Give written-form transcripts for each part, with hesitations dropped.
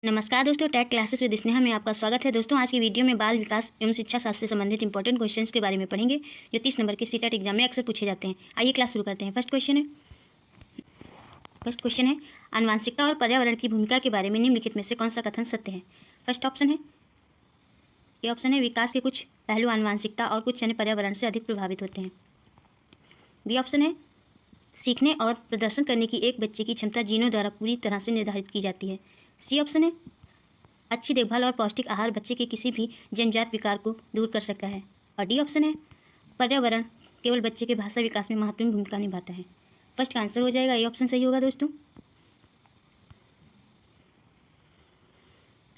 नमस्कार दोस्तों, TET classes with Sneha में आपका स्वागत है। दोस्तों, आज की वीडियो में बाल विकास एवं शिक्षा शास्त्र से संबंधित इंपॉर्टेंट क्वेश्चंस के बारे में पढ़ेंगे जो 30 नंबर के सीटेट एग्जाम में अक्सर पूछे जाते हैं। आइए क्लास शुरू करते हैं। फर्स्ट क्वेश्चन है आनुवंशिकता और पर्यावरण की भूमिका के बारे में निम्नलिखित में से कौन सा कथन सत्य है। फर्स्ट ऑप्शन है, ये ऑप्शन है, विकास के कुछ पहलू आनुवंशिकता और कुछ अन्य पर्यावरण से अधिक प्रभावित होते हैं। बी ऑप्शन है, सीखने और प्रदर्शन करने की एक बच्चे की क्षमता जीनों द्वारा पूरी तरह से निर्धारित की जाती है। सी ऑप्शन है, अच्छी देखभाल और पौष्टिक आहार बच्चे के किसी भी जन्मजात विकार को दूर कर सकता है। और डी ऑप्शन है, पर्यावरण केवल बच्चे के भाषा विकास में महत्वपूर्ण भूमिका निभाता है। फर्स्ट का आंसर हो जाएगा ये ऑप्शन सही होगा दोस्तों।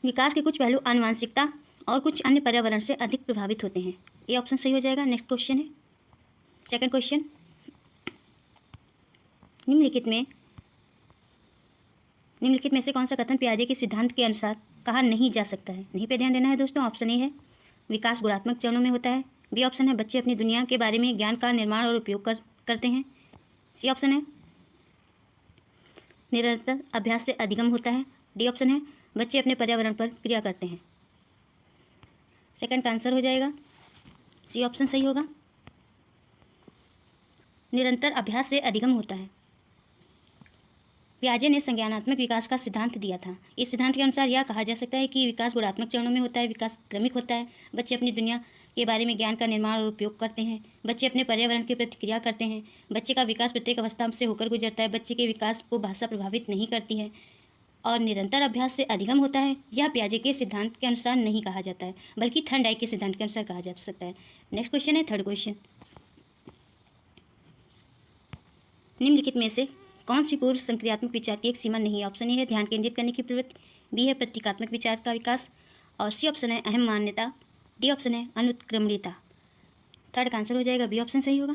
विकास के कुछ पहलू आनुवंशिकता और कुछ अन्य पर्यावरण से अधिक प्रभावित होते हैं, ये ऑप्शन सही हो जाएगा। नेक्स्ट क्वेश्चन है, सेकंड क्वेश्चन, निम्नलिखित में से कौन सा कथन पियाजे के सिद्धांत के अनुसार कहा नहीं जा सकता है। नहीं पे ध्यान देना है दोस्तों। ऑप्शन ए है, विकास गुणात्मक चरणों में होता है। बी ऑप्शन है, बच्चे अपनी दुनिया के बारे में ज्ञान का निर्माण और उपयोग करते हैं। सी ऑप्शन है, निरंतर अभ्यास से अधिगम होता है। डी ऑप्शन है, बच्चे अपने पर्यावरण पर क्रिया करते हैं। सेकंड का आंसर हो जाएगा सी ऑप्शन सही होगा, निरंतर अभ्यास से अधिगम होता है। पियाजे ने संज्ञानात्मक विकास का सिद्धांत दिया था। इस सिद्धांत के अनुसार यह कहा जा सकता है कि विकास गुणात्मक चरणों में होता है, विकास क्रमिक होता है। बच्चे अपनी दुनिया के बारे में ज्ञान का निर्माण और उपयोग करते हैं। बच्चे अपने पर्यावरण की प्रतिक्रिया करते हैं। बच्चे का विकास प्रत्येक अवस्था से होकर गुजरता है। बच्चे के विकास को भाषा प्रभावित नहीं करती है और निरंतर अभ्यास से अधिगम होता है। यह पियाजे के सिद्धांत के अनुसार नहीं कहा जाता है, बल्कि थर्नडाइक के सिद्धांत के अनुसार कहा जा सकता है। नेक्स्ट क्वेश्चन है, थर्ड क्वेश्चन, निम्नलिखित में से कौन सी पूर्व संक्रियात्मक विचार की एक सीमा नहीं है। ऑप्शन ए है, ध्यान केंद्रित करने की प्रवृत्ति। बी है, प्रतीकात्मक विचार का विकास। और सी ऑप्शन है, अहम मान्यता। डी ऑप्शन है, अनुत्क्रमणीयता। थर्ड का आंसर हो जाएगा बी ऑप्शन सही होगा,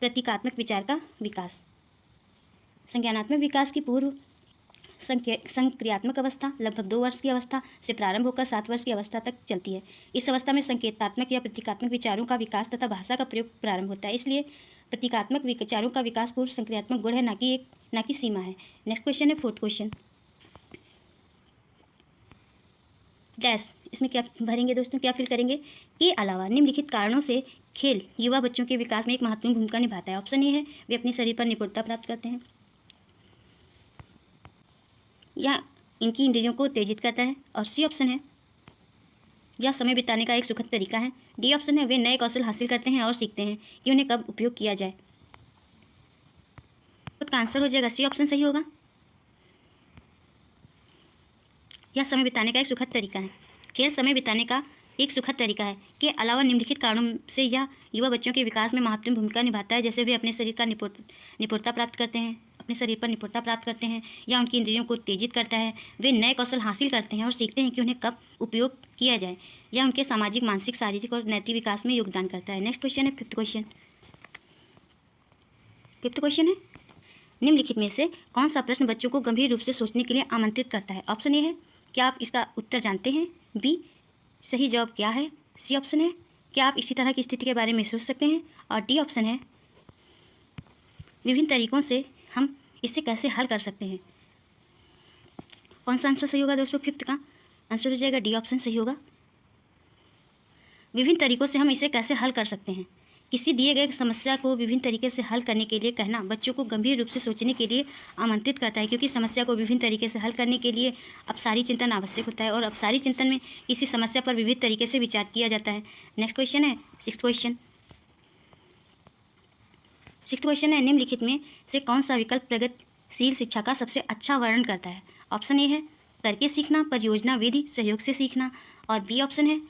प्रतीकात्मक विचार का विकास। संज्ञानात्मक विकास की पूर्व संक्रियात्मक अवस्था लगभग 2 वर्ष की अवस्था से प्रारंभ होकर 7 वर्ष की अवस्था तक चलती है। इस अवस्था में संकेतात्मक या प्रतीकात्मक विचारों का विकास तथा भाषा का प्रयोग प्रारंभ होता है। इसलिए प्रतीकात्मक विचारों का विकास पूर्व संक्रियात्मक गुण है, ना कि सीमा है। नेक्स्ट क्वेश्चन है, फोर्थ क्वेश्चन, डैश, इसमें क्या भरेंगे दोस्तों, क्या फिल करेंगे। के अलावा निम्नलिखित कारणों से खेल युवा बच्चों के विकास में एक महत्वपूर्ण भूमिका निभाता है। ऑप्शन ए है, वे अपने शरीर पर निपुणता प्राप्त करते हैं या इनकी इंद्रियों को उत्तेजित करता है। और सी ऑप्शन है, यह समय बिताने का एक सुखद तरीका है। डी ऑप्शन है, वे नए कौशल हासिल करते हैं और सीखते हैं कि उन्हें कब उपयोग किया जाए। खुद का आंसर हो जाएगा सी ऑप्शन सही होगा, यह समय बिताने का एक सुखद तरीका है। खेल समय बिताने का एक सुखद तरीका है। के अलावा निम्नलिखित कारणों से यह युवा बच्चों के विकास में महत्वपूर्ण भूमिका निभाता है, जैसे वे अपने शरीर का निपुणता प्राप्त करते हैं, अपने शरीर पर निपुणता प्राप्त करते हैं या उनकी इंद्रियों को उत्तेजित करता है। वे नए कौशल हासिल करते हैं और सीखते हैं कि उन्हें कब उपयोग किया जाए, या उनके सामाजिक, मानसिक, शारीरिक और नैतिक विकास में योगदान करता है। नेक्स्ट क्वेश्चन है, फिफ्थ क्वेश्चन है, निम्नलिखित में से कौन सा प्रश्न बच्चों को गंभीर रूप से सोचने के लिए आमंत्रित करता है। ऑप्शन ए है, क्या आप इसका उत्तर जानते हैं। बी, सही जवाब क्या है। सी ऑप्शन है, क्या आप इसी तरह की स्थिति के बारे में सोच सकते हैं। और डी ऑप्शन है, विभिन्न तरीकों से हम इसे कैसे हल कर सकते हैं। कौन सा आंसर सही होगा दोस्तों। फिफ्थ का आंसर हो जाएगा डी ऑप्शन सही होगा, विभिन्न तरीकों से हम इसे कैसे हल कर सकते हैं। किसी दिए गए समस्या को विभिन्न तरीके से हल करने के लिए कहना बच्चों को गंभीर रूप से सोचने के लिए आमंत्रित करता है, क्योंकि समस्या को विभिन्न तरीके से हल करने के लिए अपसारी चिंतन आवश्यक होता है और अपसारी चिंतन में किसी समस्या पर विविध तरीके से विचार किया जाता है। नेक्स्ट क्वेश्चन है, सिक्स्थ क्वेश्चन है, निम्नलिखित में से कौन सा विकल्प प्रगतिशील शिक्षा का सबसे अच्छा वर्णन करता है। ऑप्शन ए है, करके सीखना, परियोजना विधि, सहयोग से सीखना। और बी ऑप्शन है,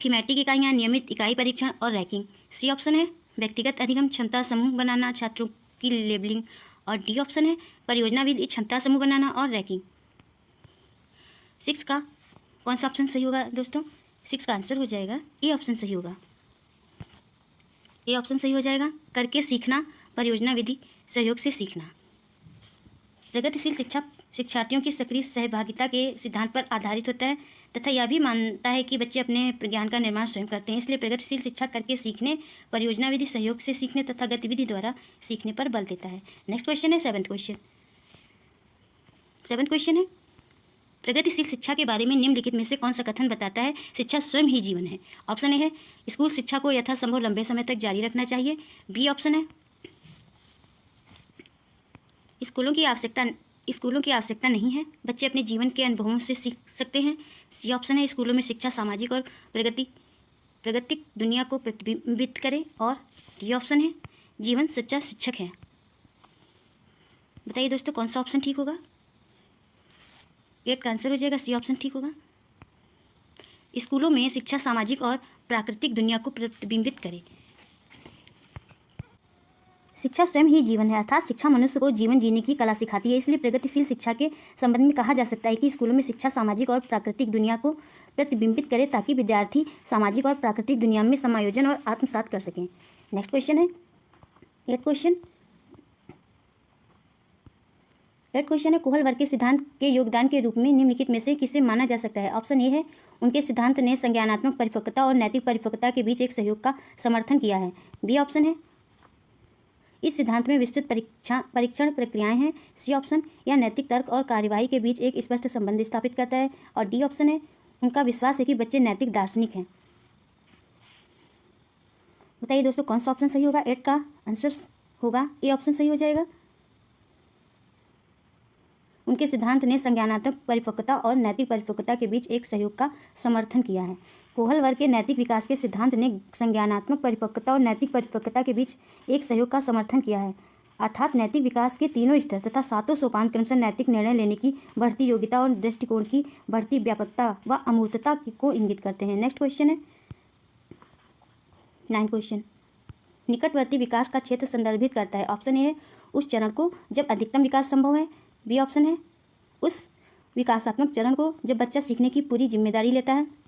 थीमेटिक इकाइयाँ, नियमित इकाई परीक्षण और रैंकिंग। सी ऑप्शन है, व्यक्तिगत अधिगम, क्षमता समूह बनाना, छात्रों की लेबलिंग। और डी ऑप्शन है, परियोजना विधि, क्षमता समूह बनाना और रैंकिंग। 6 का कौन सा ऑप्शन सही होगा दोस्तों। 6 का आंसर हो जाएगा ए ऑप्शन सही होगा, ए ऑप्शन सही हो जाएगा, करके सीखना, परियोजना विधि, सहयोग से सीखना। प्रगतिशील शिक्षा शिक्षार्थियों की सक्रिय सहभागिता के सिद्धांत पर आधारित होता है तथा यह भी मानता है कि बच्चे अपने ज्ञान का निर्माण स्वयं करते हैं। इसलिए प्रगतिशील शिक्षा करके सीखने, परियोजना विधि, सहयोग से सीखने तथा गतिविधि द्वारा सीखने पर बल देता है। नेक्स्ट क्वेश्चन है, सेवंथ क्वेश्चन, 7 क्वेश्चन है, प्रगतिशील शिक्षा के बारे में निम्नलिखित में से कौन सा कथन बताता है शिक्षा स्वयं ही जीवन है? ऑप्शन ए है स्कूल शिक्षा को यथासंभव लंबे समय तक जारी रखना चाहिए। बी ऑप्शन है स्कूलों की आवश्यकता नहीं है, बच्चे अपने जीवन के अनुभवों से सीख सकते हैं। सी ऑप्शन है स्कूलों में शिक्षा सामाजिक और प्राकृतिक दुनिया को प्रतिबिंबित करे। और डी ऑप्शन है जीवन सच्चा शिक्षक है। बताइए दोस्तों कौन सा ऑप्शन ठीक होगा? 8 का आंसर हो जाएगा सी ऑप्शन ठीक होगा। स्कूलों में शिक्षा सामाजिक और प्राकृतिक दुनिया को प्रतिबिंबित करे। शिक्षा स्वयं ही जीवन है, अर्थात शिक्षा मनुष्य को जीवन जीने की कला सिखाती है। इसलिए प्रगतिशील शिक्षा के संबंध में कहा जा सकता है कि स्कूलों में शिक्षा सामाजिक और प्राकृतिक दुनिया को प्रतिबिंबित करे ताकि विद्यार्थी सामाजिक और प्राकृतिक दुनिया में समायोजन और आत्मसात कर सकें। नेक्स्ट क्वेश्चन है 8 क्वेश्चन है कोहल वर्ग के सिद्धांत के योगदान के रूप में निम्नलिखित में से किसे माना जा सकता है? ऑप्शन ए है उनके सिद्धांत ने संज्ञानात्मक परिपक्वता और नैतिक परिपक्वता के बीच एक सहयोग का समर्थन किया है। बी ऑप्शन है इस सिद्धांत में विस्तृत परीक्षण प्रक्रियाएं हैं। सी ऑप्शन या नैतिक तर्क और कार्यवाही के बीच एक स्पष्ट संबंध स्थापित करता है। और डी ऑप्शन है उनका विश्वास है कि बच्चे नैतिक दार्शनिक हैं। बताइए दोस्तों कौन सा ऑप्शन सही होगा? 8 का आंसर होगा ए ऑप्शन सही हो जाएगा। उनके सिद्धांत ने संज्ञानात्मक परिपक्वता और नैतिक परिपक्वता के बीच एक सहयोग का समर्थन किया है। कोहल वर्ग के नैतिक विकास के सिद्धांत ने संज्ञानात्मक परिपक्वता और नैतिक परिपक्वता के बीच एक सहयोग का समर्थन किया है, अर्थात नैतिक विकास के तीनों स्तर तथा 7 सोपान क्रमशः नैतिक निर्णय लेने की बढ़ती योग्यता और दृष्टिकोण की बढ़ती व्यापकता व अमूर्तता को इंगित करते हैं। नेक्स्ट क्वेश्चन है 9 क्वेश्चन, निकटवर्ती विकास का क्षेत्र संदर्भित करता है। ऑप्शन ए है उस चरण को जब अधिकतम विकास संभव है। बी ऑप्शन है उस विकासात्मक चरण को जब बच्चा सीखने की पूरी जिम्मेदारी लेता है।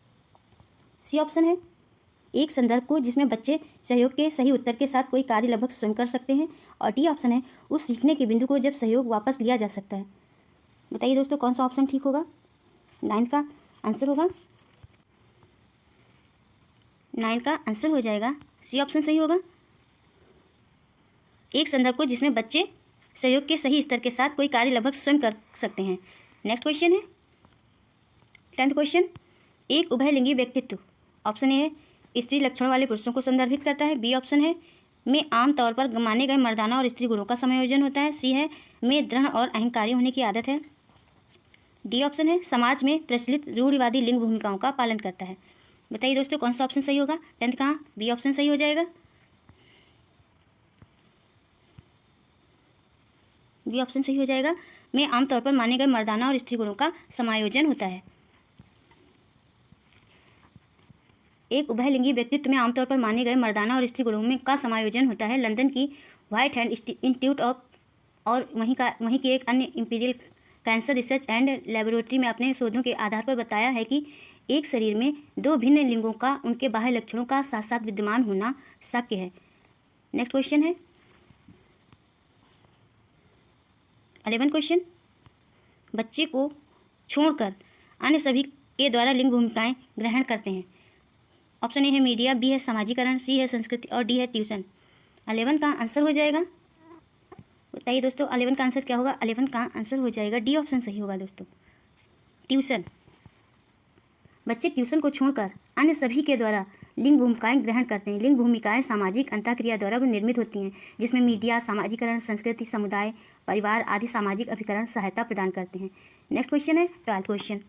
सी ऑप्शन है एक संदर्भ को जिसमें बच्चे सहयोग के सही उत्तर के साथ कोई कार्य लगभग स्वयं कर सकते हैं। और डी ऑप्शन है उस सीखने के बिंदु को जब सहयोग वापस लिया जा सकता है। बताइए दोस्तों कौन सा ऑप्शन ठीक होगा? 9 का आंसर होगा, 9 का आंसर हो जाएगा सी ऑप्शन सही होगा। एक संदर्भ को जिसमें बच्चे सहयोग के सही स्तर के साथ कोई कार्य लगभग स्वयं कर सकते हैं। नेक्स्ट क्वेश्चन है 10th क्वेश्चन, एक उभयलिंगी व्यक्तित्व। ऑप्शन ए है स्त्री लक्षणों वाले पुरुषों को संदर्भित करता है। बी ऑप्शन है में आम तौर पर माने गए मर्दाना और स्त्री गुणों का समायोजन होता है। सी है में दृढ़ और अहंकारी होने की आदत है। डी ऑप्शन है समाज में प्रचलित रूढ़िवादी लिंग भूमिकाओं का पालन करता है। बताइए दोस्तों कौन सा ऑप्शन सही होगा? 10th कहाँ? बी ऑप्शन सही हो जाएगा। बी ऑप्शन सही हो जाएगा, में आमतौर पर माने गए मर्दाना और स्त्री गुणों का समायोजन होता है। एक उभयलिंगी व्यक्तित्व में आमतौर पर माने गए मर्दाना और स्त्री गुणों में का समायोजन होता है। लंदन की व्हाइट हैंड इंस्टीट्यूट ऑफ और वहीं की एक अन्य imperial cancer research and laboratory में अपने शोधों के आधार पर बताया है कि एक शरीर में 2 भिन्न लिंगों का उनके बाह्य लक्षणों का साथ साथ विद्यमान होना शक्य है। नेक्स्ट क्वेश्चन है 11 क्वेश्चन, बच्चे को छोड़कर अन्य सभी के द्वारा लिंग भूमिकाएं ग्रहण करते हैं। ऑप्शन ए है मीडिया, बी है सामाजिकरण, सी है संस्कृति और डी है ट्यूशन। 11 का आंसर हो जाएगा, बताइए दोस्तों 11 का आंसर क्या होगा? 11 का आंसर हो जाएगा डी ऑप्शन सही होगा दोस्तों, ट्यूशन। बच्चे ट्यूशन को छोड़कर अन्य सभी के द्वारा लिंग भूमिकाएं ग्रहण करते हैं। लिंग भूमिकाएं सामाजिक अंतःक्रिया द्वारा निर्मित होती हैं, जिसमें मीडिया, सामाजिकरण, संस्कृति, समुदाय, परिवार आदि सामाजिक अभिकरण सहायता प्रदान करते हैं। नेक्स्ट क्वेश्चन है 12 क्वेश्चन।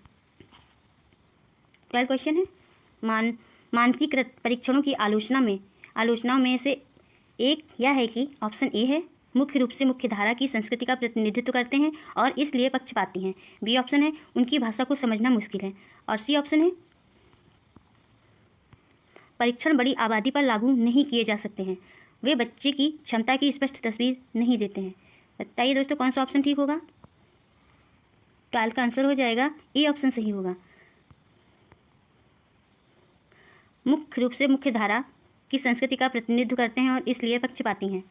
12 क्वेश्चन है मानकीकृत परीक्षणों की आलोचनाओं में से एक यह है कि ऑप्शन ए है मुख्य रूप से मुख्य धारा की संस्कृति का प्रतिनिधित्व करते हैं और इसलिए पक्षपाती हैं। बी ऑप्शन है उनकी भाषा को समझना मुश्किल है। और सी ऑप्शन है परीक्षण बड़ी आबादी पर लागू नहीं किए जा सकते हैं, वे बच्चे की क्षमता की स्पष्ट तस्वीर नहीं देते हैं। बताइए दोस्तों कौन सा ऑप्शन ठीक होगा? 12 का आंसर हो जाएगा ए ऑप्शन सही होगा। मुख्य रूप से मुख्य धारा की संस्कृति का प्रतिनिधित्व करते हैं और इसलिए पक्षपाती हैं।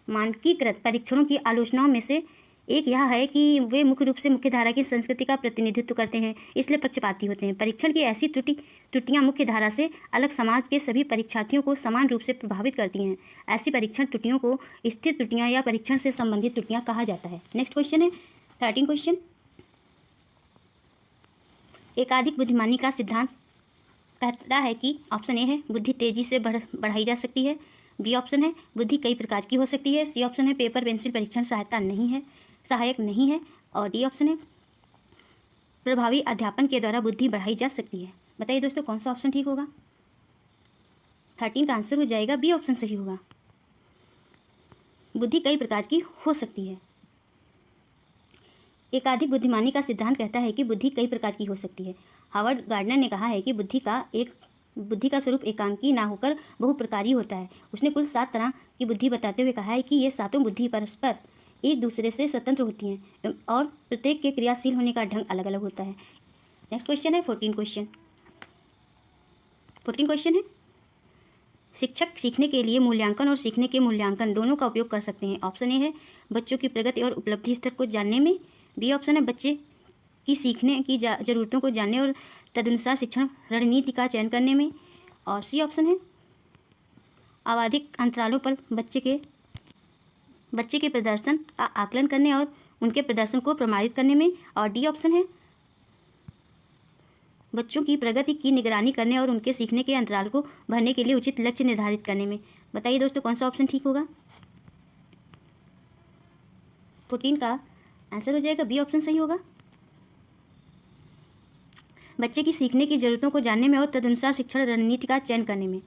मानकीकृत परीक्षणों की आलोचनाओं में से एक यह है कि वे मुख्य रूप से मुख्य धारा की संस्कृति का प्रतिनिधित्व करते हैं, इसलिए पक्षपाती होते हैं। परीक्षण की ऐसी त्रुटियां मुख्य धारा से अलग समाज के सभी परीक्षार्थियों को समान रूप से प्रभावित करती हैं। ऐसी परीक्षण त्रुटियों को स्थिर त्रुटियां या परीक्षण से संबंधित त्रुटियां कहा जाता है। नेक्स्ट क्वेश्चन है 13 क्वेश्चन, एकाधिक बुद्धिमानी का सिद्धांत कहता है कि ऑप्शन ए है बुद्धि तेजी से बढ़ाई जा सकती है, बी ऑप्शन है बुद्धि कई प्रकार की हो सकती है, सी ऑप्शन है पेपर पेंसिल परीक्षण सहायक नहीं है, और डी ऑप्शन है प्रभावी अध्यापन के द्वारा बुद्धि बढ़ाई जा सकती है। बताइए दोस्तों कौन सा ऑप्शन ठीक होगा। 13 का आंसर हो जाएगा बी ऑप्शन सही होगा, बुद्धि कई प्रकार की हो सकती है। एकाधिक बुद्धिमानी का सिद्धांत कहता है कि बुद्धि कई प्रकार की हो सकती है। हार्वर्ड गार्डनर ने कहा है कि बुद्धि का स्वरूप एकांकी ना होकर बहुप्रकारी होता है। उसने कुल 7 तरह की बुद्धि बताते हुए कहा है कि ये सातों बुद्धि परस्पर एक दूसरे से स्वतंत्र होती हैं और प्रत्येक के क्रियाशील होने का ढंग अलग अलग होता है। नेक्स्ट क्वेश्चन है 14 क्वेश्चन है, शिक्षक सीखने के लिए मूल्यांकन और सीखने के मूल्यांकन दोनों का उपयोग कर सकते हैं। ऑप्शन ए है बच्चों की प्रगति और उपलब्धि स्तर को जानने में, बी ऑप्शन है बच्चे की सीखने की ज़रूरतों को जानने और तदनुसार शिक्षण रणनीति का चयन करने में, और सी ऑप्शन है आवधिक अंतरालों पर बच्चे के प्रदर्शन का आकलन करने और उनके प्रदर्शन को प्रमाणित करने में, और डी ऑप्शन है बच्चों की प्रगति की निगरानी करने और उनके सीखने के अंतराल को भरने के लिए उचित लक्ष्य निर्धारित करने में। बताइए दोस्तों कौन सा ऑप्शन ठीक होगा। 14 का आंसर हो जाएगा बी ऑप्शन सही होगा, बच्चे की सीखने की ज़रूरतों को जानने में और तदनुसार शिक्षण रणनीति का चयन करने में।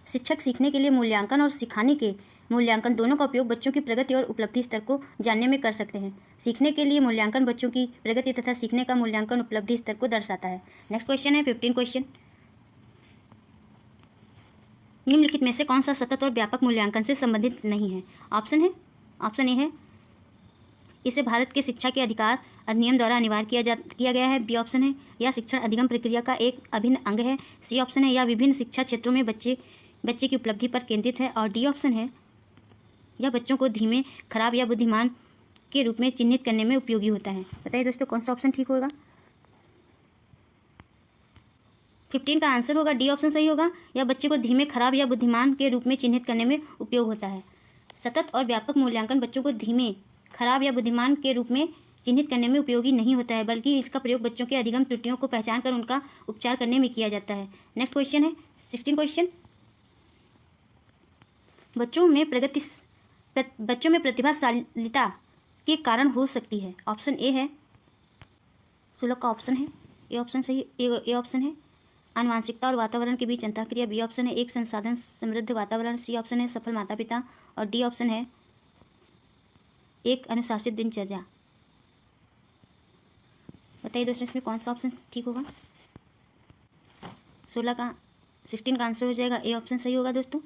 शिक्षक सीखने के लिए मूल्यांकन और सिखाने के मूल्यांकन दोनों का उपयोग बच्चों की प्रगति और उपलब्धि स्तर को जानने में कर सकते हैं। सीखने के लिए मूल्यांकन बच्चों की प्रगति तथा सीखने का मूल्यांकन उपलब्धि स्तर को दर्शाता है। नेक्स्ट क्वेश्चन है 15 क्वेश्चन, निम्नलिखित में से कौन सा सतत और व्यापक मूल्यांकन से संबंधित नहीं है। ऑप्शन ए है इसे भारत के शिक्षा के अधिकार अधिनियम द्वारा अनिवार्य किया गया है, बी ऑप्शन है यह शिक्षण अधिगम प्रक्रिया का एक अभिन्न अंग है, सी ऑप्शन है यह विभिन्न शिक्षा क्षेत्रों में बच्चे की उपलब्धि पर केंद्रित है, और डी ऑप्शन है यह बच्चों को धीमे, खराब या बुद्धिमान के रूप में चिन्हित करने में उपयोगी होता है। बताइए दोस्तों कौन सा ऑप्शन ठीक होगा। 15 का आंसर होगा डी ऑप्शन सही होगा, यह बच्चे को धीमे, खराब या बुद्धिमान के रूप में चिन्हित करने में उपयोग होता है। सतत और व्यापक मूल्यांकन बच्चों को धीमे, खराब या बुद्धिमान के रूप में चिन्हित करने में उपयोगी नहीं होता है, बल्कि इसका प्रयोग बच्चों के अधिगम त्रुटियों को पहचान कर उनका उपचार करने में किया जाता है। नेक्स्ट क्वेश्चन है 16 क्वेश्चन, बच्चों में प्रतिभाशालिता के कारण हो सकती है। ऑप्शन ए है 16 का ऑप्शन है, ए ऑप्शन है आनुवांशिकता और वातावरण के बीच अंतःक्रिया, बी ऑप्शन है एक संसाधन समृद्ध वातावरण, सी ऑप्शन है सफल माता पिता, और डी ऑप्शन है एक अनुशासित दिनचर्या। बताइए दोस्तों इसमें कौन सा ऑप्शन ठीक होगा। 16 का आंसर हो जाएगा ए ऑप्शन सही होगा दोस्तों,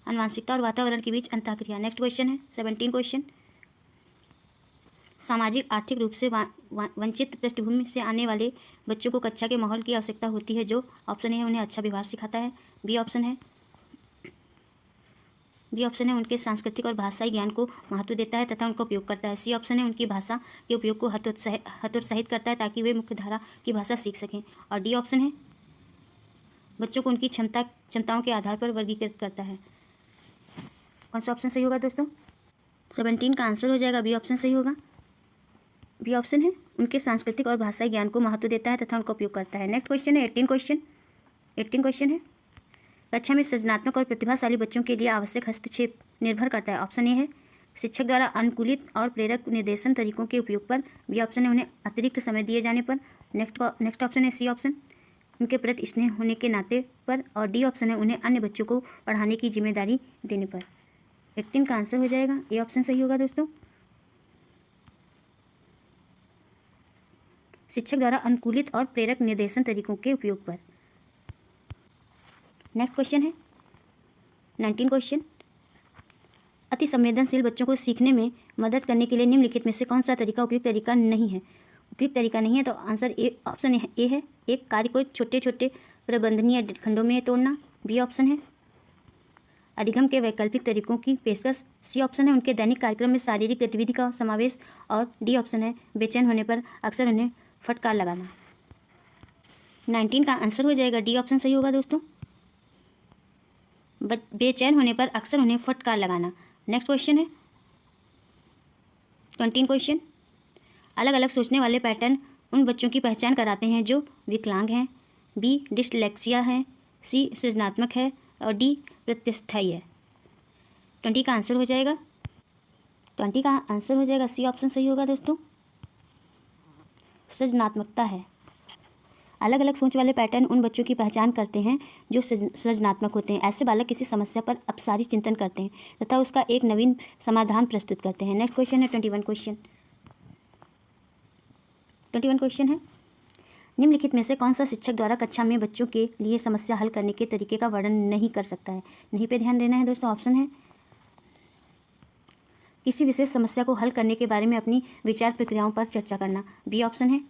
आनुवांशिकता और वातावरण के बीच अंतःक्रिया। नेक्स्ट क्वेश्चन है 17 क्वेश्चन, सामाजिक आर्थिक रूप से वंचित पृष्ठभूमि से आने वाले बच्चों को कक्षा के माहौल की आवश्यकता होती है जो ऑप्शन ए है उन्हें अच्छा व्यवहार सिखाता है, बी ऑप्शन है उनके सांस्कृतिक और भाषाई ज्ञान को महत्व देता है तथा उनका उपयोग करता है, सी ऑप्शन है उनकी भाषा के उपयोग को हतोत्साहित करता है ताकि वे मुख्य धारा की भाषा सीख सकें, और डी ऑप्शन है बच्चों को उनकी क्षमताओं के आधार पर वर्गीकृत करता है। कौन सा ऑप्शन सही होगा दोस्तों। 17 का आंसर हो जाएगा बी ऑप्शन सही होगा, बी ऑप्शन है उनके सांस्कृतिक और भाषाई ज्ञान को महत्व देता है तथा उनका उपयोग करता है। नेक्स्ट क्वेश्चन है 18 क्वेश्चन है, कक्षा में सृजनात्मक और प्रतिभाशाली बच्चों के लिए आवश्यक हस्तक्षेप निर्भर करता है। ऑप्शन ए है शिक्षक द्वारा अनुकूलित और प्रेरक निर्देशन तरीकों के उपयोग पर, बी ऑप्शन है उन्हें अतिरिक्त समय दिए जाने पर, नेक्स्ट ऑप्शन है सी ऑप्शन उनके प्रति स्नेह होने के नाते पर, और डी ऑप्शन है उन्हें अन्य बच्चों को पढ़ाने की जिम्मेदारी देने पर। 18 का आंसर हो जाएगा ए ऑप्शन सही होगा दोस्तों, शिक्षक द्वारा अनुकूलित और प्रेरक निर्देशन तरीकों के उपयोग पर। नेक्स्ट क्वेश्चन है 19 क्वेश्चन, अति संवेदनशील बच्चों को सीखने में मदद करने के लिए निम्नलिखित में से कौन सा तरीका उपयुक्त तरीका नहीं है। तो आंसर ए ऑप्शन ए है एक कार्य को छोटे छोटे प्रबंधनीय खंडों में तोड़ना, बी ऑप्शन है अधिगम के वैकल्पिक तरीकों की पेशकश, सी ऑप्शन है उनके दैनिक कार्यक्रम में शारीरिक गतिविधि का समावेश, और डी ऑप्शन है बेचैन होने पर अक्सर उन्हें फटकार लगाना। 19 का आंसर हो जाएगा डी ऑप्शन सही होगा दोस्तों, बेचैन होने पर अक्सर उन्हें फटकार लगाना। नेक्स्ट क्वेश्चन है 20 क्वेश्चन। अलग अलग सोचने वाले पैटर्न उन बच्चों की पहचान कराते हैं जो विकलांग हैं, बी डिसलेक्सिया है, सी सृजनात्मक है और डी प्रत्यस्थायी है। 20 का आंसर हो जाएगा 20 का आंसर हो जाएगा सी ऑप्शन सही होगा दोस्तों, सृजनात्मकता है। अलग अलग सोच वाले पैटर्न उन बच्चों की पहचान करते हैं जो सृजनात्मक होते हैं। ऐसे बालक किसी समस्या पर अपसारी चिंतन करते हैं तथा उसका एक नवीन समाधान प्रस्तुत करते हैं। नेक्स्ट क्वेश्चन है 21 क्वेश्चन। 21 क्वेश्चन है, निम्नलिखित में से कौन सा शिक्षक द्वारा कक्षा में बच्चों के लिए समस्या हल करने के तरीके का वर्णन नहीं कर सकता है। नहीं पे ध्यान देना है दोस्तों। ऑप्शन है किसी विशेष समस्या को हल करने के बारे में अपनी विचार प्रक्रियाओं पर चर्चा करना, बी ऑप्शन है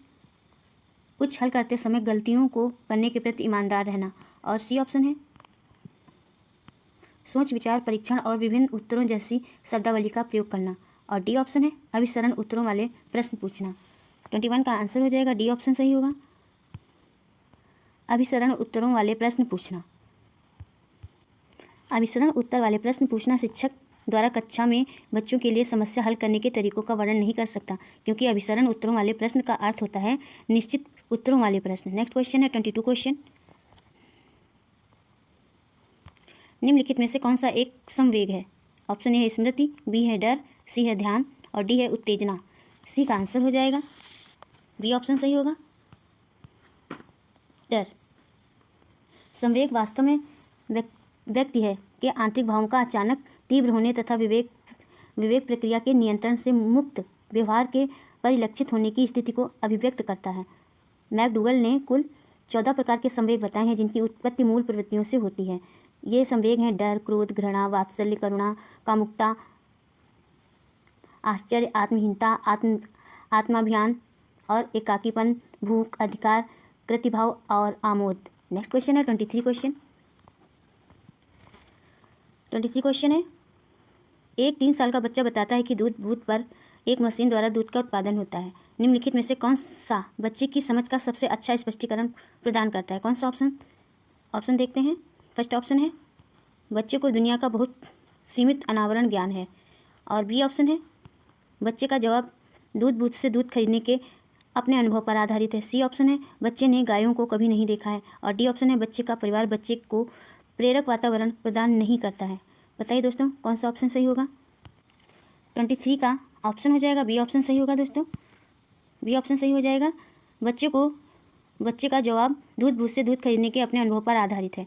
कुछ हल करते समय गलतियों को करने के प्रति ईमानदार रहना और सी ऑप्शन है सोच विचार परीक्षण और विभिन्न उत्तरों जैसी शब्दावली का प्रयोग करना और डी ऑप्शन है अभिसरण उत्तरों वाले प्रश्न पूछना। 21 का आंसर हो जाएगा डी ऑप्शन सही होगा, अभिसरण उत्तरों वाले प्रश्न पूछना। अभिसरण उत्तर वाले प्रश्न पूछना शिक्षक द्वारा कक्षा में बच्चों के लिए समस्या हल करने के तरीकों का वर्णन नहीं कर सकता, क्योंकि अभिसरण उत्तरों वाले प्रश्न का अर्थ होता है निश्चित उत्तरों वाले प्रश्न। नेक्स्ट क्वेश्चन है 22 क्वेश्चन। निम्नलिखित में से कौन सा एक संवेग है। ऑप्शन ए है स्मृति, बी है डर, सी है ध्यान और डी है उत्तेजना। सी का आंसर हो जाएगा बी ऑप्शन सही होगा, डर। संवेग वास्तव में व्यक्ति है कि आंतरिक भावों का अचानक तीव्र होने तथा विवेक प्रक्रिया के नियंत्रण से मुक्त व्यवहार के परिलक्षित होने की स्थिति को अभिव्यक्त करता है। मैकडूगल ने कुल 14 प्रकार के संवेग बताए हैं जिनकी उत्पत्ति मूल प्रवृत्तियों से होती है। ये संवेग हैं डर, क्रोध, घृणा, वात्सल्य, करुणा, कामुकता, आश्चर्य, आत्महीनता, आत्माभिमान और एकाकीपन, भूख, अधिकार, कृतिभाव और आमोद। नेक्स्ट क्वेश्चन है 23 क्वेश्चन। 23 क्वेश्चन है, एक 3 साल का बच्चा बताता है कि दूध बूथ पर एक मशीन द्वारा दूध का उत्पादन होता है। निम्नलिखित में से कौन सा बच्चे की समझ का सबसे अच्छा स्पष्टीकरण प्रदान करता है। कौन सा ऑप्शन देखते हैं। फर्स्ट ऑप्शन है बच्चे को दुनिया का बहुत सीमित अनावरण ज्ञान है और बी ऑप्शन है बच्चे का जवाब दूध बूथ से दूध खरीदने के अपने अनुभव पर आधारित है। सी ऑप्शन है बच्चे ने गायों को कभी नहीं देखा है और डी ऑप्शन है बच्चे का परिवार बच्चे को प्रेरक वातावरण प्रदान नहीं करता है। बताइए दोस्तों कौन सा ऑप्शन सही होगा। 23 का ऑप्शन हो जाएगा बी ऑप्शन सही होगा दोस्तों, बी ऑप्शन सही हो जाएगा। बच्चे का जवाब दूध बूथ से दूध खरीदने के अपने अनुभव पर आधारित है।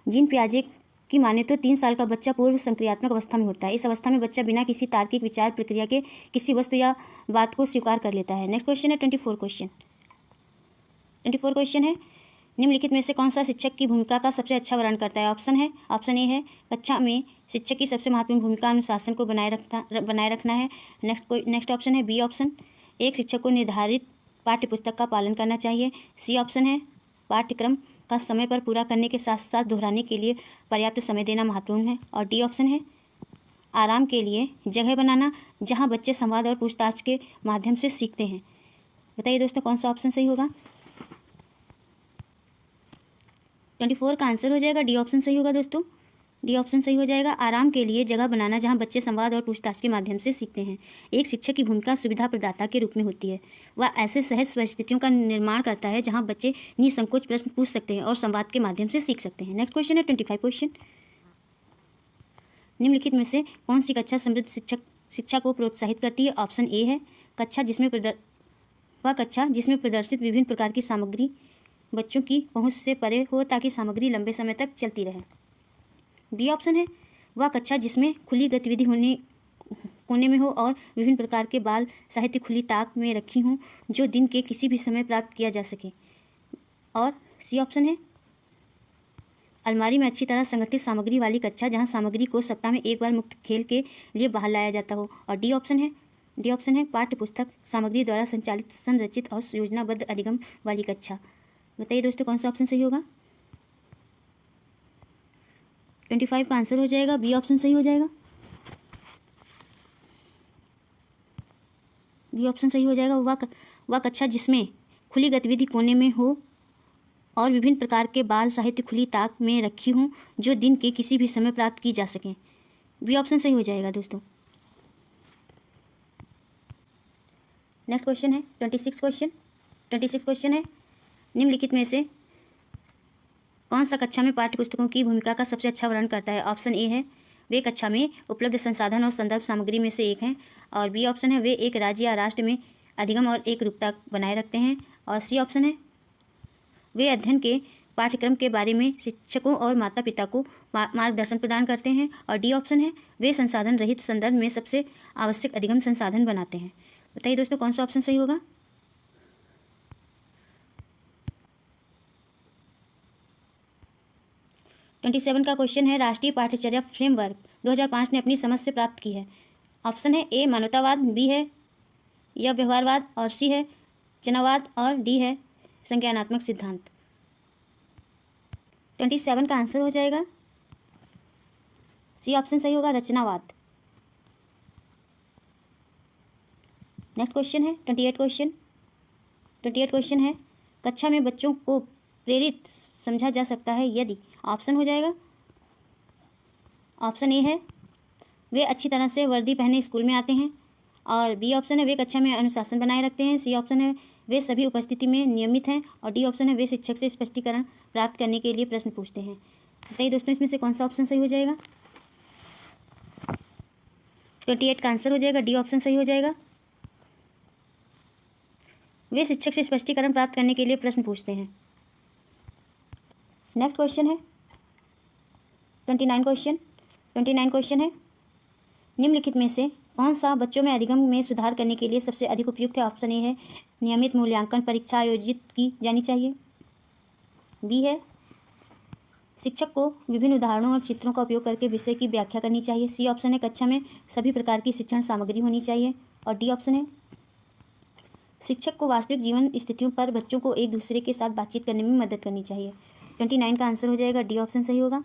जीन पियाजे की माने तो 3 साल का बच्चा पूर्व संक्रियात्मक अवस्था में होता है। इस अवस्था में बच्चा बिना किसी तार्किक विचार प्रक्रिया के किसी वस्तु या बात को स्वीकार कर लेता है। नेक्स्ट क्वेश्चन है 24 क्वेश्चन। 24 क्वेश्चन है, निम्नलिखित में से कौन सा शिक्षक की भूमिका का सबसे अच्छा वर्णन करता है। ऑप्शन ए है कक्षा में शिक्षक की सबसे महत्वपूर्ण भूमिका अनुशासन को बनाए रखना है। नेक्स्ट ऑप्शन है बी ऑप्शन एक शिक्षक को निर्धारित पाठ्य पुस्तक का पालन करना चाहिए। सी ऑप्शन है पाठ्यक्रम का समय पर पूरा करने के साथ साथ दोहराने के लिए पर्याप्त समय देना महत्वपूर्ण है और डी ऑप्शन है आराम के लिए जगह बनाना जहां बच्चे संवाद और पूछताछ के माध्यम से सीखते हैं। बताइए दोस्तों कौन सा ऑप्शन सही होगा। 24 का आंसर हो जाएगा डी ऑप्शन सही होगा दोस्तों, डी ऑप्शन सही हो जाएगा। आराम के लिए जगह बनाना जहां बच्चे संवाद और पूछताछ के माध्यम से सीखते हैं। एक शिक्षक की भूमिका सुविधा प्रदाता के रूप में होती है। वह ऐसे सहज परिस्थितियों का निर्माण करता है जहां बच्चे निसंकोच प्रश्न पूछ सकते हैं और संवाद के माध्यम से सीख सकते हैं। नेक्स्ट क्वेश्चन है 25 क्वेश्चन। निम्नलिखित में से कौन सी कक्षा समृद्ध शिक्षा को प्रोत्साहित करती है। ऑप्शन ए है कक्षा जिसमें प्रदर्शित विभिन्न प्रकार की सामग्री बच्चों की पहुंच से परे हो ताकि सामग्री लंबे समय तक चलती रहे। बी ऑप्शन है वह कक्षा जिसमें खुली गतिविधि कोने में हो और विभिन्न प्रकार के बाल साहित्य खुली ताक में रखी हों जो दिन के किसी भी समय प्राप्त किया जा सके। और सी ऑप्शन है अलमारी में अच्छी तरह संगठित सामग्री वाली कक्षा जहां सामग्री को सप्ताह में एक बार मुक्त खेल के लिए बाहर लाया जाता हो। और डी ऑप्शन है पाठ्य पुस्तक सामग्री द्वारा संचालित संरचित और योजनाबद्ध अधिगम वाली कक्षा। बताइए दोस्तों कौन सा ऑप्शन सही होगा। 25 का आंसर हो जाएगा बी ऑप्शन सही हो जाएगा, बी ऑप्शन सही हो जाएगा। वह कक्षा जिसमें खुली गतिविधि कोने में हो और विभिन्न प्रकार के बाल साहित्य खुली ताक में रखी हों जो दिन के किसी भी समय प्राप्त की जा सकें। बी ऑप्शन सही हो जाएगा दोस्तों। नेक्स्ट क्वेश्चन है 26 क्वेश्चन है, निम्नलिखित में से कौन सा कक्षा में पाठ्य पुस्तकों की भूमिका का सबसे अच्छा वर्णन करता है। ऑप्शन ए है वे कक्षा में उपलब्ध संसाधन और संदर्भ सामग्री में से एक हैं, और बी ऑप्शन है वे एक राज्य या राष्ट्र में अधिगम और एक रूपता बनाए रखते हैं, और सी ऑप्शन है वे अध्ययन के पाठ्यक्रम के बारे में शिक्षकों और माता पिता को मार्गदर्शन प्रदान करते हैं, और डी ऑप्शन है वे संसाधन रहित संदर्भ में सबसे आवश्यक अधिगम संसाधन बनाते हैं। बताइए दोस्तों कौन सा ऑप्शन सही होगा। ट्वेंटी 27 का क्वेश्चन है, राष्ट्रीय पाठ्यचर्या फ्रेमवर्क 2005 ने अपनी समझ से प्राप्त की है। ऑप्शन है ए मानवतावाद, बी है या व्यवहारवाद, और सी है जनवाद, और डी है संज्ञानात्मक सिद्धांत। 27 का आंसर हो जाएगा सी ऑप्शन सही होगा, रचनावाद। नेक्स्ट क्वेश्चन है 28 क्वेश्चन है, कक्षा में बच्चों को प्रेरित समझा जा सकता है यदि ऑप्शन हो जाएगा। ऑप्शन ए है वे अच्छी तरह से वर्दी पहने स्कूल में आते हैं, और बी ऑप्शन है वे कक्षा में अनुशासन बनाए रखते हैं, सी ऑप्शन है वे सभी उपस्थिति में नियमित हैं, और डी ऑप्शन है वे शिक्षक से स्पष्टीकरण प्राप्त करने के लिए प्रश्न पूछते हैं। बताइए दोस्तों इसमें से कौन सा ऑप्शन सही हो जाएगा। 28 का आंसर हो जाएगा डी ऑप्शन सही हो जाएगा। वे शिक्षक से स्पष्टीकरण प्राप्त करने के लिए प्रश्न पूछते हैं। नेक्स्ट क्वेश्चन है 29 क्वेश्चन है, निम्नलिखित में से कौन सा बच्चों में अधिगम में सुधार करने के लिए सबसे अधिक उपयुक्त है। ऑप्शन ए है नियमित मूल्यांकन परीक्षा आयोजित की जानी चाहिए, बी है शिक्षक को विभिन्न उदाहरणों और चित्रों का उपयोग करके विषय की व्याख्या करनी चाहिए, सी ऑप्शन है कक्षा में सभी प्रकार की शिक्षण सामग्री होनी चाहिए, और डी ऑप्शन है शिक्षक को वास्तविक जीवन स्थितियों पर बच्चों को एक दूसरे के साथ बातचीत करने में मदद करनी चाहिए। 29 का आंसर हो जाएगा डी ऑप्शन सही होगा।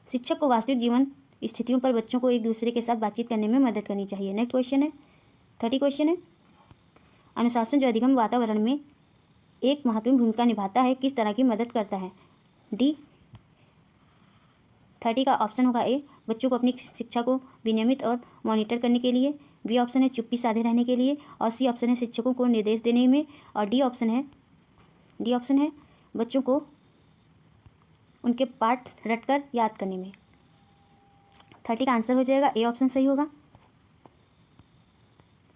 शिक्षक को वास्तविक जीवन स्थितियों पर बच्चों को एक दूसरे के साथ बातचीत करने में मदद करनी चाहिए। नेक्स्ट क्वेश्चन है 30 क्वेश्चन है, अनुशासन जो अधिगम वातावरण में एक महत्वपूर्ण भूमिका निभाता है किस तरह की मदद करता है। डी 30 का ऑप्शन होगा ए बच्चों को अपनी शिक्षा को विनियमित और मॉनिटर करने के लिए, बी ऑप्शन है चुप्पी साधे रहने के लिए, और सी ऑप्शन है शिक्षकों को निर्देश देने में, और डी ऑप्शन है बच्चों को उनके पाठ रटकर याद करने में। 30 का आंसर हो जाएगा ए ऑप्शन सही होगा।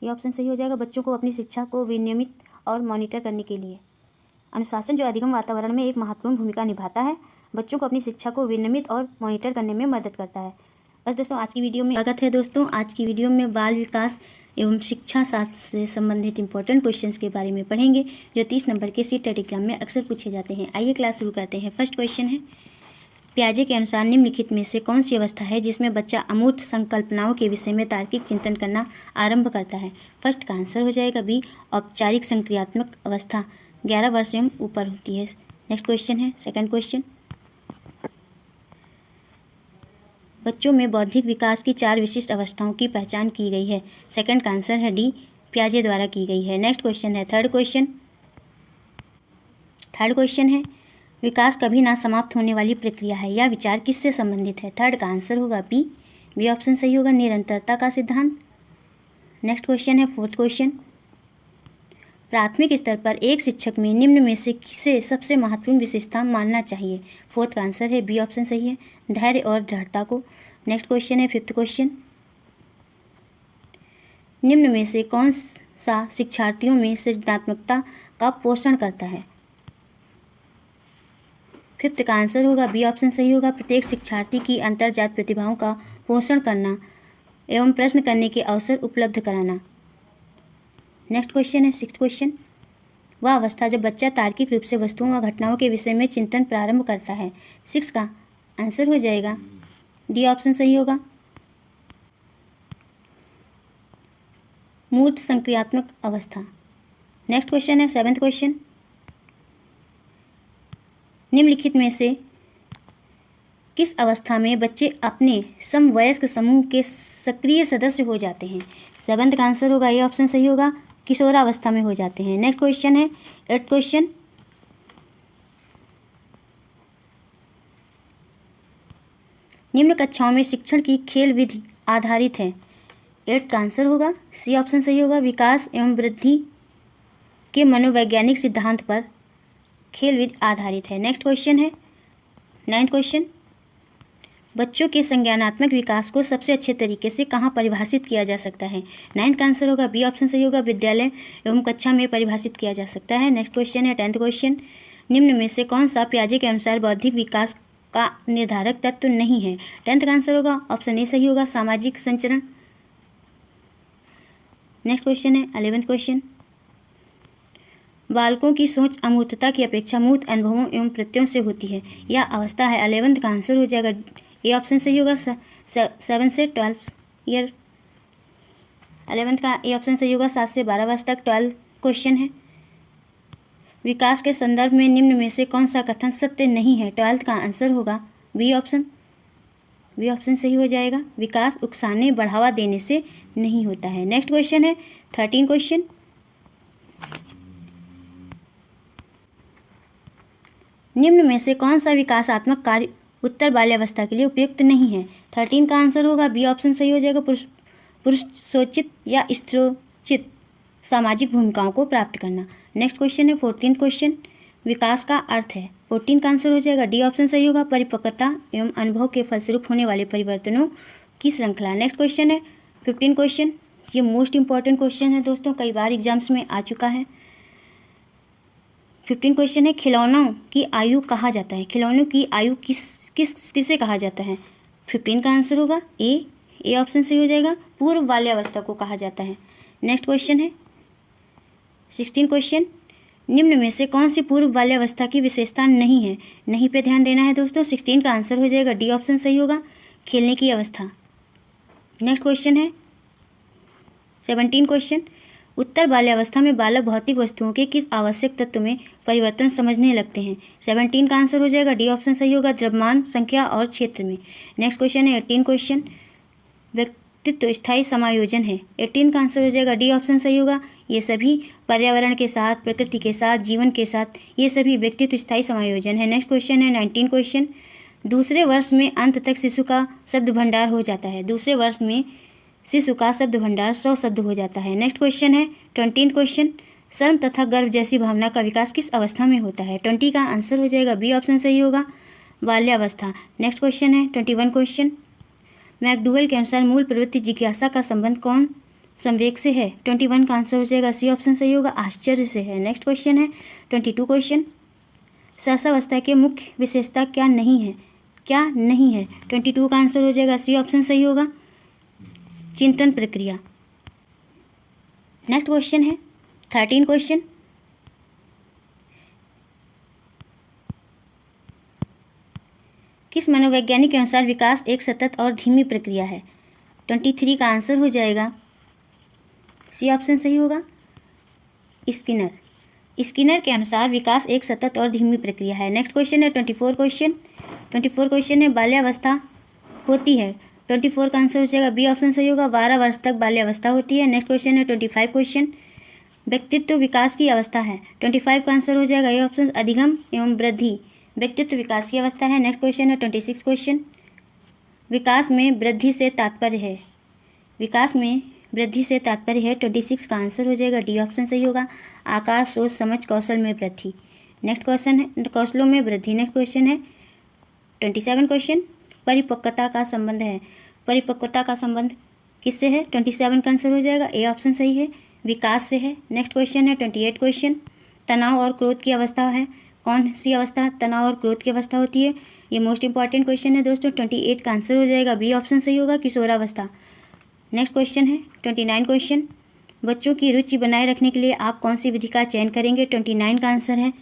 ये ऑप्शन सही हो जाएगा, बच्चों को अपनी शिक्षा को विनियमित और मॉनिटर करने के लिए। अनुशासन जो अधिगम वातावरण में एक महत्वपूर्ण भूमिका निभाता है, बच्चों को अपनी शिक्षा को विनियमित और मॉनिटर करने में मदद करता है। बस दोस्तों आज की वीडियो में स्वागत है। दोस्तों आज की वीडियो में बाल विकास एवं शिक्षा शास्त्र से संबंधित इंपॉर्टेंट क्वेश्चंस के बारे में पढ़ेंगे जो 30 नंबर के सीटेट एग्जाम में अक्सर पूछे जाते हैं। आइए क्लास शुरू करते हैं। फर्स्ट क्वेश्चन है, पियाजे के अनुसार निम्नलिखित में से कौन सी अवस्था है जिसमें बच्चा अमूर्त संकल्पनाओं के विषय में तार्किक चिंतन करना आरंभ करता है। फर्स्ट का आंसर हो जाएगा बी औपचारिक संक्रियात्मक अवस्था 11 वर्ष एवं ऊपर होती है। नेक्स्ट क्वेश्चन है सेकंड क्वेश्चन, बच्चों में बौद्धिक विकास की 4 विशिष्ट अवस्थाओं की पहचान की गई है। सेकंड का आंसर है डी पियाजे द्वारा की गई है। नेक्स्ट क्वेश्चन है थर्ड क्वेश्चन है, विकास कभी ना समाप्त होने वाली प्रक्रिया है, यह विचार किससे संबंधित है। थर्ड का आंसर होगा बी ऑप्शन सही होगा, निरंतरता का सिद्धांत। नेक्स्ट क्वेश्चन है फोर्थ क्वेश्चन, प्राथमिक स्तर पर एक शिक्षक में निम्न में से किसे सबसे महत्वपूर्ण विशेषता मानना चाहिए। फोर्थ का आंसर है बी ऑप्शन सही है, धैर्य और दृढ़ता को। नेक्स्ट क्वेश्चन है फिफ्थ क्वेश्चन, निम्न में से कौन सा शिक्षार्थियों में सृजनात्मकता का पोषण करता है। फिफ्थ का आंसर होगा बी ऑप्शन सही होगा, प्रत्येक शिक्षार्थी की अंतर्जात प्रतिभाओं का पोषण करना एवं प्रश्न करने के अवसर उपलब्ध कराना। नेक्स्ट क्वेश्चन है सिक्स्थ क्वेश्चन, वह अवस्था जब बच्चा तार्किक रूप से वस्तुओं व घटनाओं के विषय में चिंतन प्रारंभ करता है। सिक्स का आंसर हो जाएगा डी ऑप्शन सही होगा, मूर्त संक्रियात्मक अवस्था। नेक्स्ट क्वेश्चन है सेवेंथ क्वेश्चन, निम्नलिखित में से किस अवस्था में बच्चे अपने समवयस्क समूह के सक्रिय सदस्य हो जाते हैं। सेवेंथ का आंसर होगा ये ऑप्शन सही होगा, किशोरावस्था में हो जाते हैं। नेक्स्ट क्वेश्चन है एट क्वेश्चन, निम्न कक्षाओं में शिक्षण की खेल विधि आधारित है। 8 का आंसर होगा सी ऑप्शन सही होगा। विकास एवं वृद्धि के मनोवैज्ञानिक सिद्धांत पर खेल विधि आधारित है। नेक्स्ट क्वेश्चन है 9th क्वेश्चन, बच्चों के संज्ञानात्मक विकास को सबसे अच्छे तरीके से कहाँ परिभाषित किया जा सकता है। 9th का आंसर होगा बी ऑप्शन सही होगा। विद्यालय एवं कक्षा में परिभाषित किया जा सकता है। नेक्स्ट क्वेश्चन है 10th क्वेश्चन, निम्न में से कौन सा पियाजे के अनुसार बौद्धिक विकास का निर्धारक तत्व नहीं है। 10th का आंसर होगा ऑप्शन ए सही होगा, सामाजिक संचरण। नेक्स्ट क्वेश्चन है 11th क्वेश्चन, बालकों की सोच अमूर्तता की अपेक्षा मूर्त अनुभवों एवं प्रत्ययों से होती है, यह अवस्था है। 11th का आंसर हो जाएगा ए ऑप्शन सही होगा, 7 से 12 ईयर। 11th का ए ऑप्शन सही होगा, 7 से 12 वर्ष तक। 12 क्वेश्चन है, विकास के संदर्भ में निम्न में से कौन सा कथन सत्य नहीं है। 12th का आंसर होगा बी ऑप्शन सही हो जाएगा, विकास उकसाने बढ़ावा देने से नहीं होता है। नेक्स्ट क्वेश्चन है 13 क्वेश्चन, निम्न में से कौन सा विकासात्मक कार्य उत्तर बाल्यावस्था के लिए उपयुक्त नहीं है। 13 का आंसर होगा बी ऑप्शन सही हो जाएगा, पुरुषोचित या स्त्रोचित सामाजिक भूमिकाओं को प्राप्त करना। नेक्स्ट क्वेश्चन है 14th क्वेश्चन, विकास का अर्थ है। 14 का आंसर हो जाएगा डी ऑप्शन सही होगा, परिपक्वता एवं अनुभव के फलस्वरूप होने वाले परिवर्तनों की श्रृंखला। नेक्स्ट क्वेश्चन है 15 क्वेश्चन, ये मोस्ट इंपॉर्टेंट क्वेश्चन है दोस्तों, कई बार एग्जाम्स में आ चुका है। 15 क्वेश्चन है, खिलौनों की आयु कहा जाता है। खिलौनों की आयु किसे कहा जाता है। 15 का आंसर होगा ए ऑप्शन सही हो जाएगा, पूर्व बाल्यावस्था को कहा जाता है। नेक्स्ट क्वेश्चन है 16 क्वेश्चन, निम्न में से कौन सी पूर्व बाल्यावस्था की विशेषता नहीं है। नहीं पे ध्यान देना है दोस्तों। 16 का आंसर हो जाएगा डी ऑप्शन सही होगा, खेलने की अवस्था। नेक्स्ट क्वेश्चन है 17 क्वेश्चन, उत्तर बाल्यावस्था में बालक भौतिक वस्तुओं के किस आवश्यक तत्व में परिवर्तन समझने लगते हैं। 17 का आंसर हो जाएगा डी ऑप्शन सही होगा, द्रव्यमान, संख्या और क्षेत्र में। नेक्स्ट क्वेश्चन है 18 क्वेश्चन, व्यक्तित्व स्थायी समायोजन है। 18 का आंसर हो जाएगा डी ऑप्शन सही होगा, ये सभी पर्यावरण के साथ, प्रकृति के साथ, जीवन के साथ, ये सभी व्यक्तित्व स्थायी समायोजन है। नेक्स्ट क्वेश्चन है 19 क्वेश्चन, दूसरे वर्ष में अंत तक शिशु का शब्द भंडार हो जाता है। दूसरे वर्ष में शिशु का शब्द भंडार 100 शब्द हो जाता है। नेक्स्ट क्वेश्चन है 20 क्वेश्चन, शर्म तथा गर्व जैसी भावना का विकास किस अवस्था में होता है। 20 का आंसर हो जाएगा बी ऑप्शन सही होगा, बाल्यावस्था। नेक्स्ट क्वेश्चन है 21 क्वेश्चन, मैकडूगल के अनुसार मूल प्रवृत्ति जिज्ञासा का संबंध कौन संवेग से है। 21 का आंसर हो जाएगा सी ऑप्शन सही होगा, आश्चर्य से है। नेक्स्ट क्वेश्चन है 22 क्वेश्चन, सहसावस्था की मुख्य विशेषता क्या नहीं है। 22 का आंसर हो जाएगा सी ऑप्शन सही होगा, चिंतन प्रक्रिया। नेक्स्ट क्वेश्चन है 13 क्वेश्चन, किस मनोवैज्ञानिक के अनुसार विकास एक सतत और धीमी प्रक्रिया है। 23 का आंसर हो जाएगा सी ऑप्शन सही होगा, स्किनर के अनुसार विकास एक सतत और धीमी प्रक्रिया है। नेक्स्ट क्वेश्चन है 24 क्वेश्चन, 24 क्वेश्चन है, बाल्यावस्था होती है। 24 का आंसर हो जाएगा बी ऑप्शन सही होगा, 12 वर्ष तक बाल्यावस्था होती है। नेक्स्ट क्वेश्चन है 25 क्वेश्चन, व्यक्तित्व विकास की अवस्था है। 25 का आंसर हो जाएगा ए ऑप्शन, अधिगम एवं वृद्धि व्यक्तित्व विकास की अवस्था है। नेक्स्ट क्वेश्चन है 26 क्वेश्चन, विकास में वृद्धि से तात्पर्य है। 26 का आंसर हो जाएगा डी ऑप्शन सही होगा, आकार, सोच, समझ, कौशल में वृद्धि। नेक्स्ट क्वेश्चन है कौशलों में वृद्धि। नेक्स्ट क्वेश्चन है 27 क्वेश्चन, परिपक्वता का संबंध है। परिपक्वता का संबंध किससे है। 27 का आंसर हो जाएगा ए ऑप्शन सही है, विकास से है। नेक्स्ट क्वेश्चन है 28 क्वेश्चन, तनाव और क्रोध की अवस्था है। कौन सी अवस्था तनाव और क्रोध की अवस्था होती है, ये मोस्ट इंपॉर्टेंट क्वेश्चन है दोस्तों। 28 का आंसर हो जाएगा बी ऑप्शन सही होगा, किशोरावस्था। नेक्स्ट क्वेश्चन है 29 क्वेश्चन, बच्चों की रुचि बनाए रखने के लिए आप कौन सी विधि का चयन करेंगे। 29 का आंसर है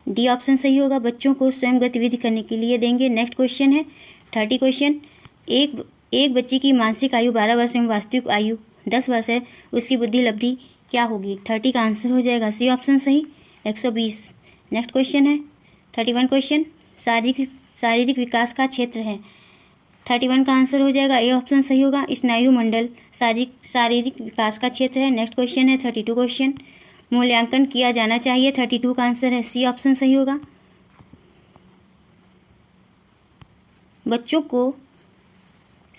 डी ऑप्शन सही होगा, बच्चों को स्वयं गतिविधि करने के लिए देंगे। नेक्स्ट क्वेश्चन है 30 क्वेश्चन, एक बच्चे की मानसिक आयु 12 वर्ष एवं वास्तविक आयु 10 वर्ष है, उसकी बुद्धि लब्धि क्या होगी। 30 का आंसर हो जाएगा सी ऑप्शन सही, 120। नेक्स्ट क्वेश्चन है 31 क्वेश्चन, शारीरिक विकास का क्षेत्र है। 31 का आंसर हो जाएगा ए ऑप्शन सही होगा, स्नायु मंडल शारीरिक विकास का क्षेत्र है। नेक्स्ट क्वेश्चन है 32 क्वेश्चन, मूल्यांकन किया जाना चाहिए। 32 का आंसर है सी ऑप्शन सही होगा, बच्चों को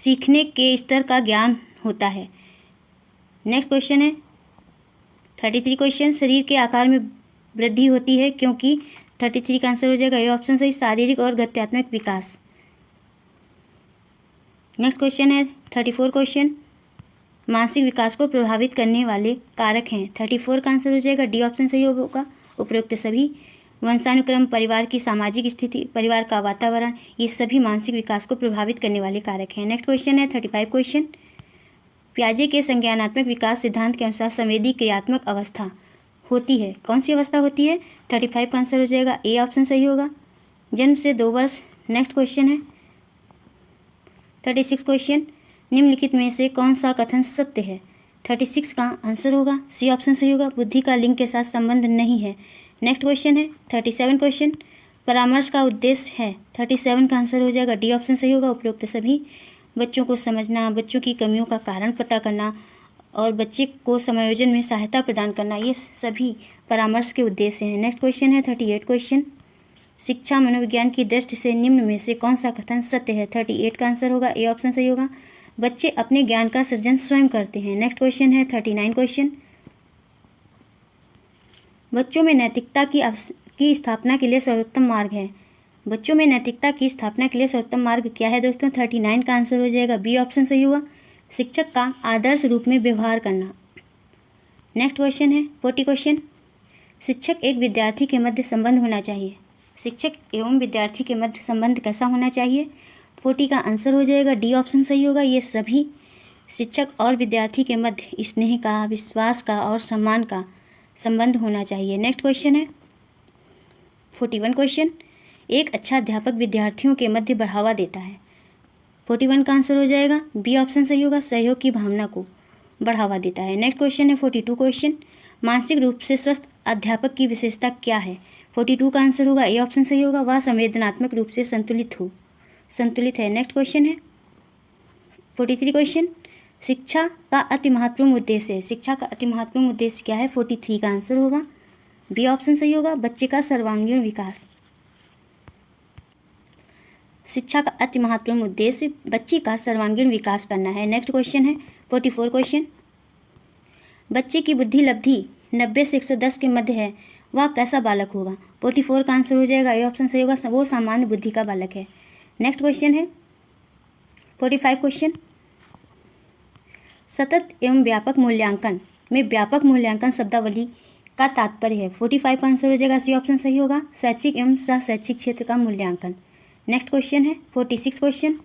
सीखने के स्तर का ज्ञान होता है। नेक्स्ट क्वेश्चन है 33 क्वेश्चन, शरीर के आकार में वृद्धि होती है क्योंकि 33 का आंसर हो जाएगा ए ऑप्शन सही, शारीरिक और गत्यात्मक विकास। नेक्स्ट क्वेश्चन है 34 क्वेश्चन, मानसिक विकास को प्रभावित करने वाले कारक हैं। 34 का आंसर हो जाएगा डी ऑप्शन सही होगा, उपरोक्त सभी। वंशानुक्रम, परिवार की सामाजिक स्थिति, परिवार का वातावरण, ये सभी मानसिक विकास को प्रभावित करने वाले कारक हैं। नेक्स्ट क्वेश्चन है 35 क्वेश्चन, पियाजे के संज्ञानात्मक विकास सिद्धांत के अनुसार संवेदी क्रियात्मक अवस्था होती है। कौन सी अवस्था होती है? 35 का आंसर हो जाएगा ए ऑप्शन सही होगा, जन्म से 2 वर्ष। नेक्स्ट क्वेश्चन है 36 क्वेश्चन, निम्नलिखित में से कौन सा कथन सत्य है? 36 का आंसर होगा सी ऑप्शन सही होगा, बुद्धि का लिंग के साथ संबंध नहीं है। नेक्स्ट क्वेश्चन है 37 क्वेश्चन, परामर्श का उद्देश्य है। 37 का आंसर हो जाएगा डी ऑप्शन सही होगा, उपरोक्त सभी। बच्चों को समझना, बच्चों की कमियों का कारण पता करना और बच्चे को समायोजन में सहायता प्रदान करना, ये सभी परामर्श के उद्देश्य हैं। नेक्स्ट क्वेश्चन है 38 क्वेश्चन, शिक्षा मनोविज्ञान की दृष्टि से निम्न में से कौन सा कथन सत्य है? 38 का आंसर होगा ए ऑप्शन सही होगा, बच्चे अपने ज्ञान का सृजन स्वयं करते हैं। नेक्स्ट क्वेश्चन है 39 क्वेश्चन, बच्चों में नैतिकता की स्थापना के लिए सर्वोत्तम मार्ग है। बच्चों में नैतिकता की स्थापना के लिए सर्वोत्तम मार्ग क्या है दोस्तों? 39 का आंसर हो जाएगा बी ऑप्शन सही होगा, शिक्षक का आदर्श रूप में व्यवहार करना। नेक्स्ट क्वेश्चन है 40 क्वेश्चन, शिक्षक एक विद्यार्थी के मध्य संबंध होना चाहिए। शिक्षक एवं विद्यार्थी के मध्य संबंध कैसा होना चाहिए? 40 का आंसर हो जाएगा डी ऑप्शन सही होगा, ये सभी शिक्षक और विद्यार्थी के मध्य स्नेह का, विश्वास का और सम्मान का संबंध होना चाहिए। नेक्स्ट क्वेश्चन है 41 क्वेश्चन, एक अच्छा अध्यापक विद्यार्थियों के मध्य बढ़ावा देता है। 41 का आंसर हो जाएगा बी ऑप्शन सही होगा, सहयोग की भावना को बढ़ावा देता है। नेक्स्ट क्वेश्चन है 42 क्वेश्चन, मानसिक रूप से स्वस्थ अध्यापक की विशेषता क्या है? 42 का आंसर होगा ए ऑप्शन सही होगा, वह संवेदनात्मक रूप से संतुलित है। नेक्स्ट क्वेश्चन है 43 क्वेश्चन, शिक्षा का अति महत्वपूर्ण उद्देश्य है। शिक्षा का अति महत्वपूर्ण उद्देश्य क्या है? 43 का आंसर होगा बी ऑप्शन सही होगा, बच्चे का सर्वांगीण विकास। शिक्षा का अति महत्वपूर्ण उद्देश्य बच्चे का सर्वांगीण विकास करना है। नेक्स्ट क्वेश्चन है 44 क्वेश्चन, बच्चे की बुद्धि लब्धि 90 से 110 के मध्य है, वह कैसा बालक होगा? 44 का आंसर हो जाएगा ए ऑप्शन सही होगा, वो सामान्य बुद्धि का बालक है। नेक्स्ट क्वेश्चन है 45 क्वेश्चन, सतत एवं व्यापक मूल्यांकन में व्यापक मूल्यांकन शब्दावली का तात्पर्य है। 45 का आंसर हो जाएगा सी ऑप्शन सही होगा, शैक्षिक एवं सह शैक्षिक क्षेत्र का मूल्यांकन। नेक्स्ट क्वेश्चन है 46 क्वेश्चन,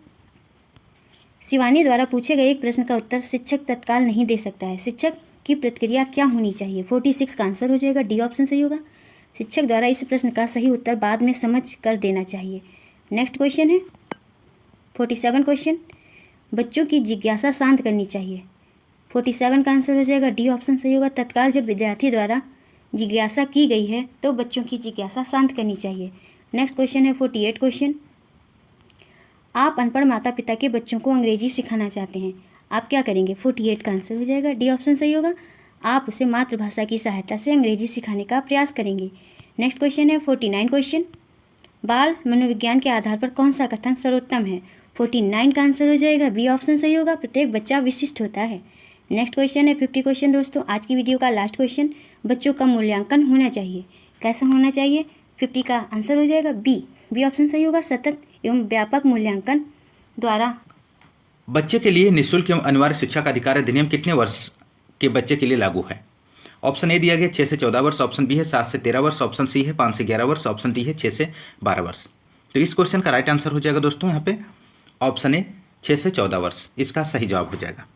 शिवानी द्वारा पूछे गए एक प्रश्न का उत्तर शिक्षक तत्काल नहीं दे सकता है, शिक्षक की प्रतिक्रिया क्या होनी चाहिए? 46 का आंसर हो जाएगा डी ऑप्शन सही होगा, शिक्षक द्वारा इस प्रश्न का सही उत्तर बाद में समझ कर देना चाहिए। नेक्स्ट क्वेश्चन है 47 क्वेश्चन, बच्चों की जिज्ञासा शांत करनी चाहिए। 47 का आंसर हो जाएगा डी ऑप्शन सही होगा, तत्काल जब विद्यार्थी द्वारा जिज्ञासा की गई है तो बच्चों की जिज्ञासा शांत करनी चाहिए। नेक्स्ट क्वेश्चन है 48 क्वेश्चन, आप अनपढ़ माता पिता के बच्चों को अंग्रेजी सिखाना चाहते हैं, आप क्या करेंगे? 48 का आंसर हो जाएगा डी ऑप्शन सही होगा, आप उसे मातृभाषा की सहायता से अंग्रेजी सिखाने का प्रयास करेंगे। नेक्स्ट क्वेश्चन है 49 क्वेश्चन, बाल मनोविज्ञान के आधार पर कौन सा कथन सर्वोत्तम है? 49 का आंसर हो जाएगा बी ऑप्शन सही होगा, प्रत्येक बच्चा विशिष्ट होता है। नेक्स्ट क्वेश्चन है 50 क्वेश्चन दोस्तों, आज की वीडियो का लास्ट क्वेश्चन, बच्चों का मूल्यांकन होना चाहिए, कैसा होना चाहिए? 50 का आंसर हो जाएगा बी ऑप्शन सही होगा, सतत एवं व्यापक मूल्यांकन द्वारा। बच्चे के लिए निःशुल्क एवं अनिवार्य शिक्षा का अधिकार अधिनियम कितने वर्ष के बच्चे के लिए लागू है? ऑप्शन ए दिया गया 6 से 14 वर्ष, ऑप्शन बी है 7 से 13 वर्ष, ऑप्शन सी है 5 से 11 वर्ष, ऑप्शन डी है 6 से 12 वर्ष। तो इस क्वेश्चन का राइट आंसर हो जाएगा दोस्तों यहाँ पे ऑप्शन ए 6 से 14 वर्ष, इसका सही जवाब हो जाएगा।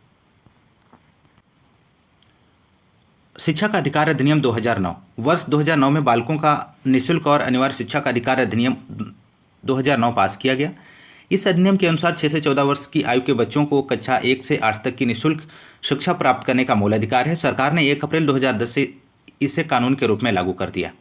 शिक्षा का अधिकार अधिनियम 2009, वर्ष 2009 में बालकों का निःशुल्क और अनिवार्य शिक्षा का अधिकार अधिनियम 2009 पास किया गया। इस अधिनियम के अनुसार 6 से 14 वर्ष की आयु के बच्चों को कक्षा 1 से 8 तक की निःशुल्क शिक्षा प्राप्त करने का मूल अधिकार है। सरकार ने 1 अप्रैल 2010 से इसे कानून के रूप में लागू कर दिया।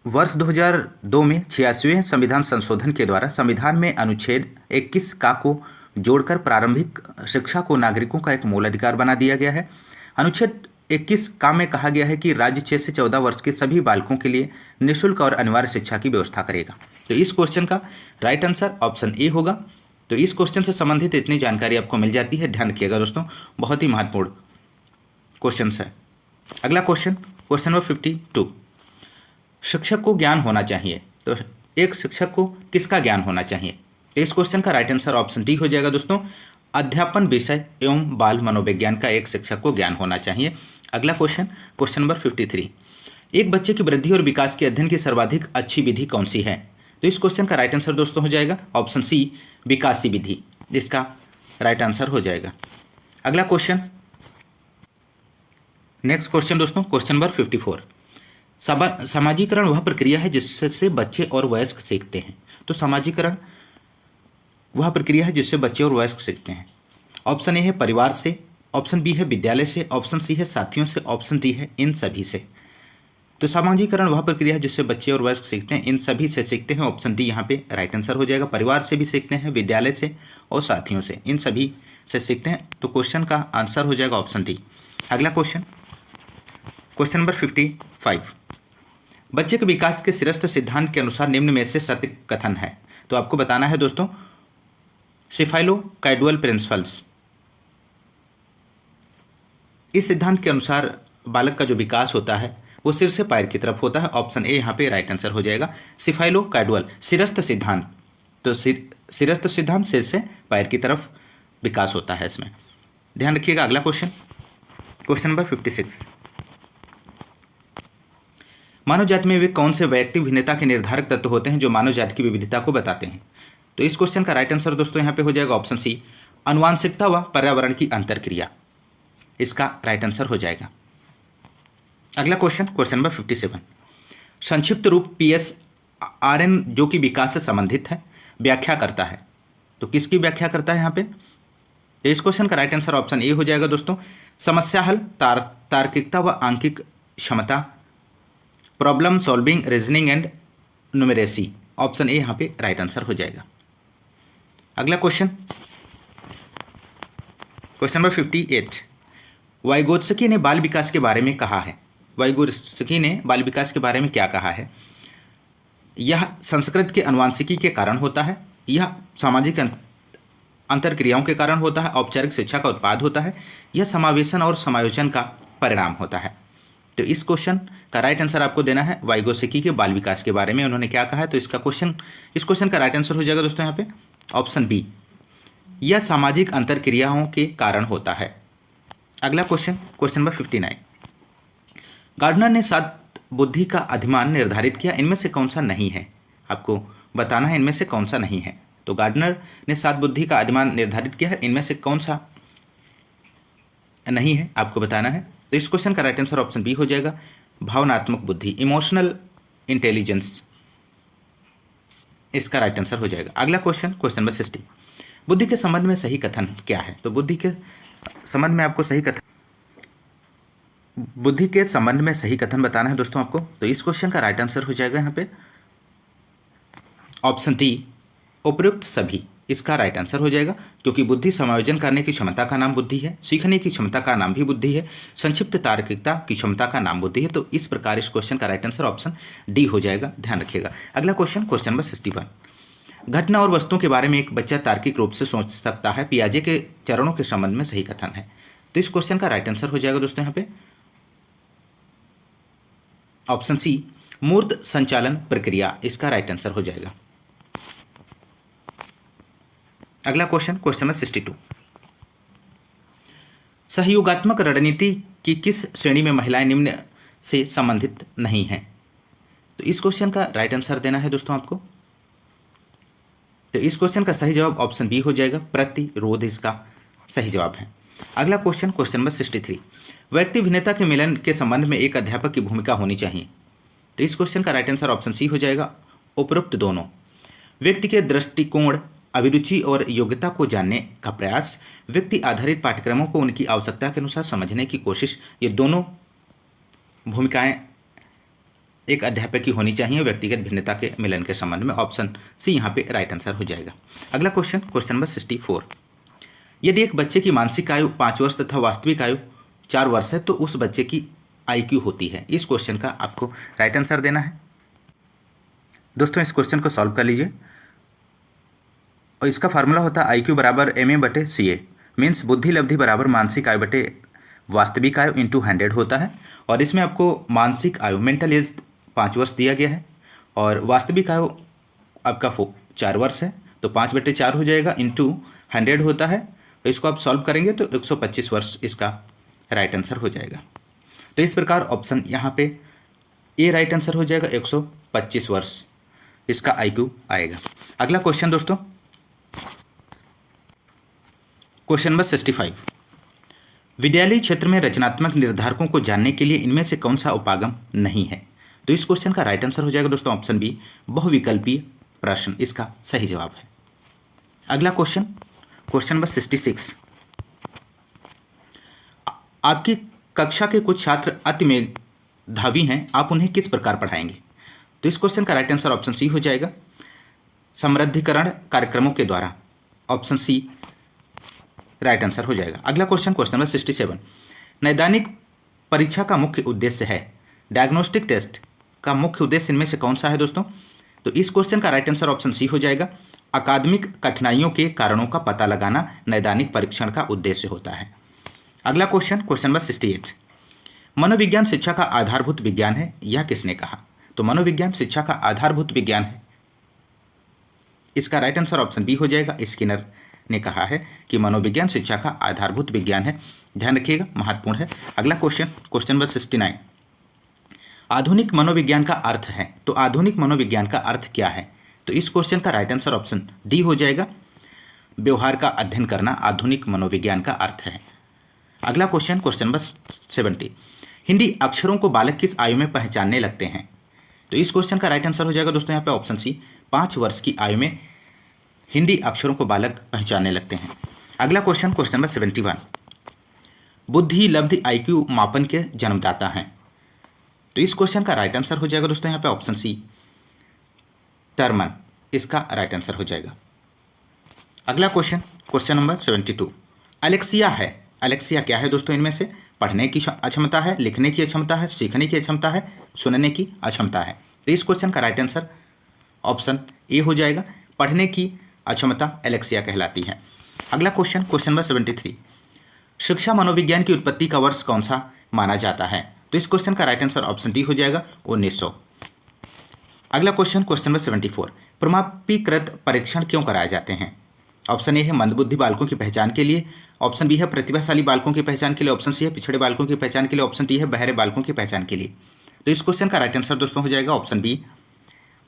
वर्ष 2002 में 86वें संविधान संशोधन के द्वारा संविधान में अनुच्छेद 21 का को जोड़कर प्रारंभिक शिक्षा को नागरिकों का एक मूल अधिकार बना दिया गया है। अनुच्छेद 21 का में कहा गया है कि राज्य 6 से 14 वर्ष के सभी बालकों के लिए निःशुल्क और अनिवार्य शिक्षा की व्यवस्था करेगा। तो इस क्वेश्चन का राइट आंसर ऑप्शन ए होगा। तो इस क्वेश्चन से संबंधित इतनी जानकारी आपको मिल जाती है। ध्यान रखिएगा दोस्तों, बहुत ही महत्वपूर्ण क्वेश्चन है। अगला क्वेश्चन, क्वेश्चन नंबर 52। शिक्षक को ज्ञान होना चाहिए, तो एक शिक्षक को किसका ज्ञान होना चाहिए? तो इस क्वेश्चन का राइट आंसर ऑप्शन डी हो जाएगा दोस्तों, अध्यापन विषय एवं बाल मनोविज्ञान का एक शिक्षक को ज्ञान होना चाहिए। अगला क्वेश्चन, क्वेश्चन नंबर 53। एक बच्चे की वृद्धि और विकास के अध्ययन की सर्वाधिक अच्छी विधि कौन सी है? तो इस क्वेश्चन का राइट आंसर दोस्तों हो जाएगा ऑप्शन सी, विकासी विधि, इसका राइट आंसर हो जाएगा। अगला क्वेश्चन, नेक्स्ट क्वेश्चन दोस्तों, क्वेश्चन नंबर 54। सामाजिकरण वह प्रक्रिया है जिससे बच्चे और वयस्क सीखते हैं। तो सामाजिकरण वह प्रक्रिया है जिससे बच्चे और वयस्क सीखते हैं। ऑप्शन ए है परिवार से, ऑप्शन बी है विद्यालय से, ऑप्शन सी है साथियों से, ऑप्शन डी है इन सभी से। तो सामाजिकरण वह प्रक्रिया है जिससे बच्चे और वयस्क सीखते हैं, इन सभी से सीखते हैं। ऑप्शन डी यहाँ पे राइट आंसर हो जाएगा। परिवार से भी सीखते हैं, विद्यालय से और साथियों से, इन सभी से सीखते हैं। तो क्वेश्चन का आंसर हो जाएगा ऑप्शन डी। अगला क्वेश्चन, क्वेश्चन नंबर 55। बच्चे के विकास के सिरस्थ सिद्धांत के अनुसार निम्न में से सत्य कथन है। तो आपको बताना है दोस्तों, सिफाइलो कैडुअल प्रिंसिपल्स, इस सिद्धांत के अनुसार बालक का जो विकास होता है वो सिर से पैर की तरफ होता है। ऑप्शन ए यहाँ पे राइट आंसर हो जाएगा, सिफाइलो कैडुअल सिरस्थ सिद्धांत। तो सिरस्थ सिद्धांत सिर से पैर की तरफ विकास होता है इसमें, ध्यान रखिएगा। अगला क्वेश्चन, क्वेश्चन नंबर 56। मानव जाति में वे कौन से वैयक्तिक भिन्नता के निर्धारक तत्व होते हैं जो मानव जाति की विविधता को बताते हैं? तो इस क्वेश्चन का राइट आंसर दोस्तों यहाँ पे हो जाएगा ऑप्शन सी, आनुवांशिकता व पर्यावरण की अंतरक्रिया, इसका राइट आंसर हो जाएगा। अगला क्वेश्चन, क्वेश्चन नंबर 57। संक्षिप्त रूप PSRN जो कि विकास से संबंधित है व्याख्या करता है। तो किसकी व्याख्या करता है यहाँ पे? तो इस क्वेश्चन का राइट आंसर ऑप्शन ए हो जाएगा दोस्तों, समस्या हल, तार्किकता व आंकिक क्षमता, problem solving, reasoning and numeracy. Option A यहाँ पे राइट आंसर हो जाएगा। अगला क्वेश्चन, क्वेश्चन नंबर 58। वाइगोत्स्की ने बाल विकास के बारे में कहा है। वाइगोत्स्की ने बाल विकास के बारे में क्या कहा है? यह संस्कृत के अनुवांशिकी के कारण होता है, यह सामाजिक अंतरक्रियाओं के कारण होता है, औपचारिक शिक्षा का उत्पाद होता है, यह समावेशन और समायोजन का परिणाम होता है। तो इस क्वेश्चन का राइट आंसर आपको देना है, वाइगोत्स्की के बाल विकास के बारे में उन्होंने क्या कहा है। तो इस क्वेश्चन का राइट आंसर हो जाएगा दोस्तों यहाँ पे ऑप्शन बी, यह सामाजिक अंतरक्रियाओं के कारण होता है। अगला क्वेश्चन, क्वेश्चन नंबर 59। गार्डनर ने 7 बुद्धि का अधिमान निर्धारित किया, इनमें से कौन सा नहीं है? आपको बताना है इनमें से कौन सा नहीं है। तो गार्डनर ने 7 बुद्धि का अधिमान निर्धारित किया है, इनमें से कौन सा नहीं है आपको बताना है। तो इस क्वेश्चन का राइट आंसर ऑप्शन बी हो जाएगा, भावनात्मक बुद्धि, इमोशनल इंटेलिजेंस, इसका राइट आंसर हो जाएगा। अगला क्वेश्चन, क्वेश्चन नंबर 60। बुद्धि के संबंध में सही कथन क्या है? तो बुद्धि के संबंध में आपको बुद्धि के संबंध में सही कथन बताना है दोस्तों आपको। तो इस क्वेश्चन का राइट आंसर हो जाएगा यहाँ पे ऑप्शन डी, उपयुक्त सभी, इसका राइट आंसर हो जाएगा। क्योंकि बुद्धि समायोजन करने की क्षमता का नाम बुद्धि है, सीखने की क्षमता का नाम भी बुद्धि है, संक्षिप्त तार्किकता की क्षमता का नाम बुद्धि है। तो इस प्रकार इस क्वेश्चन का राइट आंसर ऑप्शन डी हो जाएगा, ध्यान रखिएगा। अगला क्वेश्चन, क्वेश्चन नंबर 61। घटना और वस्तुओं के बारे में एक बच्चा तार्किक रूप से सोच सकता है, पियाजे के चरणों के संबंध में सही कथन है। तो इस क्वेश्चन का राइट आंसर हो जाएगा दोस्तों यहाँ पे ऑप्शन सी, मूर्त संचालन प्रक्रिया, इसका राइट आंसर हो जाएगा। अगला क्वेश्चन, क्वेश्चन नंबर 62। सहयोगात्मक रणनीति की किस श्रेणी में महिलाएं निम्न से संबंधित नहीं हैं? तो इस क्वेश्चन का राइट आंसर देना है दोस्तों आपको। तो इस क्वेश्चन का सही जवाब ऑप्शन बी हो जाएगा, प्रतिरोध, इसका सही जवाब है। अगला क्वेश्चन, क्वेश्चन नंबर 63। व्यक्ति भिन्नता के मिलन के संबंध में एक अध्यापक की भूमिका होनी चाहिए। तो इस क्वेश्चन का राइट आंसर ऑप्शन सी हो जाएगा, उपरोक्त दोनों। व्यक्ति के दृष्टिकोण, अभिरुचि और योग्यता को जानने का प्रयास, व्यक्ति आधारित पाठ्यक्रमों को उनकी आवश्यकता के अनुसार समझने की कोशिश, ये दोनों भूमिकाएं एक अध्यापक की होनी चाहिए व्यक्तिगत भिन्नता के मिलन के संबंध में। ऑप्शन सी यहाँ पे राइट आंसर हो जाएगा। अगला क्वेश्चन, क्वेश्चन नंबर 64। यदि एक बच्चे की मानसिक आयु 5 वर्ष तथा वास्तविक आयु 4 वर्ष है तो उस बच्चे की IQ होती है। इस क्वेश्चन का आपको राइट आंसर देना है। दोस्तों इस क्वेश्चन को सॉल्व कर लीजिए और इसका फार्मूला होता है IQ बराबर MA/CA, मीन्स बुद्धि लब्धि बराबर मानसिक आयु बटे वास्तविक आयु इंटू 100 होता है। और इसमें आपको मानसिक आयु मेंटल एज 5 वर्ष दिया गया है और वास्तविक आयु आपका 4 वर्ष है, तो 5/4 हो जाएगा इंटू 100 होता है। तो इसको आप सॉल्व करेंगे तो 125 वर्ष इसका राइट आंसर हो जाएगा। तो इस प्रकार ऑप्शन यहाँ पे ए राइट आंसर हो जाएगा, 125 वर्ष इसका IQ आएगा। अगला क्वेश्चन दोस्तों, क्वेश्चन नंबर 65, विद्यालय क्षेत्र में रचनात्मक निर्धारकों को जानने के लिए इनमें से कौन सा उपागम नहीं है? तो इस क्वेश्चन का राइट आंसर हो जाएगा दोस्तों ऑप्शन बी, बहुविकल्पीय प्रश्न इसका सही जवाब है। अगला क्वेश्चन, क्वेश्चन नंबर 66, आपकी कक्षा के कुछ छात्र अति मेधावी हैं, आप उन्हें किस प्रकार पढ़ाएंगे? तो इस क्वेश्चन का राइट आंसर ऑप्शन सी हो जाएगा, समृद्धिकरण कार्यक्रमों के द्वारा। ऑप्शन सी राइट आंसर हो जाएगा। अगला क्वेश्चन, क्वेश्चन नंबर 67, नैदानिक परीक्षा का मुख्य उद्देश्य है, डायग्नोस्टिक टेस्ट का मुख्य उद्देश्य इनमें से कौन सा है दोस्तों? तो इस क्वेश्चन का राइट आंसर ऑप्शन सी हो जाएगा, अकादमिक कठिनाइयों के कारणों का पता लगाना नैदानिक परीक्षण का उद्देश्य होता है। अगला क्वेश्चन, क्वेश्चन नंबर 68, मनोविज्ञान शिक्षा का आधारभूत विज्ञान है, यह किसने कहा? तो मनोविज्ञान शिक्षा का आधारभूत विज्ञान है, इसका राइट आंसर ऑप्शन बी हो जाएगा, स्किनर ने कहा है कि मनोविज्ञान शिक्षा का आधारभूत विज्ञान है। ध्यान रखिएगा, महत्वपूर्ण है। अगला क्वेश्चन, क्वेश्चन नंबर 69, आधुनिक मनोविज्ञान का अर्थ है, तो आधुनिक मनोविज्ञान का अर्थ क्या है? तो इस क्वेश्चन का राइट आंसर ऑप्शन डी हो जाएगा, व्यवहार का अध्ययन करना आधुनिक मनोविज्ञान का अर्थ है। अगला क्वेश्चन, क्वेश्चन नंबर 70, हिंदी अक्षरों को बालक किस आयु में पहचानने लगते हैं? तो इस क्वेश्चन का राइट आंसर हो जाएगा दोस्तों यहाँ पे ऑप्शन सी, 5 वर्ष की आयु में हिंदी अक्षरों को बालक पहचानने लगते हैं। अगला क्वेश्चन, क्वेश्चन नंबर 71, बुद्धि लब्धि IQ मापन के जन्मदाता हैं। तो इस क्वेश्चन का राइट आंसर हो जाएगा दोस्तों यहाँ पे ऑप्शन सी, टर्मन इसका राइट आंसर हो जाएगा। अगला क्वेश्चन, क्वेश्चन नंबर 72, अलेक्सिया है, अलेक्सिया क्या है दोस्तों? इनमें से पढ़ने की अक्षमता है, लिखने की अक्षमता है, सीखने की अक्षमता है, सुनने की अक्षमता है। तो इस क्वेश्चन का राइट आंसर ऑप्शन ए हो जाएगा, पढ़ने की अक्षमता एलेक्सिया कहलाती है। अगला क्वेश्चन, क्वेश्चन नंबर 73, शिक्षा मनोविज्ञान की उत्पत्ति का वर्ष कौन सा माना जाता है? तो इस क्वेश्चन का राइट आंसर ऑप्शन डी हो जाएगा, 1900। अगला क्वेश्चन, क्वेश्चन नंबर 74, प्रमापीकृत परीक्षण क्यों कराए जाते हैं? ऑप्शन ए है मंदबुद्धि बालकों की पहचान के लिए, ऑप्शन बी है प्रतिभाशाली बालकों की पहचान के लिए, ऑप्शन सी है पिछड़े बालकों की पहचान के लिए, ऑप्शन डी है बहरे बालकों की पहचान के लिए। तो इस क्वेश्चन का राइट आंसर दोस्तों हो जाएगा ऑप्शन बी,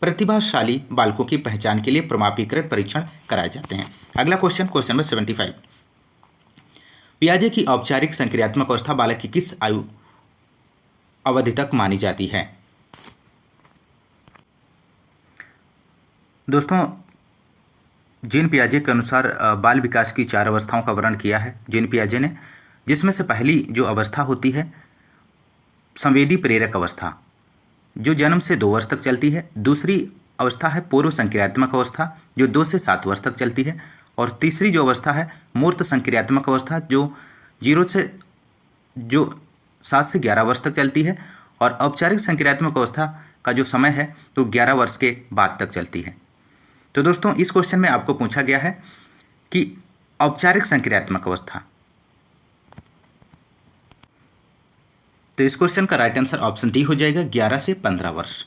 प्रतिभाशाली बालकों की पहचान के लिए प्रमापीकृत परीक्षण कराए जाते हैं। अगला क्वेश्चन, क्वेश्चन नंबर 75, पियाजे की औपचारिक संक्रियात्मक अवस्था बालक की किस आयु अवधि तक मानी जाती है? दोस्तों जीन पियाजे के अनुसार बाल विकास की 4 अवस्थाओं का वर्णन किया है जीन पियाजे ने, जिसमें से पहली जो अवस्था होती है संवेदी प्रेरक अवस्था, जो जन्म से 2 वर्ष तक चलती है। दूसरी अवस्था है पूर्व संक्रियात्मक अवस्था, जो 2 से 7 वर्ष तक चलती है। और तीसरी जो अवस्था है मूर्त संक्रियात्मक अवस्था, जो 7 से 11 वर्ष तक चलती है। और औपचारिक संक्रियात्मक अवस्था का जो समय है तो 11 वर्ष के बाद तक चलती है। तो दोस्तों इस क्वेश्चन में आपको पूछा गया है कि औपचारिक संक्रियात्मक अवस्था, तो इस क्वेश्चन का राइट आंसर ऑप्शन डी हो जाएगा, 11 से 15 वर्ष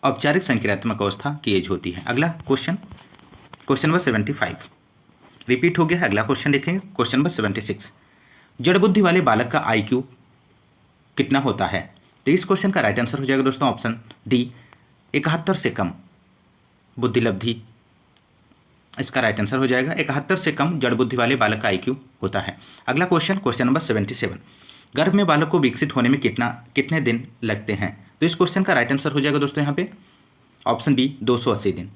औपचारिक संक्रियात्मक अवस्था की एज होती है। अगला क्वेश्चन, क्वेश्चन नंबर 75 रिपीट हो गया है। अगला क्वेश्चन देखेंगे, क्वेश्चन नंबर 76, जड़ बुद्धि वाले बालक का IQ कितना होता है? तो इस क्वेश्चन का राइट आंसर हो जाएगा दोस्तों ऑप्शन डी, 71 से कम बुद्धि लब्धि इसका राइट आंसर हो जाएगा। 71 से कम जड़ बुद्धि वाले बालक का IQ होता है। अगला क्वेश्चन, क्वेश्चन नंबर 77, गर्भ में बालक को विकसित होने में कितने दिन लगते हैं? तो इस क्वेश्चन का राइट आंसर हो जाएगा दोस्तों यहाँ पे ऑप्शन बी, 280 दिन।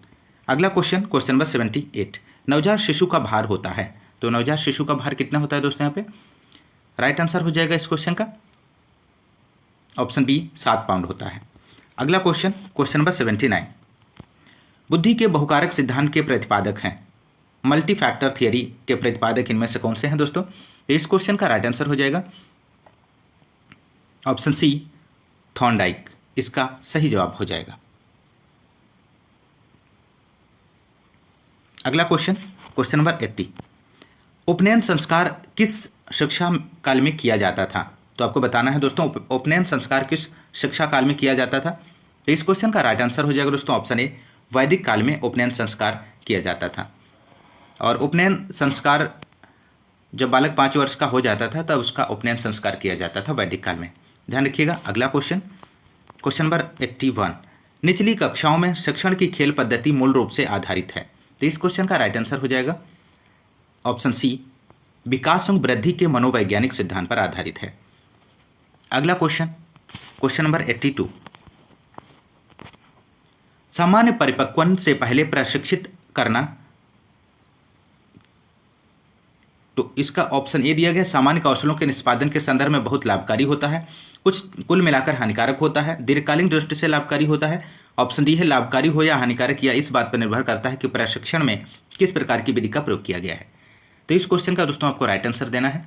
अगला क्वेश्चन, क्वेश्चन नंबर 78, नवजात शिशु का भार होता है, तो नवजात शिशु का भार कितना होता है दोस्तों? यहाँ पे राइट आंसर हो जाएगा इस क्वेश्चन का ऑप्शन बी, 7 पाउंड होता है। अगला क्वेश्चन, क्वेश्चन नंबर 79, बुद्धि के बहुकारक सिद्धांत के प्रतिपादक हैं, मल्टी फैक्टर थियरी के प्रतिपादक इनमें से कौन से हैं दोस्तों? तो इस क्वेश्चन का राइट आंसर हो जाएगा ऑप्शन सी, थॉर्नडाइक इसका सही जवाब हो जाएगा। अगला क्वेश्चन, क्वेश्चन नंबर 80, उपनयन संस्कार किस शिक्षा काल में किया जाता था? तो आपको बताना है दोस्तों, उपनयन संस्कार किस शिक्षा काल में किया जाता था? तो इस क्वेश्चन का राइट आंसर हो जाएगा दोस्तों ऑप्शन ए, वैदिक काल में उपनयन संस्कार किया जाता था। और उपनयन संस्कार जब बालक 5 वर्ष का हो जाता था तब उसका उपनयन संस्कार किया जाता था वैदिक काल में। ध्यान रखिएगा। अगला क्वेश्चन, क्वेश्चन नंबर 81, निचली कक्षाओं में शिक्षण की खेल पद्धति मूल रूप से आधारित है। तो इस क्वेश्चन का राइट आंसर हो जाएगा ऑप्शन सी, विकास एवं वृद्धि के मनोवैज्ञानिक सिद्धांत पर आधारित है। अगला क्वेश्चन, क्वेश्चन नंबर 82, सामान्य परिपक्वन से पहले प्रशिक्षित करना। तो इसका ऑप्शन ए दिया गया, सामान्य कौशलों के निष्पादन के संदर्भ में बहुत लाभकारी होता है, कुछ कुल मिलाकर हानिकारक होता है, दीर्घकालीन दृष्टि से लाभकारी होता है। ऑप्शन डी है, लाभकारी हो या हानिकारक, या इस बात पर निर्भर करता है कि प्रशिक्षण में किस प्रकार की विधि का प्रयोग किया गया है। तो इस क्वेश्चन का दोस्तों आपको राइट आंसर देना है।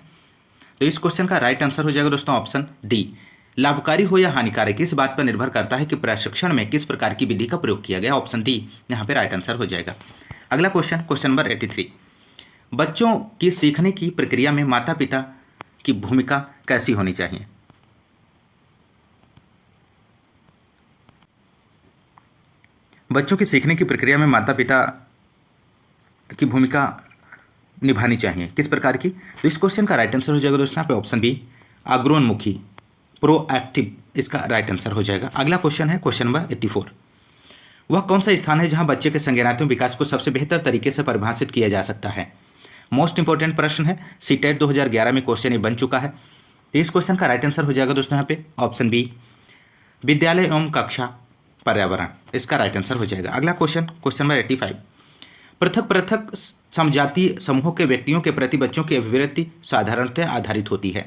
तो इस क्वेश्चन का राइट आंसर हो जाएगा दोस्तों ऑप्शन डी, लाभकारी हो या हानिकारक, इस बात पर निर्भर करता है कि प्रशिक्षण में किस प्रकार की विधि का प्रयोग किया गया। ऑप्शन डी यहाँ पे राइट आंसर हो जाएगा। अगला क्वेश्चन, क्वेश्चन नंबर 83, बच्चों की सीखने की प्रक्रिया में माता पिता की भूमिका कैसी होनी चाहिए? बच्चों की सीखने की प्रक्रिया में माता पिता की भूमिका निभानी चाहिए, किस प्रकार की? तो इस क्वेश्चन का राइट आंसर हो जाएगा दोस्तों यहाँ पे ऑप्शन बी, अग्रोन्मुखी, प्रोएक्टिव, इसका राइट आंसर हो जाएगा। अगला क्वेश्चन है क्वेश्चन नंबर 84, वह कौन सा स्थान है जहां बच्चे के संज्ञानात्मक विकास को सबसे बेहतर तरीके से परिभाषित किया जा सकता है? मोस्ट इंपॉर्टेंट प्रश्न है, सीटेट 2011 में क्वेश्चन ये बन चुका है। तो इस क्वेश्चन का राइट आंसर हो जाएगा दोस्तों यहाँ पे ऑप्शन बी, विद्यालय एवं कक्षा पर्यावरण, इसका राइट आंसर हो जाएगा। अगला क्वेश्चन, क्वेश्चन नंबर 85, पृथक पृथक समजातीय समूहों के व्यक्तियों के प्रति बच्चों की अभिवृत्ति साधारणतः आधारित होती है।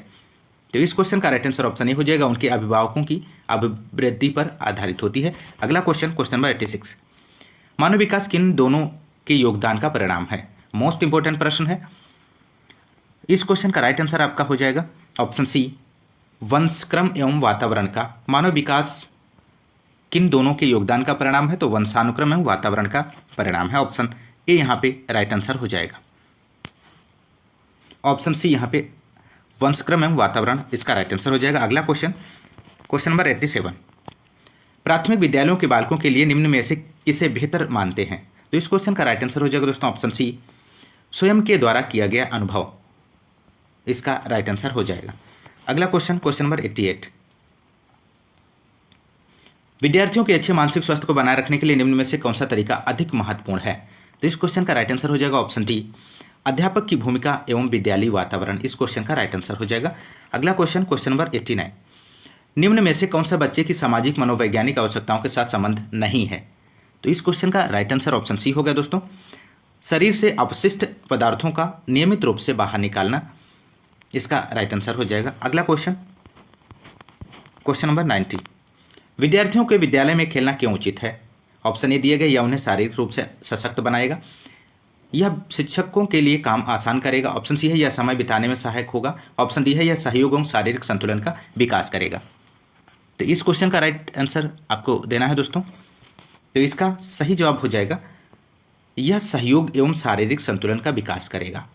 तो इस क्वेश्चन का राइट आंसर ऑप्शन ए हो जाएगा, उनके अभिभावकों की अभिवृद्धि पर आधारित होती है। अगला क्वेश्चन, क्वेश्चन नंबर 86, मानव विकास किन दोनों के योगदान का परिणाम है? मोस्ट इंपॉर्टेंट प्रश्न है। इस क्वेश्चन का राइट आंसर आपका हो जाएगा ऑप्शन सी, वंशक्रम एवं वातावरण का। मानव विकास किन दोनों के योगदान का परिणाम है? तो वंशानुक्रम एवं वातावरण का परिणाम है। ऑप्शन ए यहाँ पे राइट आंसर हो जाएगा। ऑप्शन सी यहाँ पे वंशक्रम एवं वातावरण, इसका राइट आंसर हो जाएगा। अगला क्वेश्चन, क्वेश्चन नंबर 87, प्राथमिक विद्यालयों के बालकों के लिए निम्न में से किसे बेहतर मानते हैं? तो इस क्वेश्चन का राइट आंसर हो जाएगा दोस्तों ऑप्शन सी, स्वयं के द्वारा किया गया अनुभव, इसका राइट आंसर हो जाएगा। अगला क्वेश्चन, क्वेश्चन नंबर 88, विद्यार्थियों के अच्छे मानसिक स्वास्थ्य को बनाए रखने के लिए निम्न में से कौन सा तरीका अधिक महत्वपूर्ण है? तो इस क्वेश्चन का राइट आंसर हो जाएगा ऑप्शन डी, अध्यापक की भूमिका एवं विद्यालयी वातावरण, इस क्वेश्चन का राइट आंसर हो जाएगा। अगला क्वेश्चन, क्वेश्चन नंबर 89, निम्न में से कौन सा बच्चे की सामाजिक मनोवैज्ञानिक आवश्यकताओं के साथ संबंध नहीं है? तो इस क्वेश्चन का राइट आंसर ऑप्शन सी हो गया दोस्तों, शरीर से अपशिष्ट पदार्थों का नियमित रूप से बाहर निकालना, इसका राइट आंसर हो जाएगा। अगला क्वेश्चन, क्वेश्चन नंबर 90, विद्यार्थियों के विद्यालय में खेलना क्यों उचित है? ऑप्शन ए दिया गया, यह उन्हें शारीरिक रूप से सशक्त बनाएगा, यह शिक्षकों के लिए काम आसान करेगा। ऑप्शन सी है, यह समय बिताने में सहायक होगा। ऑप्शन डी है, यह सहयोग एवं शारीरिक संतुलन का विकास करेगा। तो इस क्वेश्चन का राइट आंसर आपको देना है दोस्तों। तो इसका सही जवाब हो जाएगा, यह सहयोग एवं शारीरिक संतुलन का विकास करेगा।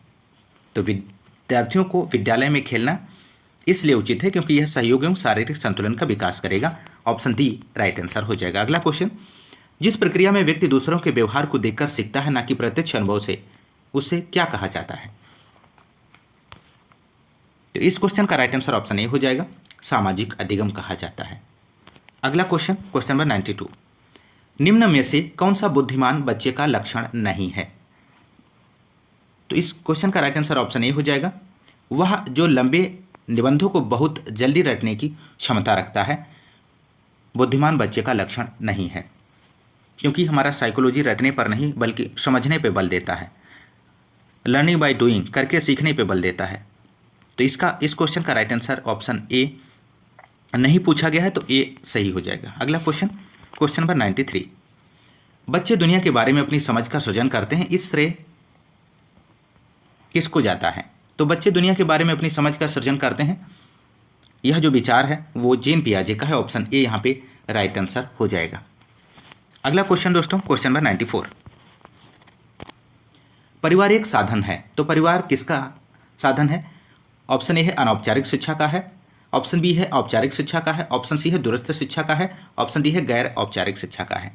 तो विद्यार्थियों को विद्यालय में खेलना इसलिए उचित है क्योंकि यह सहयोग एवं शारीरिक संतुलन का विकास करेगा। ऑप्शन डी राइट आंसर हो जाएगा। अगला क्वेश्चन, जिस प्रक्रिया में व्यक्ति दूसरों के व्यवहार को देखकर सीखता है, ना कि प्रत्यक्ष अनुभव से, उसे क्या कहा जाता है? तो इस क्वेश्चन का राइट आंसर ऑप्शन ए हो जाएगा, सामाजिक अधिगम कहा जाता है। अगला क्वेश्चन, क्वेश्चन नंबर 92, निम्न में से कौन सा बुद्धिमान बच्चे का लक्षण नहीं है? तो इस क्वेश्चन का राइट आंसर ऑप्शन ए हो जाएगा, वह जो लंबे निबंधों को बहुत जल्दी रटने की क्षमता रखता है, बुद्धिमान बच्चे का लक्षण नहीं है, क्योंकि हमारा साइकोलॉजी रटने पर नहीं बल्कि समझने पे बल देता है, लर्निंग बाय डूइंग, करके सीखने पे बल देता है। तो इस क्वेश्चन का राइट आंसर ऑप्शन ए नहीं पूछा गया है, तो ए सही हो जाएगा। अगला क्वेश्चन, क्वेश्चन नंबर 93, बच्चे दुनिया के बारे में अपनी समझ का सृजन करते हैं, इस श्रेय किसको जाता है? तो बच्चे दुनिया के बारे में अपनी समझ का सृजन करते हैं, यह जो विचार है वो जीन पियाजे का है। ऑप्शन ए यहाँ पे राइट आंसर हो जाएगा। अगला क्वेश्चन दोस्तों, क्वेश्चन नंबर 94, परिवार एक साधन है, तो परिवार किसका साधन है? ऑप्शन ए है अनौपचारिक शिक्षा का है, ऑप्शन बी है औपचारिक शिक्षा का है, ऑप्शन सी है दूरस्थ शिक्षा का है, ऑप्शन डी है गैर औपचारिक शिक्षा का है।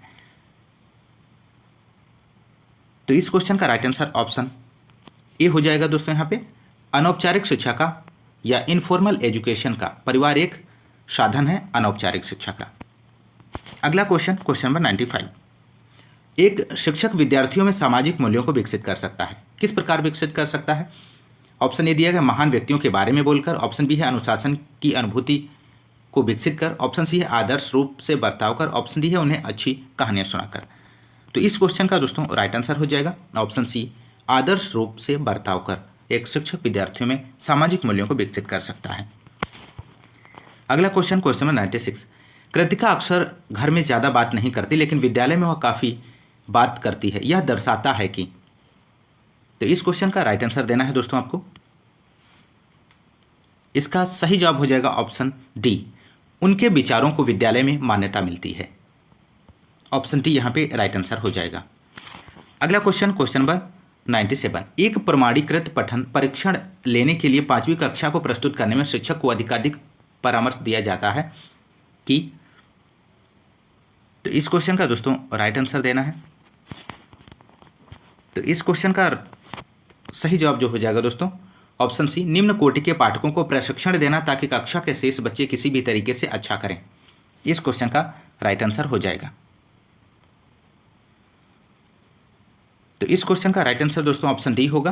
तो इस क्वेश्चन का राइट आंसर ऑप्शन ए हो जाएगा दोस्तों। यहाँ पे अनौपचारिक शिक्षा का या इनफॉर्मल एजुकेशन का परिवार एक साधन है अनौपचारिक शिक्षा का। अगला क्वेश्चन, क्वेश्चन नंबर 95। एक शिक्षक विद्यार्थियों में सामाजिक मूल्यों को विकसित कर सकता है, किस प्रकार विकसित कर सकता है? ऑप्शन ए दिया गया महान व्यक्तियों के बारे में बोलकर, ऑप्शन बी है अनुशासन की अनुभूति को विकसित कर, ऑप्शन सी है आदर्श रूप से बर्ताव कर, ऑप्शन डी है उन्हें अच्छी कहानियां सुनाकर। तो इस क्वेश्चन का दोस्तों राइट आंसर हो जाएगा ऑप्शन सी, आदर्श रूप से बर्ताव कर एक शिक्षक विद्यार्थियों में सामाजिक मूल्यों को विकसित कर सकता है। अगला क्वेश्चन, क्वेश्चन नंबर 96। कृतिका अक्सर घर में ज़्यादा बात नहीं करती लेकिन विद्यालय में वह काफ़ी बात करती है, यह दर्शाता है कि। तो इस क्वेश्चन का राइट आंसर देना है दोस्तों आपको। इसका सही जवाब हो जाएगा ऑप्शन डी, उनके विचारों को विद्यालय में मान्यता मिलती है। ऑप्शन डी यहाँ पे राइट आंसर हो जाएगा। अगला क्वेश्चन, क्वेश्चन नंबर 97। एक प्रमाणीकृत पठन परीक्षण लेने के लिए 5वीं कक्षा को प्रस्तुत करने में शिक्षक को अधिकाधिक परामर्श दिया जाता है कि। तो इस क्वेश्चन का दोस्तों राइट आंसर देना है। तो इस क्वेश्चन का सही जवाब जो हो जाएगा दोस्तों ऑप्शन सी, निम्न कोटि के पाठकों को प्रशिक्षण देना ताकि कक्षा के शेष बच्चे किसी भी तरीके से अच्छा करें। इस क्वेश्चन का राइट आंसर हो जाएगा। तो इस क्वेश्चन का राइट आंसर दोस्तों ऑप्शन डी होगा,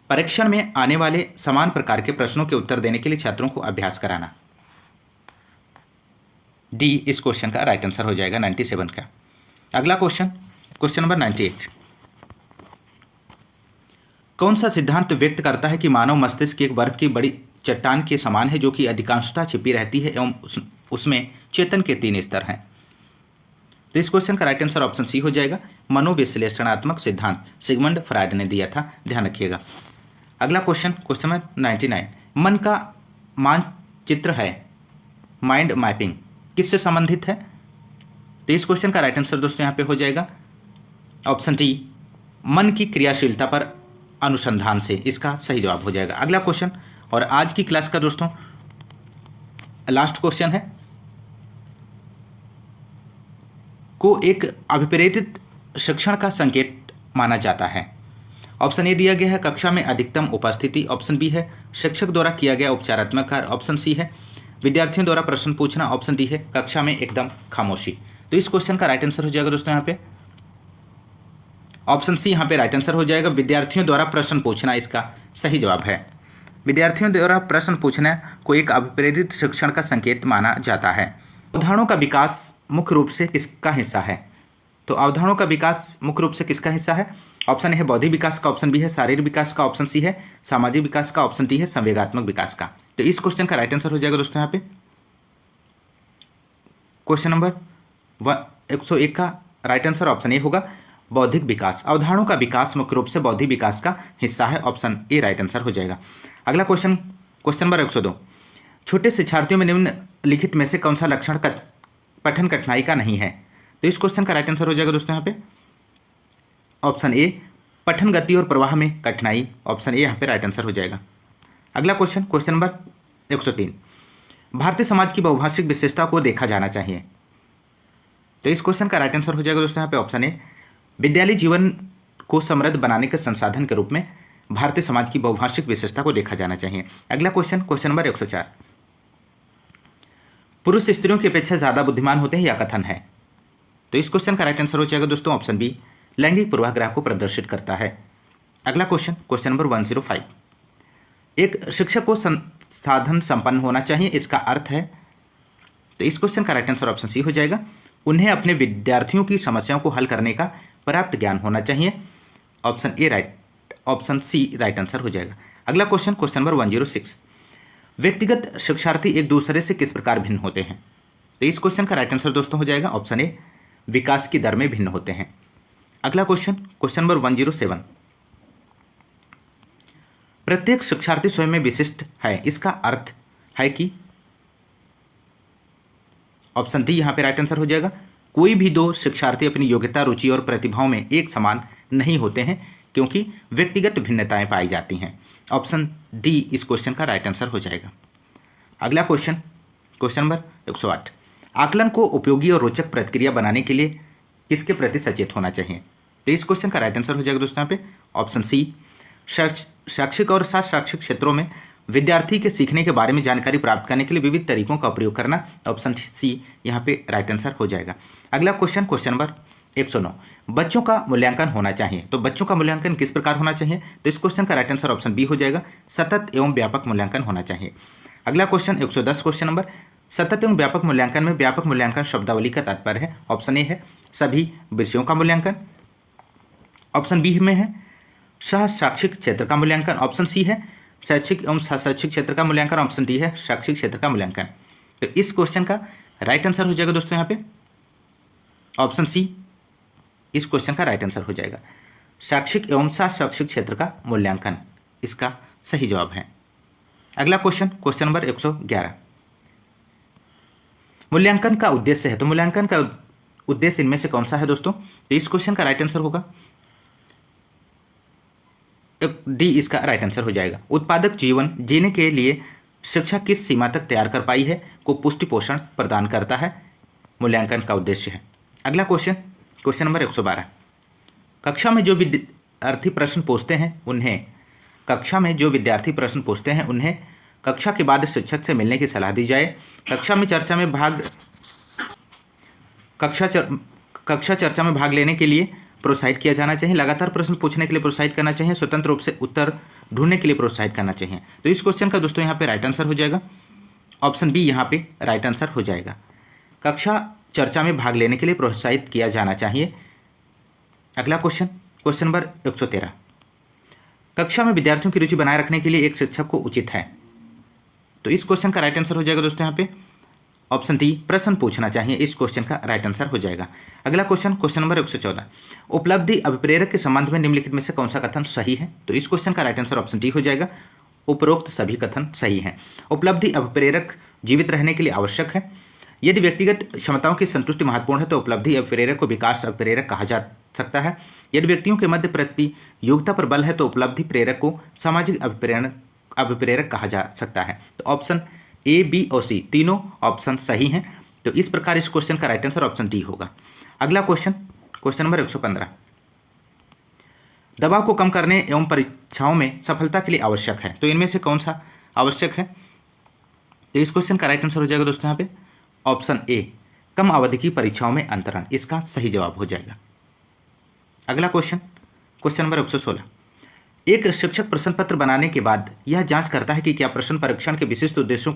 परीक्षण में आने वाले समान प्रकार के प्रश्नों के उत्तर देने के लिए छात्रों को अभ्यास कराना। डी इस क्वेश्चन का राइट आंसर हो जाएगा 97 का। अगला क्वेश्चन, क्वेश्चन नंबर 98। कौन सा सिद्धांत व्यक्त करता है कि मानव मस्तिष्क एक बर्फ की बड़ी चट्टान के समान है जो कि अधिकांशतः छिपी रहती है एवं उसमें चेतन के 3 स्तर हैं? तो इस क्वेश्चन का राइट आंसर ऑप्शन सी हो जाएगा, मनोविश्लेषणात्मक सिद्धांत सिगमंड फ्रायड ने दिया था, ध्यान रखिएगा। अगला क्वेश्चन, क्वेश्चन नंबर 99। मन का मानचित्र है, माइंड मैपिंग, किससे संबंधित है? तो इस क्वेश्चन का राइट आंसर दोस्तों यहाँ पे हो जाएगा ऑप्शन डी, मन की क्रियाशीलता पर अनुसंधान से, इसका सही जवाब हो जाएगा। अगला क्वेश्चन और आज की क्लास का दोस्तों लास्ट क्वेश्चन है, को एक अभिप्रेरित शिक्षण का संकेत माना जाता है। ऑप्शन ए दिया गया है कक्षा में अधिकतम उपस्थिति, ऑप्शन बी है शिक्षक द्वारा किया गया उपचारात्मक कार्य, ऑप्शन सी है विद्यार्थियों द्वारा प्रश्न पूछना, ऑप्शन डी है कक्षा में एकदम खामोशी। तो इस क्वेश्चन का राइट आंसर हो जाएगा दोस्तों यहाँ पे ऑप्शन सी, यहाँ पे राइट आंसर हो जाएगा, विद्यार्थियों द्वारा प्रश्न पूछना इसका सही जवाब है। विद्यार्थियों द्वारा प्रश्न पूछना को एक अभिप्रेरित शिक्षण का संकेत माना जाता है। अवधारणाओं का विकास मुख्य रूप से किसका हिस्सा है? तो अवधारणाओं का विकास मुख्य रूप से किसका हिस्सा है? ऑप्शन ए है बौद्धिक विकास का, ऑप्शन बी है शारीरिक विकास का, ऑप्शन सी है सामाजिक विकास का, ऑप्शन डी है संवेगात्मक विकास का। तो इस क्वेश्चन का राइट आंसर हो जाएगा दोस्तों यहाँ पे क्वेश्चन नंबर 101 का राइट आंसर ऑप्शन ए होगा, बौद्धिक विकास। अवधारणाओं का विकास मुख्य रूप से बौद्धिक विकास का हिस्सा है, ऑप्शन ए राइट आंसर हो जाएगा। अगला क्वेश्चन, क्वेश्चन नंबर 102। छोटे शिक्षार्थियों में निम्नलिखित में से कौन सा लक्षण पठन कठिनाई का नहीं है? तो इस क्वेश्चन का राइट आंसर हो जाएगा दोस्तों यहाँ पे ऑप्शन ए, पठन गति और प्रवाह में कठिनाई, ऑप्शन ए यहाँ पे राइट आंसर हो जाएगा। अगला question, question number 103। Bharatiya Samaj की बहुभाषिक विशेषता को देखा जाना चाहिए। तो इस क्वेश्चन का राइट आंसर हो जाएगा दोस्तों यहाँ पे ऑप्शन ए, विद्यालय जीवन को समृद्ध बनाने के संसाधन के रूप में भारतीय समाज की बहुभाषिक विशेषता को देखा जाना चाहिए। अगला क्वेश्चन, क्वेश्चन नंबर 104। पुरुष स्त्रियों की अपेक्षा ज़्यादा बुद्धिमान होते हैं, यह कथन है। तो इस क्वेश्चन का राइट आंसर हो जाएगा दोस्तों ऑप्शन बी, लैंगिक पूर्वाग्रह को प्रदर्शित करता है। अगला क्वेश्चन, क्वेश्चन नंबर 105। एक शिक्षक को संसाधन संपन्न होना चाहिए, इसका अर्थ है। तो इस क्वेश्चन का राइट आंसर ऑप्शन सी हो जाएगा, उन्हें अपने विद्यार्थियों की समस्याओं को हल करने का पर्याप्त ज्ञान होना चाहिए, option A right, option C right answer हो जाएगा। अगला क्वेश्चन, क्वेश्चन नंबर 106। व्यक्तिगत शिक्षार्थी एक दूसरे से किस प्रकार भिन्न होते हैं? तो इस क्वेश्चन का राइट आंसर दोस्तों हो जाएगा ऑप्शन ए, विकास की दर में भिन्न होते हैं। अगला क्वेश्चन, क्वेश्चन नंबर 107। प्रत्येक शिक्षार्थी स्वयं में विशिष्ट है, इसका अर्थ है कि। ऑप्शन डी यहाँ पे राइट आंसर हो जाएगा, कोई भी 2 शिक्षार्थी अपनी योग्यता, रुचि और प्रतिभाओं में एक समान नहीं होते हैं क्योंकि व्यक्तिगत भिन्नताएं पाई जाती हैं। ऑप्शन डी इस क्वेश्चन का राइट आंसर हो जाएगा। अगला क्वेश्चन, क्वेश्चन नंबर 108, आकलन को उपयोगी और रोचक प्रतिक्रिया बनाने के लिए किसके प्रति सचेत होना चाहिए? तो इस क्वेश्चन का राइट आंसर हो जाएगा दोस्तों यहाँ पे ऑप्शन सी, शैक्षिक और शैक्षिक क्षेत्रों में विद्यार्थी के सीखने के बारे में जानकारी प्राप्त करने के लिए विविध तरीकों का प्रयोग करना। ऑप्शन सी यहाँ पे राइट आंसर हो जाएगा। अगला क्वेश्चन, क्वेश्चन नंबर 109, बच्चों का मूल्यांकन होना चाहिए। तो बच्चों का मूल्यांकन किस प्रकार होना चाहिए? तो इस क्वेश्चन का राइट आंसर ऑप्शन बी हो जाएगा, सतत एवं व्यापक मूल्यांकन होना चाहिए। अगला क्वेश्चन 110, क्वेश्चन नंबर, सतत एवं व्यापक मूल्यांकन में व्यापक मूल्यांकन शब्दावली का तात्पर्य है। ऑप्शन ए है सभी विषयों का मूल्यांकन, ऑप्शन बी में है सह शैक्षिक क्षेत्र का मूल्यांकन, ऑप्शन सी है शैक्षिक एवं शैक्षिक क्षेत्र का मूल्यांकन, ऑप्शन डी है शैक्षिक क्षेत्र का मूल्यांकन। तो इस क्वेश्चन का राइट आंसर हो जाएगा दोस्तों यहाँ पे ऑप्शन सी, इस क्वेश्चन का राइट आंसर हो जाएगा शैक्षिक एवं शैक्षिक क्षेत्र का मूल्यांकन, इसका सही जवाब है। अगला क्वेश्चन, क्वेश्चन नंबर 111, मूल्यांकन का उद्देश्य है। तो मूल्यांकन का उद्देश्य इनमें से कौन सा है दोस्तों? तो इस क्वेश्चन का राइट आंसर होगा डी, इसका राइट आंसर हो जाएगा उत्पादक जीवन जीने के लिए शिक्षा किस सीमा तक तैयार कर पाई है को पुष्टि पोषण प्रदान करता है, मूल्यांकन का उद्देश्य है। अगला क्वेश्चन, क्वेश्चन नंबर 112, कक्षा में जो विद्यार्थी प्रश्न पूछते हैं उन्हें कक्षा के बाद शिक्षक से मिलने की सलाह दी जाए। कक्षा चर्चा में भाग लेने के लिए प्रोत्साहित किया जाना चाहिए, लगातार प्रश्न पूछने के लिए प्रोत्साहित करना चाहिए, स्वतंत्र रूप से उत्तर ढूंढने के लिए प्रोत्साहित करना चाहिए। तो इस क्वेश्चन का दोस्तों यहाँ पे राइट आंसर हो जाएगा ऑप्शन बी, यहाँ पे राइट आंसर हो जाएगा कक्षा चर्चा में भाग लेने के लिए प्रोत्साहित किया जाना चाहिए। अगला क्वेश्चन, क्वेश्चन नंबर 113, कक्षा में विद्यार्थियों की रुचि बनाए रखने के लिए एक शिक्षक को उचित है। तो इस क्वेश्चन का राइट आंसर हो जाएगा दोस्तों यहाँ पे ऑप्शन डी, प्रश्न पूछना चाहिए, इस क्वेश्चन का राइट आंसर हो जाएगा। अगला क्वेश्चन, क्वेश्चन नंबर 114, उपलब्धि अभिप्रेरक के संबंध में निम्नलिखित में से कौन सा कथन सही है? तो इस क्वेश्चन का राइट आंसर ऑप्शन डी हो जाएगा, उपरोक्त सभी कथन सही हैं। उपलब्धि अभिप्रेरक जीवित रहने के लिए आवश्यक है। यदि व्यक्तिगत क्षमताओं की संतुष्टि महत्वपूर्ण है तो उपलब्धि अभिप्रेरक को विकास अभिप्रेरक कहा जा सकता है। यदि व्यक्तियों के मध्य प्रतियोगिता पर बल है तो उपलब्धि प्रेरक को सामाजिक अभिप्रेरक कहा जा सकता है। तो ऑप्शन ए, बी और सी तीनों ऑप्शन सही हैं। तो इस प्रकार इस क्वेश्चन का राइट आंसर ऑप्शन डी होगा। अगला क्वेश्चन, क्वेश्चन नंबर 115, दबाव को कम करने एवं परीक्षाओं में सफलता के लिए आवश्यक है। तो इनमें से कौन सा आवश्यक है? तो इस क्वेश्चन का राइट आंसर हो जाएगा दोस्तों यहाँ पे ऑप्शन ए, कम अवधि की परीक्षाओं में अंतरण, इसका सही जवाब हो जाएगा। अगला क्वेश्चन, क्वेश्चन नंबर 116, एक शिक्षक प्रश्न पत्र बनाने के बाद यह जांच करता है कि क्या प्रश्न परीक्षण के विशिष्ट उद्देश्यों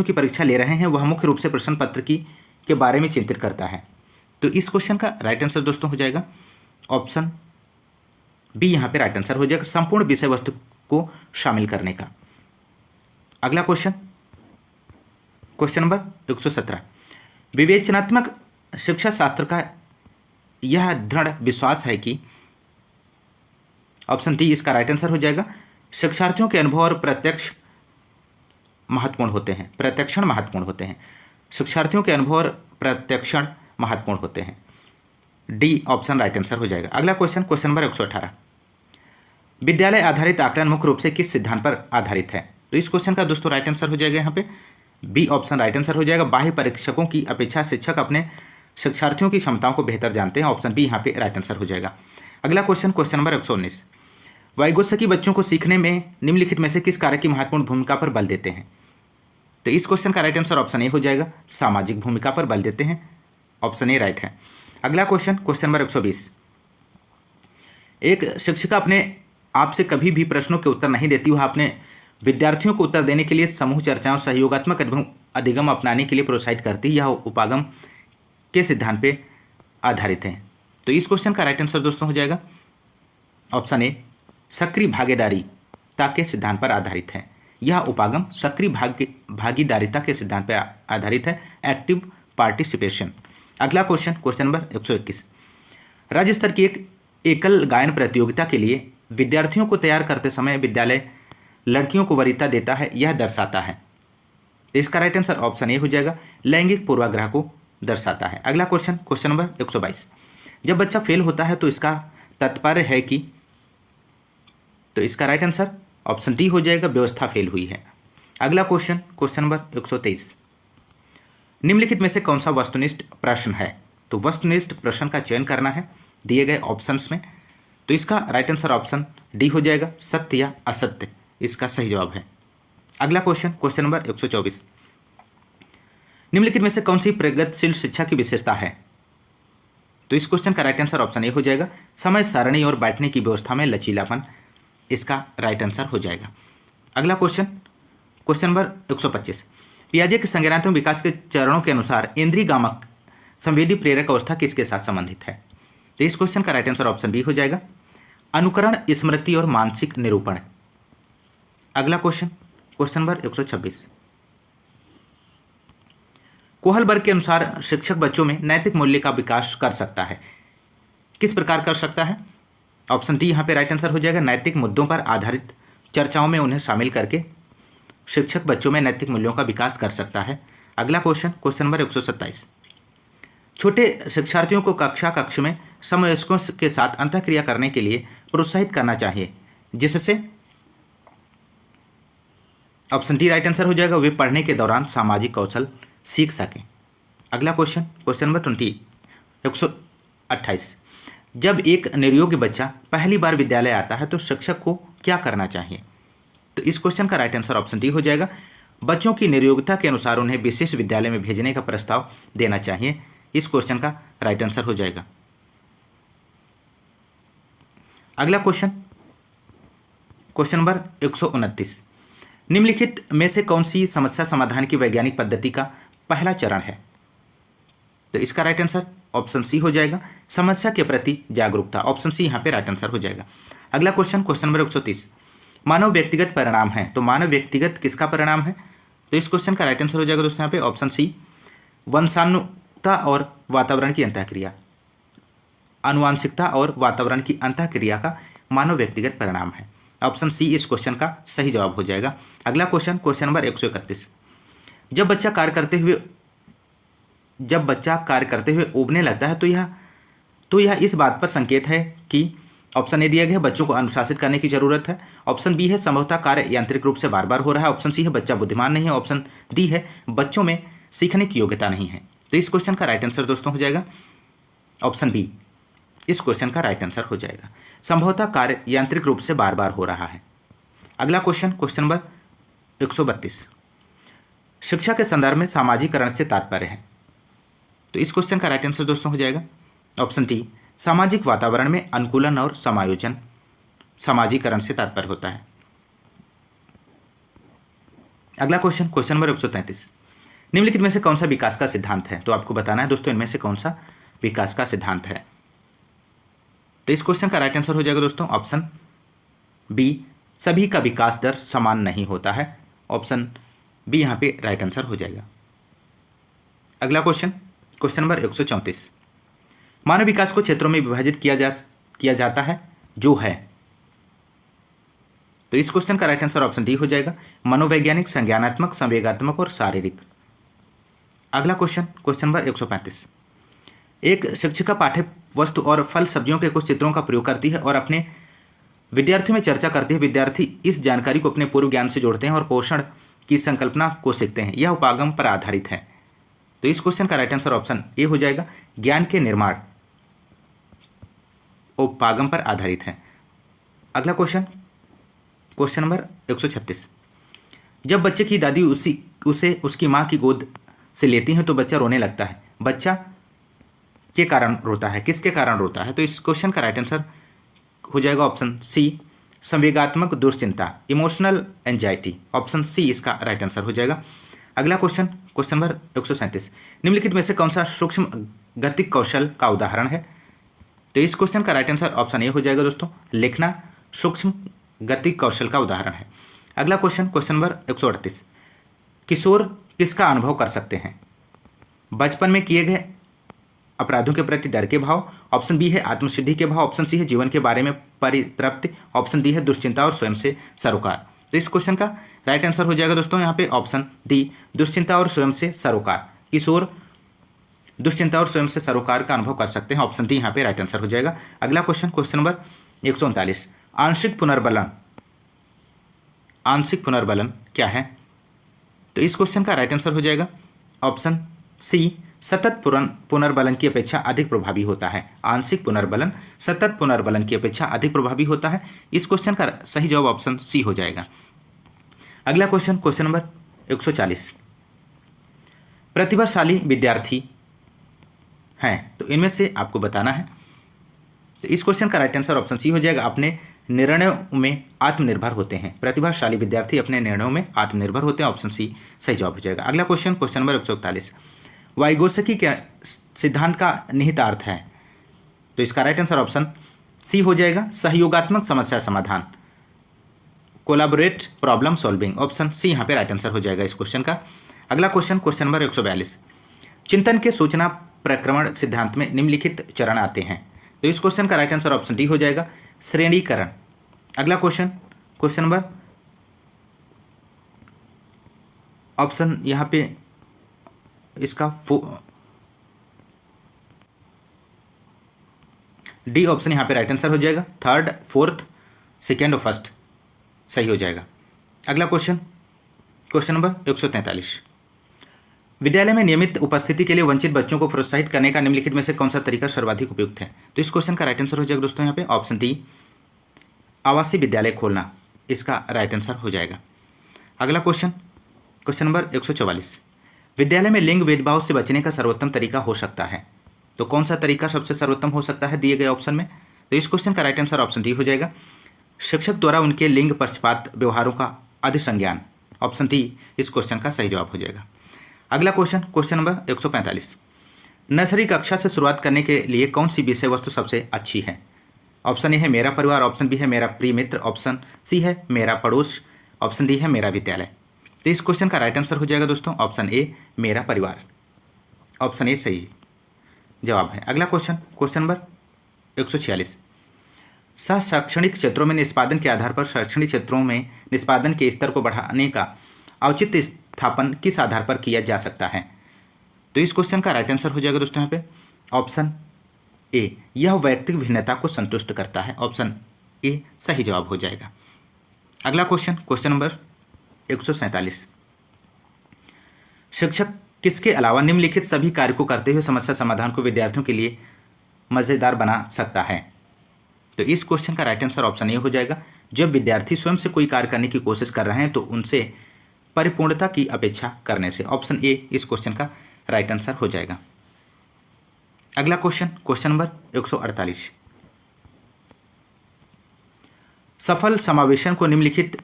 की परीक्षा ले रहे हैं, वह मुख्य रूप से प्रश्न पत्र के बारे में चिंतित करता है। तो इस क्वेश्चन का राइट आंसर दोस्तों हो जाएगा ऑप्शन बी, यहाँ पे राइट आंसर हो जाएगा संपूर्ण विषय वस्तु को शामिल करने का। अगला क्वेश्चन, क्वेश्चन नंबर 117, विवेचनात्मक शिक्षा शास्त्र का यह दृढ़ विश्वास है कि ऑप्शन डी इसका राइट आंसर हो जाएगा शिक्षार्थियों के अनुभव और प्रेक्षण महत्वपूर्ण होते हैं। शिक्षार्थियों के अनुभव और प्रेक्षण महत्वपूर्ण होते हैं। डी ऑप्शन राइट आंसर हो जाएगा। अगला क्वेश्चन, क्वेश्चन नंबर 118, विद्यालय आधारित आकलन मुख्य रूप से किस सिद्धांत पर आधारित है? तो इस क्वेश्चन का दोस्तों राइट आंसर हो जाएगा यहाँ पे बी ऑप्शन राइट आंसर हो जाएगा, बाह्य परीक्षकों की अपेक्षा शिक्षक अपने शिक्षार्थियों की क्षमताओं को बेहतर जानते हैं। ऑप्शन बी यहाँ पे राइट आंसर हो जाएगा। अगला क्वेश्चन, क्वेश्चन नंबर 119, वाइगोत्स्की बच्चों को सीखने में निम्नलिखित में से किस कारक की महत्वपूर्ण भूमिका पर बल देते हैं? तो इस क्वेश्चन का राइट आंसर ऑप्शन ए हो जाएगा, सामाजिक भूमिका पर बल देते हैं। ऑप्शन ए राइट है। अगला क्वेश्चन, क्वेश्चन नंबर 120, एक शिक्षिका अपने आप से कभी भी प्रश्नों के उत्तर नहीं देती, वह अपने विद्यार्थियों को उत्तर देने के लिए समूह चर्चाओं सहयोगात्मक अधिगम अपनाने के लिए प्रोत्साहित करती है। यह उपागम के सिद्धांत पे आधारित है। तो इस क्वेश्चन का राइट आंसर दोस्तों हो जाएगा ऑप्शन ए, सक्रिय भागीदारिता के सिद्धांत पर आधारित है। यह उपागम सक्रिय भागीदारिता के सिद्धांत पर आधारित है, एक्टिव पार्टिसिपेशन। अगला क्वेश्चन, क्वेश्चन नंबर 121, राज्य स्तर की एक एकल गायन प्रतियोगिता के लिए विद्यार्थियों को तैयार करते समय विद्यालय लड़कियों को वरीयता देता है, यह दर्शाता है। इसका राइट आंसर ऑप्शन ए हो जाएगा, लैंगिक पूर्वाग्रह को दर्शाता है। अगला क्वेश्चन, क्वेश्चन नंबर 122, जब बच्चा फेल होता है तो इसका तात्पर्य है कि, तो इसका राइट आंसर ऑप्शन डी हो जाएगा, व्यवस्था फेल हुई है। अगला क्वेश्चन, क्वेश्चन नंबर 123, निम्नलिखित में से कौन सा वस्तुनिष्ठ प्रश्न है? तो वस्तुनिष्ठ प्रश्न का चयन करना है दिए गए ऑप्शंस में। तो इसका राइट आंसर ऑप्शन डी हो जाएगा, सत्य या असत्य इसका सही जवाब है। अगला क्वेश्चन, क्वेश्चन नंबर 124, निम्नलिखित में से कौन सी प्रगतिशील शिक्षा की विशेषता है? तो इस क्वेश्चन का राइट आंसर ऑप्शन ए हो जाएगा, समय सारणी और बैठने की व्यवस्था में लचीलापन इसका राइट आंसर हो जाएगा। अगला क्वेश्चन, क्वेश्चन नंबर 125, पियाजे के संज्ञानात्मक विकास के चरणों के अनुसार इंद्रिय गामक संवेदी प्रेरक अवस्था किसके साथ संबंधित है? तो इस क्वेश्चन का राइट आंसर ऑप्शन बी हो जाएगा, अनुकरण, स्मृति और मानसिक निरूपण। अगला क्वेश्चन, क्वेश्चन नंबर 126, कोहलबर्ग के अनुसार शिक्षक बच्चों में नैतिक मूल्य का विकास कर सकता है, किस प्रकार कर सकता है? ऑप्शन डी यहाँ पे राइट आंसर हो जाएगा, नैतिक मुद्दों पर आधारित चर्चाओं में उन्हें शामिल करके शिक्षक बच्चों में नैतिक मूल्यों का विकास कर सकता है। अगला क्वेश्चन, क्वेश्चन नंबर 127, छोटे शिक्षार्थियों को कक्ष में समवयस्कों के साथ अंतःक्रिया करने के लिए प्रोत्साहित करना चाहिए, जिससे, ऑप्शन डी राइट आंसर हो जाएगा, वे पढ़ने के दौरान सामाजिक कौशल सीख सकें। अगला क्वेश्चन, क्वेश्चन नंबर 128, जब एक निर्योग्य बच्चा पहली बार विद्यालय आता है तो शिक्षक को क्या करना चाहिए? तो इस क्वेश्चन का राइट आंसर ऑप्शन डी हो जाएगा, बच्चों की निर्योग्यता के अनुसार उन्हें विशेष विद्यालय में भेजने का प्रस्ताव देना चाहिए। इस क्वेश्चन का राइट आंसर हो जाएगा। अगला क्वेश्चन, क्वेश्चन नंबर 129, निम्नलिखित में से कौन सी समस्या समाधान की वैज्ञानिक पद्धति का पहला चरण है? तो इसका राइट आंसर ऑप्शन सी हो जाएगा, समस्या के प्रति जागरूकता। ऑप्शन सी यहाँ पे राइट आंसर हो जाएगा। अगला क्वेश्चन, क्वेश्चन नंबर 130, मानव व्यक्तिगत परिणाम है, तो मानव व्यक्तिगत किसका परिणाम है? तो इस क्वेश्चन का राइट आंसर हो जाएगा दोस्तों यहाँ पे ऑप्शन सी, वंशानुता और वातावरण की अंतःक्रिया, आनुवांशिकता और वातावरण की अंतःक्रिया का मानव व्यक्तिगत परिणाम है। ऑप्शन सी इस क्वेश्चन का सही जवाब हो जाएगा। अगला क्वेश्चन, क्वेश्चन नंबर 131, जब बच्चा कार्य करते हुए ऊबने लगता है तो यह इस बात पर संकेत है कि, ऑप्शन ए दिया गया है, बच्चों को अनुशासित करने की जरूरत है। ऑप्शन बी है, संभवतः कार्य यांत्रिक रूप से बार बार हो रहा है। ऑप्शन सी है, बच्चा बुद्धिमान नहीं है। ऑप्शन डी है, बच्चों में सीखने की योग्यता नहीं है। तो इस क्वेश्चन का राइट आंसर दोस्तों हो जाएगा ऑप्शन बी, इस क्वेश्चन का राइट आंसर हो जाएगा, संभवतः कार्य यांत्रिक रूप से बार बार हो रहा है। अगला क्वेश्चन, क्वेश्चन नंबर 132, शिक्षा के संदर्भ में सामाजिकरण से तात्पर्य है। तो इस क्वेश्चन का राइट आंसर दोस्तों हो जाएगा ऑप्शन डी, सामाजिक वातावरण में अनुकूलन और समायोजन सामाजिकरण से तात्पर्य होता है। अगला क्वेश्चन, क्वेश्चन नंबर 133, निम्नलिखित में से कौन सा विकास का सिद्धांत है? तो आपको बताना है दोस्तों इनमें से कौन सा विकास का सिद्धांत है। तो इस क्वेश्चन का राइट आंसर हो जाएगा दोस्तों ऑप्शन बी, सभी का विकास दर समान नहीं होता है। ऑप्शन बी यहाँ पे राइट आंसर हो जाएगा। अगला क्वेश्चन, क्वेश्चन नंबर 134, मानव विकास को क्षेत्रों में विभाजित किया जाता है जो है। तो इस क्वेश्चन का राइट आंसर ऑप्शन डी हो जाएगा, मनोवैज्ञानिक, संज्ञानात्मक, संवेगात्मक और शारीरिक। अगला क्वेश्चन, क्वेश्चन नंबर 135, एक शिक्षिका पाठ्य वस्तु और फल सब्जियों के कुछ चित्रों का प्रयोग करती है और अपने विद्यार्थियों में चर्चा करती है। विद्यार्थी इस जानकारी को अपने पूर्व ज्ञान से जोड़ते हैं और पोषण की संकल्पना को सीखते हैं। यह उपागम पर आधारित है। तो इस क्वेश्चन का राइट आंसर ऑप्शन ए हो जाएगा, ज्ञान के निर्माण उपागम पर आधारित है। अगला क्वेश्चन, क्वेश्चन नंबर 136, जब बच्चे की दादी उसे उसकी माँ की गोद से लेती हैं तो बच्चा रोने लगता है। बच्चा के कारण रोता है, किसके कारण रोता है? तो इस क्वेश्चन का राइट आंसर हो जाएगा ऑप्शन सी, संवेगात्मक दुश्चिंता, इमोशनल एंजाइटी। ऑप्शन सी इसका राइट आंसर हो जाएगा। अगला क्वेश्चन, क्वेश्चन नंबर 137, निम्नलिखित में से कौन सा सूक्ष्म गतिक कौशल का उदाहरण है? तो इस क्वेश्चन का राइट आंसर ऑप्शन ए हो जाएगा दोस्तों, लिखना सूक्ष्म गतिक कौशल का उदाहरण है। अगला क्वेश्चन, क्वेश्चन नंबर 138, किशोर किसका अनुभव कर सकते हैं? बचपन में किए गए अपराधों के प्रति डर के भाव। ऑप्शन बी है आत्मसिद्धि के भाव। ऑप्शन सी है जीवन के बारे में परितृप्ति। ऑप्शन डी है दुश्चिंता और स्वयं से सरोकार। तो इस क्वेश्चन का राइट आंसर हो जाएगा दोस्तों यहाँ पे ऑप्शन डी, दुश्चिंता और स्वयं से सरोकार। किशोर दुश्चिंता और स्वयं से सरोकार का अनुभव कर सकते हैं। ऑप्शन डी यहाँ पे राइट आंसर हो जाएगा। अगला क्वेश्चन, क्वेश्चन नंबर 139, आंशिक पुनर्बलन। आंशिक पुनर्बलन क्या है? तो इस क्वेश्चन का राइट आंसर हो जाएगा ऑप्शन सी, सतत पुनर्बलन की अपेक्षा अधिक प्रभावी होता है। आंशिक पुनर्बलन सतत पुनर्बलन की अपेक्षा अधिक प्रभावी होता है। इस क्वेश्चन का सही जवाब ऑप्शन सी हो जाएगा। अगला क्वेश्चन, क्वेश्चन नंबर 140, प्रतिभाशाली विद्यार्थी हैं, तो इनमें से आपको बताना है। तो इस क्वेश्चन का राइट आंसर ऑप्शन सी हो जाएगा, अपने निर्णयों में आत्मनिर्भर होते हैं। प्रतिभाशाली विद्यार्थी अपने निर्णयों में आत्मनिर्भर होते हैं। ऑप्शन सी सही जवाब हो जाएगा। अगला क्वेश्चन, क्वेश्चन नंबर 141, वाइगोत्स्की के सिद्धांत का निहितार्थ है, तो इसका राइट आंसर ऑप्शन सी हो जाएगा, सहयोगात्मक समस्या समाधान, collaborate problem solving. Option C यहाँ पे राइट आंसर हो जाएगा इस क्वेश्चन का। अगला क्वेश्चन, क्वेश्चन नंबर 142, चिंतन के सूचना प्रक्रमण सिद्धांत में निम्नलिखित चरण आते हैं, तो इस क्वेश्चन का राइट आंसर ऑप्शन डी हो जाएगा, श्रेणीकरण। अगला क्वेश्चन, क्वेश्चन नंबर ऑप्शन यहाँ पे इसका डी ऑप्शन यहाँ पे राइट आंसर हो जाएगा, थर्ड, फोर्थ, सेकेंड और फर्स्ट सही हो जाएगा। अगला क्वेश्चन, क्वेश्चन नंबर 143, विद्यालय में नियमित उपस्थिति के लिए वंचित बच्चों को प्रोत्साहित करने का निम्नलिखित में से कौन सा तरीका सर्वाधिक उपयुक्त है? तो इस क्वेश्चन का राइट आंसर हो जाएगा दोस्तों यहाँ पे ऑप्शन डी, आवासीय विद्यालय खोलना, इसका राइट आंसर हो जाएगा। अगला क्वेश्चन, क्वेश्चन नंबर 144, विद्यालय में लिंग भेदभाव से बचने का सर्वोत्तम तरीका हो सकता है, तो कौन सा तरीका सबसे सर्वोत्तम हो सकता है दिए गए ऑप्शन में? तो इस क्वेश्चन का राइट आंसर ऑप्शन डी हो जाएगा, शिक्षक द्वारा उनके लिंग पक्षपात व्यवहारों का अधिसंज्ञान। ऑप्शन डी इस क्वेश्चन का सही जवाब हो जाएगा। अगला क्वेश्चन, क्वेश्चन नंबर 145, नर्सरी कक्षा से शुरुआत करने के लिए कौन सी विषय वस्तु सबसे अच्छी है? ऑप्शन ए है मेरा परिवार, ऑप्शन बी है मेरा प्रिय मित्र, ऑप्शन सी है मेरा पड़ोस, ऑप्शन डी है मेरा विद्यालय। तो इस क्वेश्चन का राइट आंसर हो जाएगा दोस्तों ऑप्शन ए, मेरा परिवार। ऑप्शन ए सही जवाब है। अगला क्वेश्चन, क्वेश्चन नंबर 146, शैक्षणिक क्षेत्रों में निष्पादन के आधार पर शैक्षणिक क्षेत्रों में निष्पादन के स्तर को बढ़ाने का औचित्य स्थापन किस आधार पर किया जा सकता है? तो इस क्वेश्चन का राइट आंसर हो जाएगा दोस्तों यहाँ पे ऑप्शन ए, यह वैयक्तिक भिन्नता को संतुष्ट करता है। ऑप्शन ए सही जवाब हो जाएगा। अगला क्वेश्चन, क्वेश्चन नंबर 147, शिक्षक किसके अलावा निम्नलिखित सभी कार्य को करते हुए समस्या समाधान को विद्यार्थियों के लिए मज़ेदार बना सकता है? तो इस क्वेश्चन का राइट आंसर ऑप्शन ए हो जाएगा, जब विद्यार्थी स्वयं से कोई कार्य करने की कोशिश कर रहे हैं तो उनसे परिपूर्णता की अपेक्षा करने से। ऑप्शन ए इस क्वेश्चन का राइट आंसर हो जाएगा। अगला क्वेश्चन, क्वेश्चन नंबर 148, सफल समावेशन को निम्नलिखित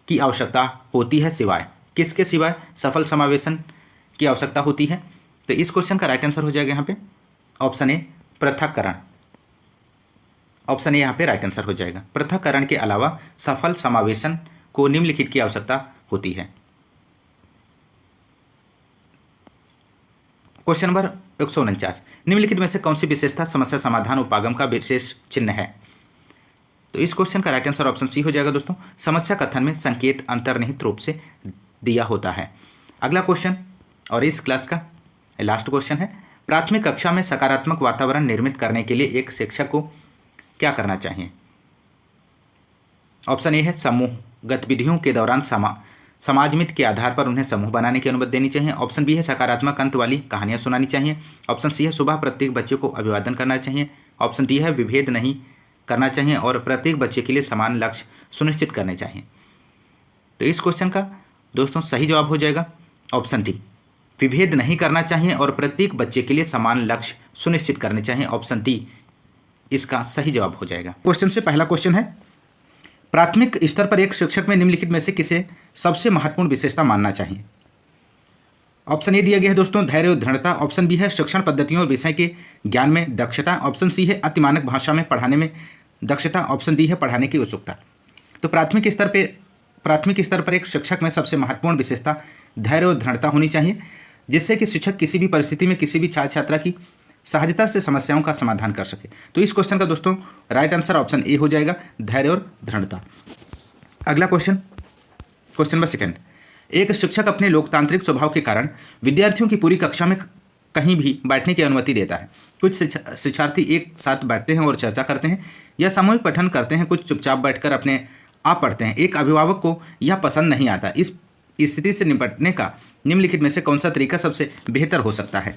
की आवश्यकता होती है सिवाय किसके? सिवाय सफल समावेशन की आवश्यकता होती है। तो इस क्वेश्चन का राइट आंसर हो जाएगा यहाँ पे ऑप्शन ए, पृथक्करण। ऑप्शन ए यहाँ पे राइट आंसर हो जाएगा, पृथक्करण के अलावा सफल समावेशन को निम्नलिखित की आवश्यकता होती है। क्वेश्चन नंबर 149, निम्नलिखित में से कौन सी विशेषता समस्या समाधान उपागम का विशेष चिन्ह है? तो इस क्वेश्चन का राइट आंसर ऑप्शन सी हो जाएगा दोस्तों, समस्या कथन में संकेत अंतर्निहित रूप से दिया होता है। अगला क्वेश्चन और इस क्लास का लास्ट क्वेश्चन है, प्राथमिक कक्षा में सकारात्मक वातावरण निर्मित करने के लिए एक शिक्षक को क्या करना चाहिए? ऑप्शन ए है समूह गतिविधियों के दौरान समाजमित के आधार पर उन्हें समूह बनाने की अनुमति देनी चाहिए। ऑप्शन बी है सकारात्मक अंत वाली कहानियां सुनानी चाहिए। ऑप्शन सी है सुबह प्रत्येक बच्चे को अभिवादन करना चाहिए। ऑप्शन डी है विभेद नहीं करना चाहिए और प्रत्येक बच्चे के लिए समान लक्ष्य सुनिश्चित करने चाहिए। तो इस क्वेश्चन का दोस्तों सही जवाब हो जाएगा ऑप्शन डी, विभेद नहीं करना चाहिए और प्रत्येक बच्चे के लिए समान लक्ष्य सुनिश्चित करने चाहिए। ऑप्शन डी इसका सही जवाब हो जाएगा। क्वेश्चन से पहला क्वेश्चन है, प्राथमिक स्तर पर एक शिक्षक में निम्नलिखित में से किसे सबसे महत्वपूर्ण विशेषता मानना चाहिए? ऑप्शन ए दिया गया है दोस्तों धैर्य और दृढ़ता। ऑप्शन बी है शिक्षण पद्धतियों और विषय के ज्ञान में दक्षता। ऑप्शन सी है अतिमानक भाषा में पढ़ाने में दक्षता। ऑप्शन डी है पढ़ाने की उत्सुकता। तो प्राथमिक स्तर पर एक शिक्षक में सबसे महत्वपूर्ण विशेषता धैर्य और दृढ़ता होनी चाहिए, जिससे कि शिक्षक किसी भी परिस्थिति में किसी भी छात्र छात्रा की सहजता से समस्याओं का समाधान कर सके। तो इस क्वेश्चन का दोस्तों राइट आंसर ऑप्शन ए हो जाएगा, धैर्य और दृढ़ता। अगला क्वेश्चन, क्वेश्चन नंबर सेकंड, एक शिक्षक अपने लोकतांत्रिक स्वभाव के कारण विद्यार्थियों की पूरी कक्षा में कहीं भी बैठने की अनुमति देता है। कुछ शिक्षार्थी एक साथ बैठते हैं और चर्चा करते हैं या सामूहिक पठन करते हैं, कुछ चुपचाप बैठकर अपने आप पढ़ते हैं। एक अभिभावक को यह पसंद नहीं आता। इस स्थिति से निपटने का निम्नलिखित में से कौन सा तरीका सबसे बेहतर हो सकता है?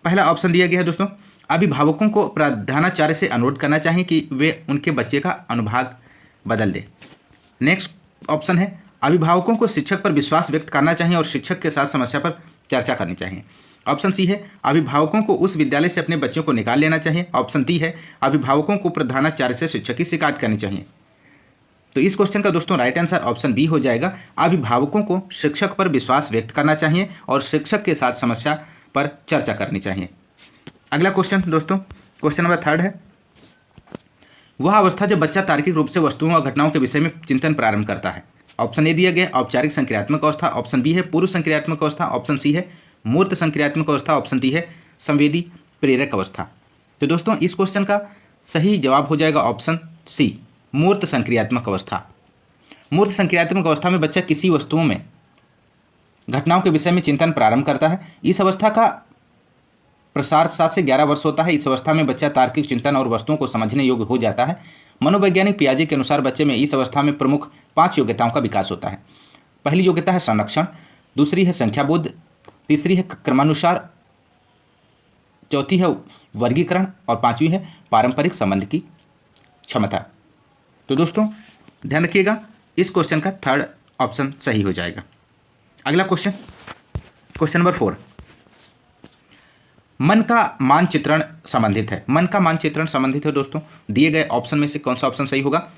पहला ऑप्शन दिया गया है दोस्तों, अभिभावकों को प्रधानाचार्य से अनुरोध करना चाहिए कि वे उनके बच्चे का अनुभाग बदल दें। नेक्स्ट ऑप्शन है, अभिभावकों को शिक्षक पर विश्वास व्यक्त करना चाहिए और शिक्षक के साथ समस्या पर चर्चा करनी चाहिए। ऑप्शन सी है, अभिभावकों को उस विद्यालय से अपने बच्चों को निकाल लेना चाहिए। ऑप्शन डी है, अभिभावकों को प्रधानाचार्य से शिक्षक की शिकायत करनी चाहिए। तो इस क्वेश्चन का दोस्तों राइट आंसर ऑप्शन बी हो जाएगा, अभिभावकों को शिक्षक पर विश्वास व्यक्त करना चाहिए और शिक्षक के साथ समस्या पर चर्चा करनी चाहिए। अगला क्वेश्चन दोस्तों, क्वेश्चन नंबर 3 है, वह अवस्था जब बच्चा तार्किक रूप से वस्तुओं और घटनाओं के विषय में चिंतन प्रारंभ करता है। ऑप्शन ए दिया गया औपचारिक संक्रियात्मक अवस्था, ऑप्शन बी है पूर्व संक्रियात्मक अवस्था, ऑप्शन सी है मूर्त संक्रियात्मक अवस्था, ऑप्शन डी है संवेदी प्रेरक अवस्था। तो दोस्तों इस क्वेश्चन का सही जवाब हो जाएगा ऑप्शन सी, मूर्त संक्रियात्मक अवस्था। मूर्त संक्रियात्मक अवस्था में बच्चा किसी वस्तुओं में घटनाओं के विषय में चिंतन प्रारंभ करता है। इस अवस्था का प्रसार 7 से 11 वर्ष होता है। इस अवस्था में बच्चा तार्किक चिंतन और वस्तुओं को समझने योग्य हो जाता है। मनोवैज्ञानिक पियाजे के अनुसार बच्चे में इस अवस्था में प्रमुख 5 योग्यताओं का विकास होता है। पहली योग्यता है संरक्षण, दूसरी है संख्याबोध, तीसरी है क्रमानुसार, चौथी है वर्गीकरण और 5वीं है पारंपरिक संबंध की क्षमता। तो दोस्तों ध्यान रखिएगा, इस क्वेश्चन का 3rd ऑप्शन सही हो जाएगा। अगला क्वेश्चन, क्वेश्चन नंबर 4, मन का मानचित्रण संबंधित है। मन का मानचित्रण संबंधित है दोस्तों, दिए गए ऑप्शन में से कौन सा ऑप्शन सही होगा?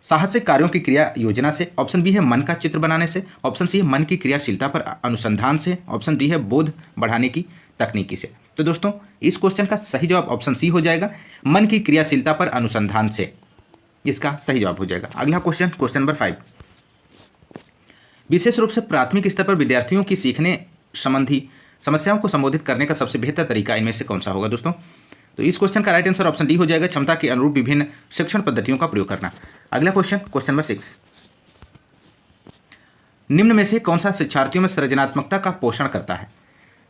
साहसिक कार्यों की क्रिया योजना से, ऑप्शन बी है मन का चित्र बनाने से, ऑप्शन सी है मन की क्रियाशीलता पर अनुसंधान से, ऑप्शन डी है बोध बढ़ाने की तकनीकी से। तो दोस्तों इस क्वेश्चन का सही जवाब ऑप्शन सी हो जाएगा, मन की क्रियाशीलता पर अनुसंधान से, इसका सही जवाब हो जाएगा। अगला क्वेश्चन, क्वेश्चन नंबर 5, विशेष रूप से प्राथमिक स्तर पर विद्यार्थियों की सीखने संबंधी समस्याओं को संबोधित करने का सबसे बेहतर तरीका इनमें से कौन सा होगा दोस्तों? तो इस क्वेश्चन का राइट आंसर ऑप्शन डी हो जाएगा, क्षमता के अनुरूप विभिन्न शिक्षण पद्धतियों का प्रयोग करना। अगला क्वेश्चन, क्वेश्चन नंबर 6, निम्न में से कौन सा शिक्षार्थियों में सृजनात्मकता का पोषण करता है?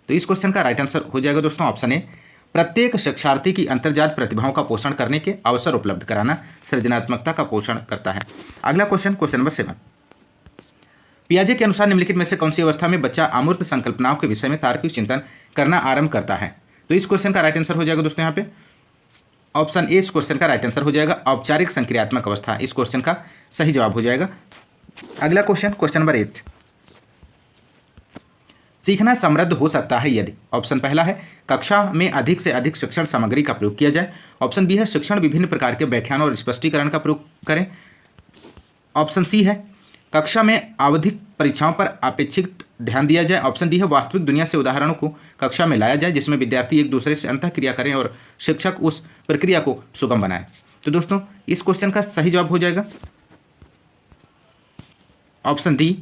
तो इस क्वेश्चन का राइट आंसर हो जाएगा दोस्तों ऑप्शन ए, प्रत्येक शिक्षार्थी की अंतर्जात प्रतिभाओं का पोषण करने के अवसर उपलब्ध कराना सृजनात्मकता का पोषण करता है। अगला क्वेश्चन, क्वेश्चन नंबर 7, पियाजे के अनुसार निम्नलिखित में से कौन सी अवस्था में बच्चा अमूर्त संकल्पनाओं के विषय में तार्किक चिंतन करना आरंभ करता है? तो इस क्वेश्चन का राइट आंसर हो जाएगा दोस्तों यहाँ पे ऑप्शन ए, इस क्वेश्चन का राइट आंसर हो जाएगा औपचारिक संक्रियात्मक अवस्था, इस क्वेश्चन का सही जवाब हो जाएगा। अगला क्वेश्चन, क्वेश्चन नंबर 8, सीखना समृद्ध हो सकता है यदि, ऑप्शन पहला है कक्षा में अधिक से अधिक शिक्षण सामग्री का प्रयोग किया जाए, ऑप्शन बी है शिक्षण विभिन्न प्रकार के व्याख्यान और स्पष्टीकरण का प्रयोग करें, ऑप्शन सी है कक्षा में आवधिक परीक्षाओं पर अपेक्षित ध्यान दिया जाए, ऑप्शन डी है वास्तविक दुनिया से उदाहरणों को कक्षा में लाया जाए जिसमें विद्यार्थी एक दूसरे से अंतःक्रिया करें और शिक्षक उस प्रक्रिया को सुगम बनाए। तो दोस्तों इस क्वेश्चन का सही जवाब हो जाएगा ऑप्शन डी,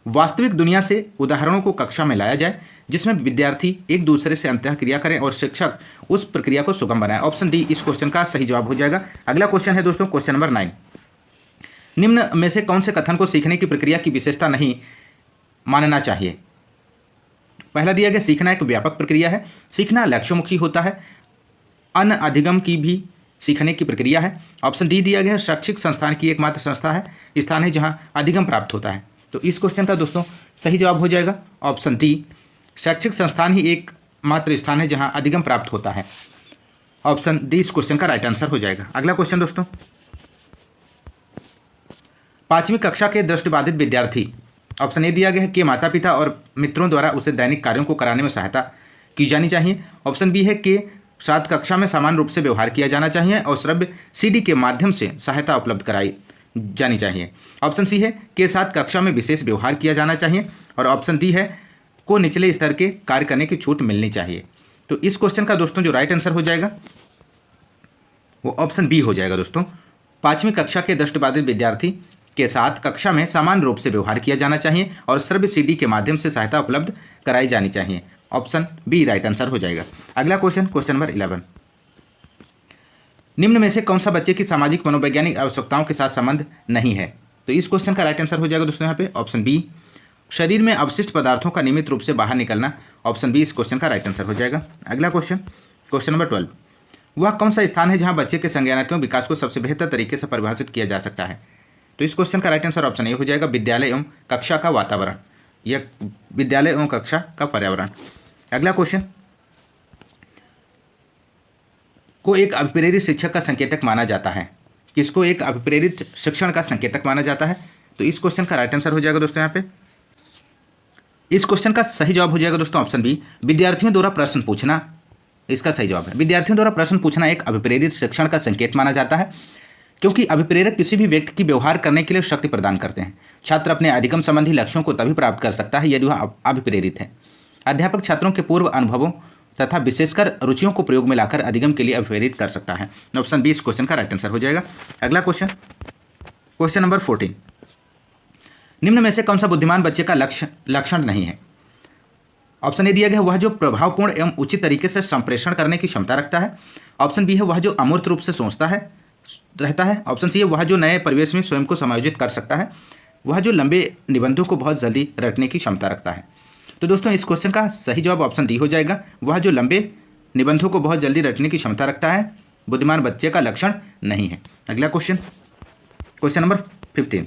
वास्तविक दुनिया से उदाहरणों को कक्षा में लाया जाए जिसमें विद्यार्थी एक दूसरे से अंतःक्रिया करें और शिक्षक उस प्रक्रिया को सुगम बनाए। ऑप्शन डी इस क्वेश्चन का सही जवाब हो जाएगा। अगला क्वेश्चन है दोस्तों क्वेश्चन नंबर 9, निम्न में से कौन से कथन को सीखने की प्रक्रिया की विशेषता नहीं मानना चाहिए? पहला दिया गया सीखना एक व्यापक प्रक्रिया है, सीखना लक्ष्यमुखी होता है, अन अधिगम की भी सीखने की प्रक्रिया है। ऑप्शन डी दिया गया शैक्षिक संस्थान की एकमात्र संस्था है स्थान है जहां अधिगम प्राप्त होता है। तो इस क्वेश्चन का दोस्तों सही जवाब हो जाएगा ऑप्शन डी, शैक्षिक संस्थान ही एकमात्र स्थान है जहां अधिगम प्राप्त होता है। ऑप्शन डी इस क्वेश्चन का राइट आंसर हो जाएगा। अगला क्वेश्चन दोस्तों, 5वीं कक्षा के दृष्टिबाधित विद्यार्थी, ऑप्शन ए दिया गया है कि माता पिता और मित्रों द्वारा उसे दैनिक कार्यों को कराने में सहायता की जानी चाहिए। ऑप्शन बी है कि 7 कक्षा में समान रूप से व्यवहार किया जाना चाहिए और श्रव्य सीडी के माध्यम से सहायता उपलब्ध कराई जानी चाहिए। ऑप्शन सी है कि 7 कक्षा में विशेष व्यवहार किया जाना चाहिए और ऑप्शन डी है को निचले स्तर के कार्य करने की छूट मिलनी चाहिए। तो इस क्वेश्चन का दोस्तों जो राइट आंसर हो जाएगा वो ऑप्शन बी हो जाएगा दोस्तों, 5वीं कक्षा के दृष्टिबाधित विद्यार्थी के साथ कक्षा में समान रूप से व्यवहार किया जाना चाहिए और श्रव्य सीडी के माध्यम से सहायता उपलब्ध कराई जानी चाहिए। ऑप्शन बी राइट आंसर हो जाएगा। अगला क्वेश्चन, क्वेश्चन नंबर 11, निम्न में से कौन सा बच्चे की सामाजिक मनोवैज्ञानिक आवश्यकताओं के साथ संबंध नहीं है? तो इस क्वेश्चन का राइट आंसर हो जाएगा दोस्तों यहाँ पे ऑप्शन बी, शरीर में अवशिष्ट पदार्थों का नियमित रूप से बाहर निकलना, ऑप्शन बी इस क्वेश्चन का राइट आंसर हो जाएगा। अगला क्वेश्चन, क्वेश्चन नंबर 12, वह कौन सा स्थान है जहां बच्चे के संज्ञानात्मक विकास को सबसे बेहतर तरीके से परिभाषित किया जा सकता है? तो इस क्वेश्चन का राइट आंसर ऑप्शन ए हो जाएगा, विद्यालय एवं कक्षा का वातावरण या विद्यालय एवं कक्षा का पर्यावरण। अगला क्वेश्चन, को एक अभिप्रेरित शिक्षक का संकेतक माना जाता है? किसको एक अभिप्रेरित शिक्षण का संकेतक माना जाता है? तो इस क्वेश्चन का राइट आंसर हो जाएगा दोस्तों यहाँ पे, इस क्वेश्चन का सही जवाब हो जाएगा दोस्तों ऑप्शन बी, विद्यार्थियों द्वारा प्रश्न पूछना। इसका सही जवाब है, विद्यार्थियों द्वारा प्रश्न पूछना एक अभिप्रेरित शिक्षण का संकेत माना जाता है, क्योंकि अभिप्रेरक किसी भी व्यक्ति की व्यवहार करने के लिए शक्ति प्रदान करते हैं। छात्र अपने अधिगम संबंधी लक्ष्यों को तभी प्राप्त कर सकता है यदि वह अभिप्रेरित है। अध्यापक छात्रों के पूर्व अनुभवों तथा विशेषकर रुचियों को प्रयोग में लाकर अधिगम के लिए अभिप्रेरित कर सकता है। ऑप्शन बी इस क्वेश्चन का राइट आंसर हो जाएगा। अगला क्वेश्चन, क्वेश्चन नंबर 14, निम्न में से कौन सा बुद्धिमान बच्चे का लक्षण नहीं है? ऑप्शन ए दिया गया, वह जो प्रभावपूर्ण एवं उचित तरीके से संप्रेषण करने की क्षमता रखता है। ऑप्शन बी है, वह जो अमूर्त रूप से सोचता रहता है। ऑप्शन सी है, वह जो नए परिवेश में स्वयं को समायोजित कर सकता है। वह जो लंबे निबंधों को बहुत जल्दी रटने की क्षमता रखता है। तो दोस्तों इस क्वेश्चन का सही जवाब ऑप्शन डी हो जाएगा, वह जो लंबे निबंधों को बहुत जल्दी रटने की क्षमता रखता है बुद्धिमान बच्चे का लक्षण नहीं है। अगला क्वेश्चन, क्वेश्चन नंबर 15,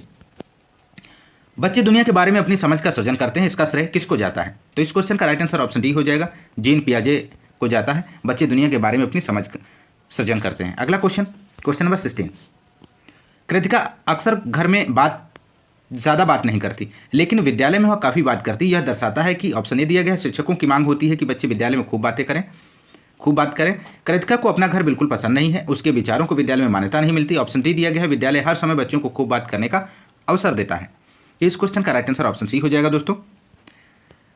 बच्चे दुनिया के बारे में अपनी समझ का सृजन करते हैं, इसका श्रेय किसको जाता है? तो इस क्वेश्चन का राइट आंसर ऑप्शन डी हो जाएगा, जीन पियाजे को जाता है। बच्चे दुनिया के बारे में अपनी समझ का सृजन करते हैं। अगला क्वेश्चन, क्वेश्चन नंबर 16, कृतिका अक्सर घर में ज़्यादा बात नहीं करती, लेकिन विद्यालय में वह काफ़ी बात करती। यह दर्शाता है कि ऑप्शन ए दिया गया है, शिक्षकों की मांग होती है कि बच्चे विद्यालय में खूब बात करें। कृतिका को अपना घर बिल्कुल पसंद नहीं है, उसके विचारों को विद्यालय में मान्यता नहीं मिलती। ऑप्शन डी दिया गया है, विद्यालय हर समय बच्चों को खूब बात करने का अवसर देता है। इस क्वेश्चन का राइट आंसर ऑप्शन सी हो जाएगा दोस्तों,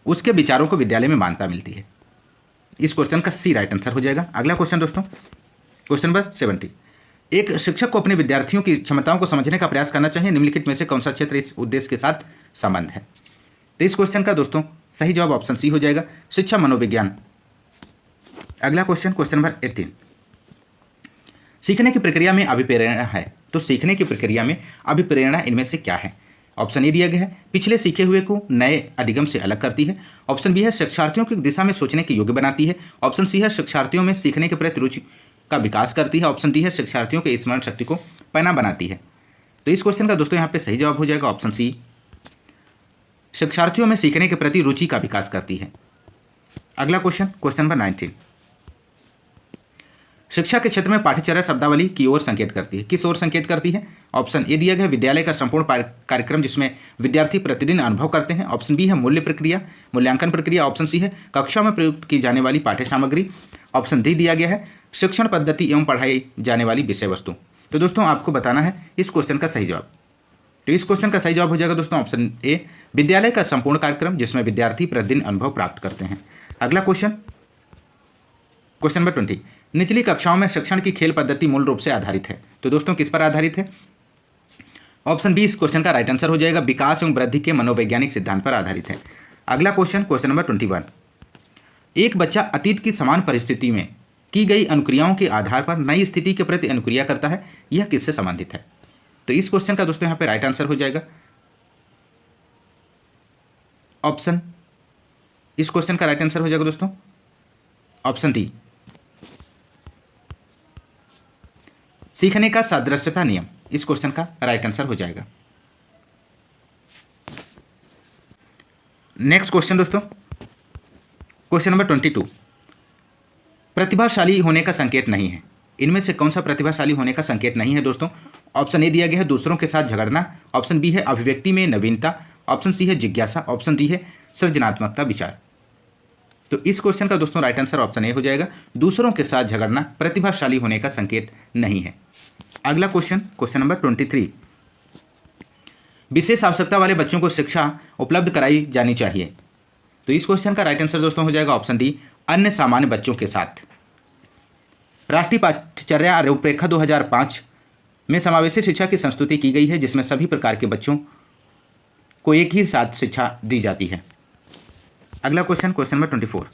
उसके विचारों को विद्यालय में मान्यता मिलती है। इस क्वेश्चन का सी राइट आंसर हो जाएगा। अगला क्वेश्चन दोस्तों, क्वेश्चन नंबर 70, एक शिक्षक को अपने विद्यार्थियों की क्षमताओं को समझने का प्रयास करना चाहिए, निम्नलिखित में से कौन सा क्षेत्र इस उद्देश्य के साथ संबंध है? तो इस क्वेश्चन का दोस्तों सही जवाब ऑप्शन सी हो जाएगा, शिक्षा मनोविज्ञान। अगला क्वेश्चन, क्वेश्चन नंबर 18, सीखने की प्रक्रिया में अभिप्रेरणा है, तो सीखने की प्रक्रिया में अभिप्रेरणा इनमें से क्या है? ऑप्शन ए दिया गया है, पिछले सीखे हुए को नए अधिगम से अलग करती है। ऑप्शन बी है, शिक्षार्थियों की दिशा में सोचने के योग्य बनाती है। ऑप्शन सी है, शिक्षार्थियों में सीखने के प्रति रुचि का विकास करती है। ऑप्शन डी है, शिक्षार्थियों के स्मरण शक्ति को पैना बनाती है। तो इस क्वेश्चन का दोस्तों यहाँ पे सही जवाब हो जाएगा ऑप्शन सी, शिक्षार्थियों में सीखने के प्रति रुचि का विकास करती है। अगला क्वेश्चन, क्वेश्चन नंबर 19, शिक्षा के क्षेत्र में पाठ्यचर्या शब्दावली की ओर संकेत करती है, किस ओर संकेत करती है? ऑप्शन ए दिया गया, विद्यालय का संपूर्ण कार्यक्रम जिसमें विद्यार्थी प्रतिदिन अनुभव करते हैं। ऑप्शन बी है, मूल्यांकन प्रक्रिया। ऑप्शन सी है, कक्षा में प्रयुक्त की जाने वाली पाठ्य सामग्री। ऑप्शन डी दिया गया है, शिक्षण पद्धति एवं पढ़ाई जाने वाली विषय वस्तु। तो दोस्तों आपको बताना है इस क्वेश्चन का सही जवाब। तो इस क्वेश्चन का सही जवाब हो जाएगा दोस्तों ऑप्शन ए, विद्यालय का संपूर्ण कार्यक्रम जिसमें विद्यार्थी प्रतिदिन अनुभव प्राप्त करते हैं। अगला क्वेश्चन, क्वेश्चन नंबर 20, निचली कक्षाओं में शिक्षण की खेल पद्धति मूल रूप से आधारित है, तो दोस्तों किस पर आधारित है? ऑप्शन बी इस क्वेश्चन का राइट आंसर हो जाएगा, विकास एवं वृद्धि के मनोवैज्ञानिक सिद्धांत पर आधारित है। अगला क्वेश्चन, क्वेश्चन नंबर 21, एक बच्चा अतीत की समान परिस्थिति में की गई अनुक्रियाओं के आधार पर नई स्थिति के प्रति अनुक्रिया करता है, यह किससे संबंधित है? तो इस क्वेश्चन का दोस्तों यहाँ पे राइट आंसर हो जाएगा ऑप्शन, इस क्वेश्चन का राइट आंसर हो जाएगा दोस्तों ऑप्शन डी, सीखने का सादृश्यता नियम। इस क्वेश्चन का राइट आंसर हो जाएगा। नेक्स्ट क्वेश्चन दोस्तों, क्वेश्चन नंबर 22, प्रतिभाशाली होने का संकेत नहीं है, इनमें से कौन सा प्रतिभाशाली होने का संकेत नहीं है दोस्तों? ऑप्शन ए दिया गया है, दूसरों के साथ झगड़ना। ऑप्शन बी है, अभिव्यक्ति में नवीनता। ऑप्शन सी है, जिज्ञासा। ऑप्शन डी है, सृजनात्मकता विचार। तो इस क्वेश्चन का दोस्तों राइट आंसर ऑप्शन ए हो जाएगा, दूसरों के साथ झगड़ना प्रतिभाशाली होने का संकेत नहीं है। अगला क्वेश्चन, क्वेश्चन नंबर 23, विशेष आवश्यकता वाले बच्चों को शिक्षा उपलब्ध कराई जानी चाहिए, तो इस क्वेश्चन का राइट आंसर दोस्तों हो जाएगा ऑप्शन डी, अन्य सामान्य बच्चों के साथ। राष्ट्रीय पाठ्यचर्या रूपरेखा 2005 में समावेशी शिक्षा की संस्तुति की गई है, जिसमें सभी प्रकार के बच्चों को एक ही साथ शिक्षा दी जाती है। अगला क्वेश्चन, क्वेश्चन नंबर 24,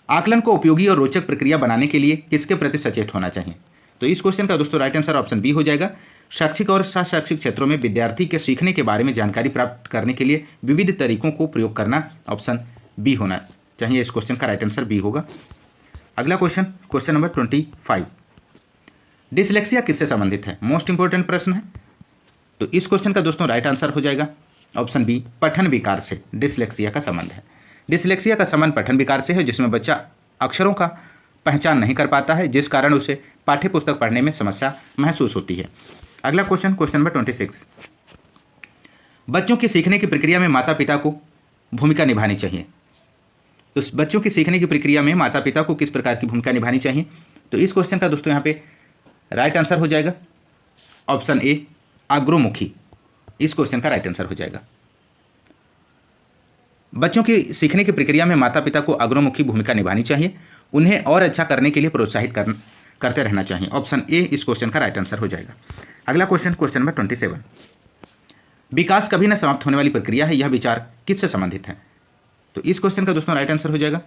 आकलन को उपयोगी और रोचक प्रक्रिया बनाने के लिए किसके प्रति सचेत होना चाहिए? तो इस क्वेश्चन का दोस्तों राइट आंसर ऑप्शन बी हो जाएगा, शैक्षिक और शैक्षिक क्षेत्रों में विद्यार्थी के सीखने के बारे में जानकारी प्राप्त करने के लिए विविध तरीकों को प्रयोग करना। ऑप्शन बी होना चाहिए। इस क्वेश्चन का राइट आंसर बी होगा। अगला क्वेश्चन, क्वेश्चन नंबर 25, डिसलेक्सिया किससे संबंधित है? मोस्ट इंपॉर्टेंट प्रश्न है। तो इस क्वेश्चन का दोस्तों राइट आंसर हो जाएगा ऑप्शन बी, पठन विकार से डिसलेक्सिया का संबंध है। डिसलेक्सिया का संबंध पठन विकार से है, जिसमें बच्चा अक्षरों का पहचान नहीं कर पाता है, जिस कारण उसे पाठ्य पुस्तक पढ़ने में समस्या महसूस होती है। अगला क्वेश्चन, क्वेश्चन नंबर 26, बच्चों की सीखने की प्रक्रिया में माता पिता को भूमिका निभानी चाहिए। तो बच्चों की सीखने की प्रक्रिया में माता पिता को किस प्रकार की भूमिका निभानी चाहिए? तो इस क्वेश्चन का दोस्तों यहाँ पे राइट आंसर हो जाएगा ऑप्शन ए, अग्रमुखी। इस क्वेश्चन का राइट आंसर हो जाएगा। बच्चों की सीखने की प्रक्रिया में माता पिता को अग्रमुखी भूमिका निभानी चाहिए, उन्हें और अच्छा करने के लिए प्रोत्साहित करते रहना चाहिए। ऑप्शन ए इस क्वेश्चन का राइट आंसर हो जाएगा। अगला क्वेश्चन, क्वेश्चन नंबर 27, विकास कभी न समाप्त होने वाली प्रक्रिया है, यह विचार किससे संबंधित है? तो इस क्वेश्चन का दोस्तों राइट आंसर हो जाएगा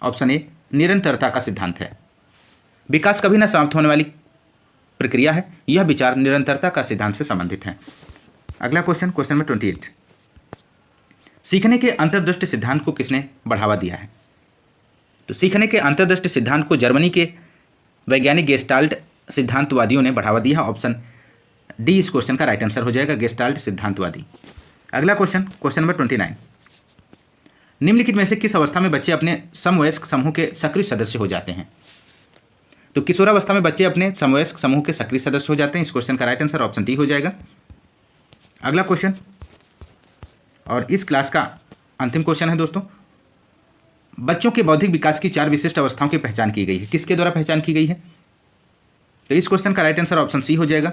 ऑप्शन ए, निरंतरता का सिद्धांत है। विकास कभी न समाप्त होने वाली प्रक्रिया है, यह विचार निरंतरता का सिद्धांत से संबंधित है। अगला क्वेश्चन, क्वेश्चन नंबर 28, सीखने के अंतर्दृष्टि सिद्धांत को किसने बढ़ावा दिया है? तो सीखने के अंतर्दृष्टि सिद्धांत को जर्मनी के वैज्ञानिक गेस्टाल्ट सिद्धांतवादियों ने बढ़ावा दिया। ऑप्शन डी इस क्वेश्चन का राइट आंसर हो जाएगा, गेस्टाल्ट सिद्धांतवादी। अगला क्वेश्चन, क्वेश्चन नंबर 29, निम्नलिखित में से किस अवस्था में बच्चे अपने समवयस्क समूह के सक्रिय सदस्य हो जाते हैं? तो किशोरावस्था में बच्चे अपने समवयस्क समूह के सक्रिय सदस्य हो जाते हैं। इस क्वेश्चन का राइट आंसर ऑप्शन डी हो जाएगा। अगला क्वेश्चन और इस क्लास का अंतिम क्वेश्चन है दोस्तों, बच्चों के बौद्धिक विकास की 4 विशिष्ट अवस्थाओं की पहचान की गई है, किसके द्वारा पहचान की गई है? तो इस क्वेश्चन का राइट आंसर ऑप्शन सी हो जाएगा,